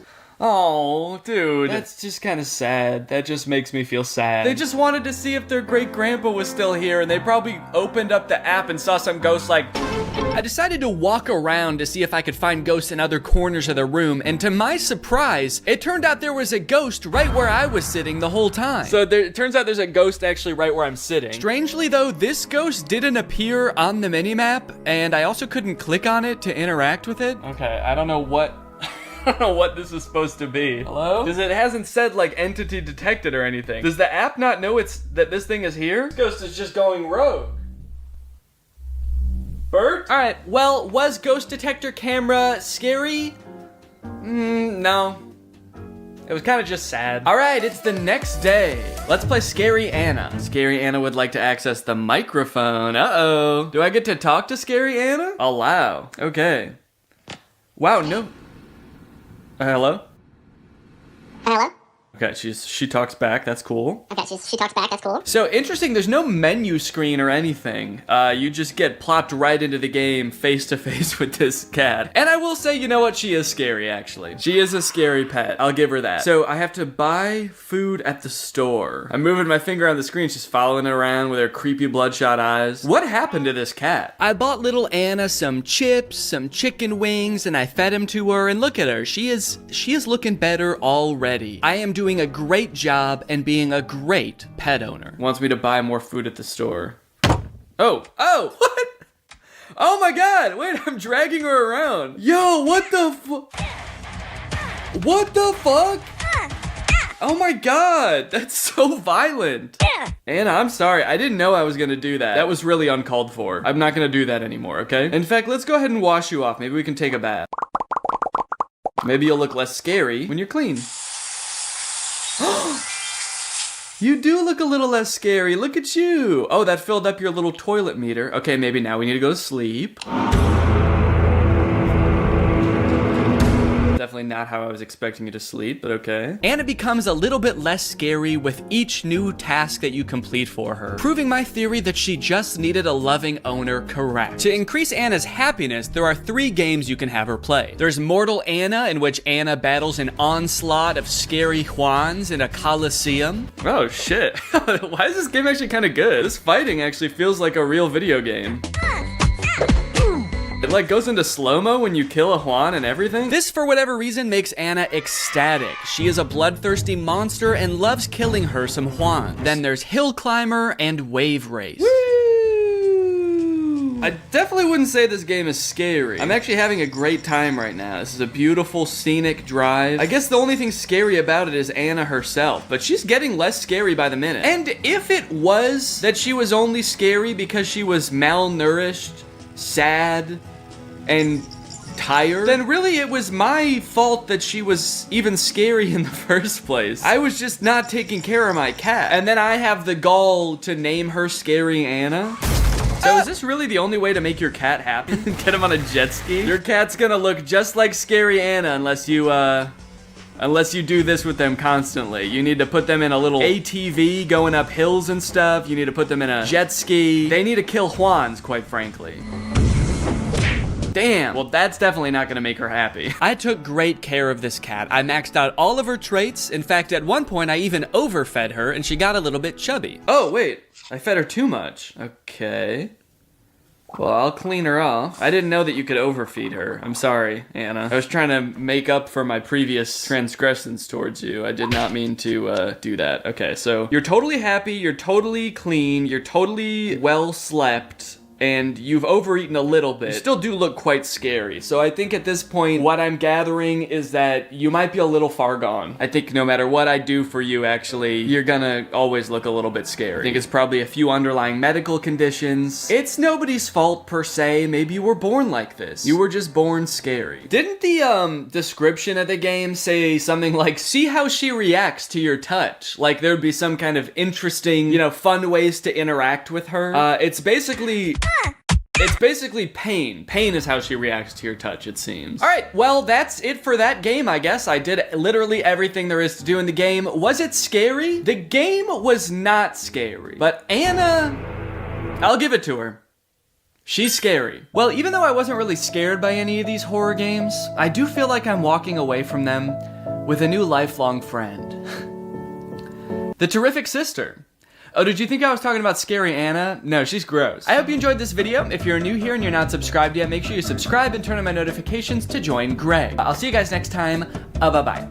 Oh, dude. That's just kind of sad. That just makes me feel sad. They just wanted to see if their great-grandpa was still here, and they probably opened up the app and saw some ghost like... I decided to walk around to see if I could find ghosts in other corners of the room, and to my surprise, it turned out there was a ghost right where I was sitting the whole time. So it turns out there's a ghost actually right where I'm sitting. Strangely though, this ghost didn't appear on the minimap, and I also couldn't click on it to interact with it. Okay, I don't know what this is supposed to be. Hello? Because it hasn't said like entity detected or anything. Does the app not know that this thing is here? This ghost is just going rogue. Bert? Alright, well, was ghost detector camera scary? No. It was kind of just sad. Alright, it's the next day. Let's play Scary Anna. Scary Anna would like to access the microphone. Uh-oh. Do I get to talk to Scary Anna? Allow. Okay. Wow, no. Hello? Hello? Okay, she talks back, that's cool. Okay, she talks back, that's cool. So, interesting, there's no menu screen or anything. You just get plopped right into the game face to face with this cat. And I will say, you know what, she is scary, actually. She is a scary pet, I'll give her that. So, I have to buy food at the store. I'm moving my finger on the screen, she's following it around with her creepy bloodshot eyes. What happened to this cat? I bought little Anna some chips, some chicken wings, and I fed them to her, and look at her, she is looking better already. I am doing a great job and being a great pet owner. Wants me to buy more food at the store. Oh, what? Oh my god, wait, I'm dragging her around. Yo, what the fuck? Oh my god, that's so violent. Anna, I'm sorry, I didn't know I was gonna do that. That was really uncalled for. I'm not gonna do that anymore, okay? In fact, let's go ahead and wash you off. Maybe we can take a bath. Maybe you'll look less scary when you're clean. You do look a little less scary. Look at you. Oh, that filled up your little toilet meter. Okay, maybe now we need to go to sleep. Definitely not how I was expecting you to sleep, but okay. Anna becomes a little bit less scary with each new task that you complete for her, proving my theory that she just needed a loving owner correct. To increase Anna's happiness, there are 3 games you can have her play. There's Mortal Anna, in which Anna battles an onslaught of scary Juans in a coliseum. Oh shit. Why is this game actually kind of good? This fighting actually feels like a real video game. It like goes into slow-mo when you kill a Juan and everything. This, for whatever reason, makes Anna ecstatic. She is a bloodthirsty monster and loves killing her some Juans. Then there's Hill Climber and Wave Race. Woo! I definitely wouldn't say this game is scary. I'm actually having a great time right now. This is a beautiful scenic drive. I guess the only thing scary about it is Anna herself, but she's getting less scary by the minute. And if it was that she was only scary because she was malnourished, sad, and tired, then really it was my fault that she was even scary in the first place. I was just not taking care of my cat. And then I have the gall to name her Scary Anna. So is this really the only way to make your cat happy? Get him on a jet ski? Your cat's gonna look just like Scary Anna unless you do this with them constantly. You need to put them in a little ATV going up hills and stuff. You need to put them in a jet ski. They need to kill Juans, quite frankly. Damn, well that's definitely not gonna make her happy. I took great care of this cat. I maxed out all of her traits. In fact, at one point I even overfed her and she got a little bit chubby. Oh wait, I fed her too much. Okay. Well, I'll clean her off. I didn't know that you could overfeed her. I'm sorry, Anna. I was trying to make up for my previous transgressions towards you. I did not mean to do that. Okay, so you're totally happy, you're totally clean, you're totally well slept, and you've overeaten a little bit. You still do look quite scary. So I think at this point, what I'm gathering is that you might be a little far gone. I think no matter what I do for you, actually, you're gonna always look a little bit scary. I think it's probably a few underlying medical conditions. It's nobody's fault per se. Maybe you were born like this. You were just born scary. Didn't the description of the game say something like, see how she reacts to your touch? Like there'd be some kind of interesting, you know, fun ways to interact with her. It's basically pain. Pain is how she reacts to your touch, it seems. All right, well, that's it for that game, I guess. I did literally everything there is to do in the game. Was it scary? The game was not scary, but Anna, I'll give it to her. She's scary. Well, even though I wasn't really scared by any of these horror games, I do feel like I'm walking away from them with a new lifelong friend. The Terrific Sister. Oh, did you think I was talking about Scary Anna? No, she's gross. I hope you enjoyed this video. If you're new here and you're not subscribed yet, make sure you subscribe and turn on my notifications to join Greg. I'll see you guys next time. Bye-bye.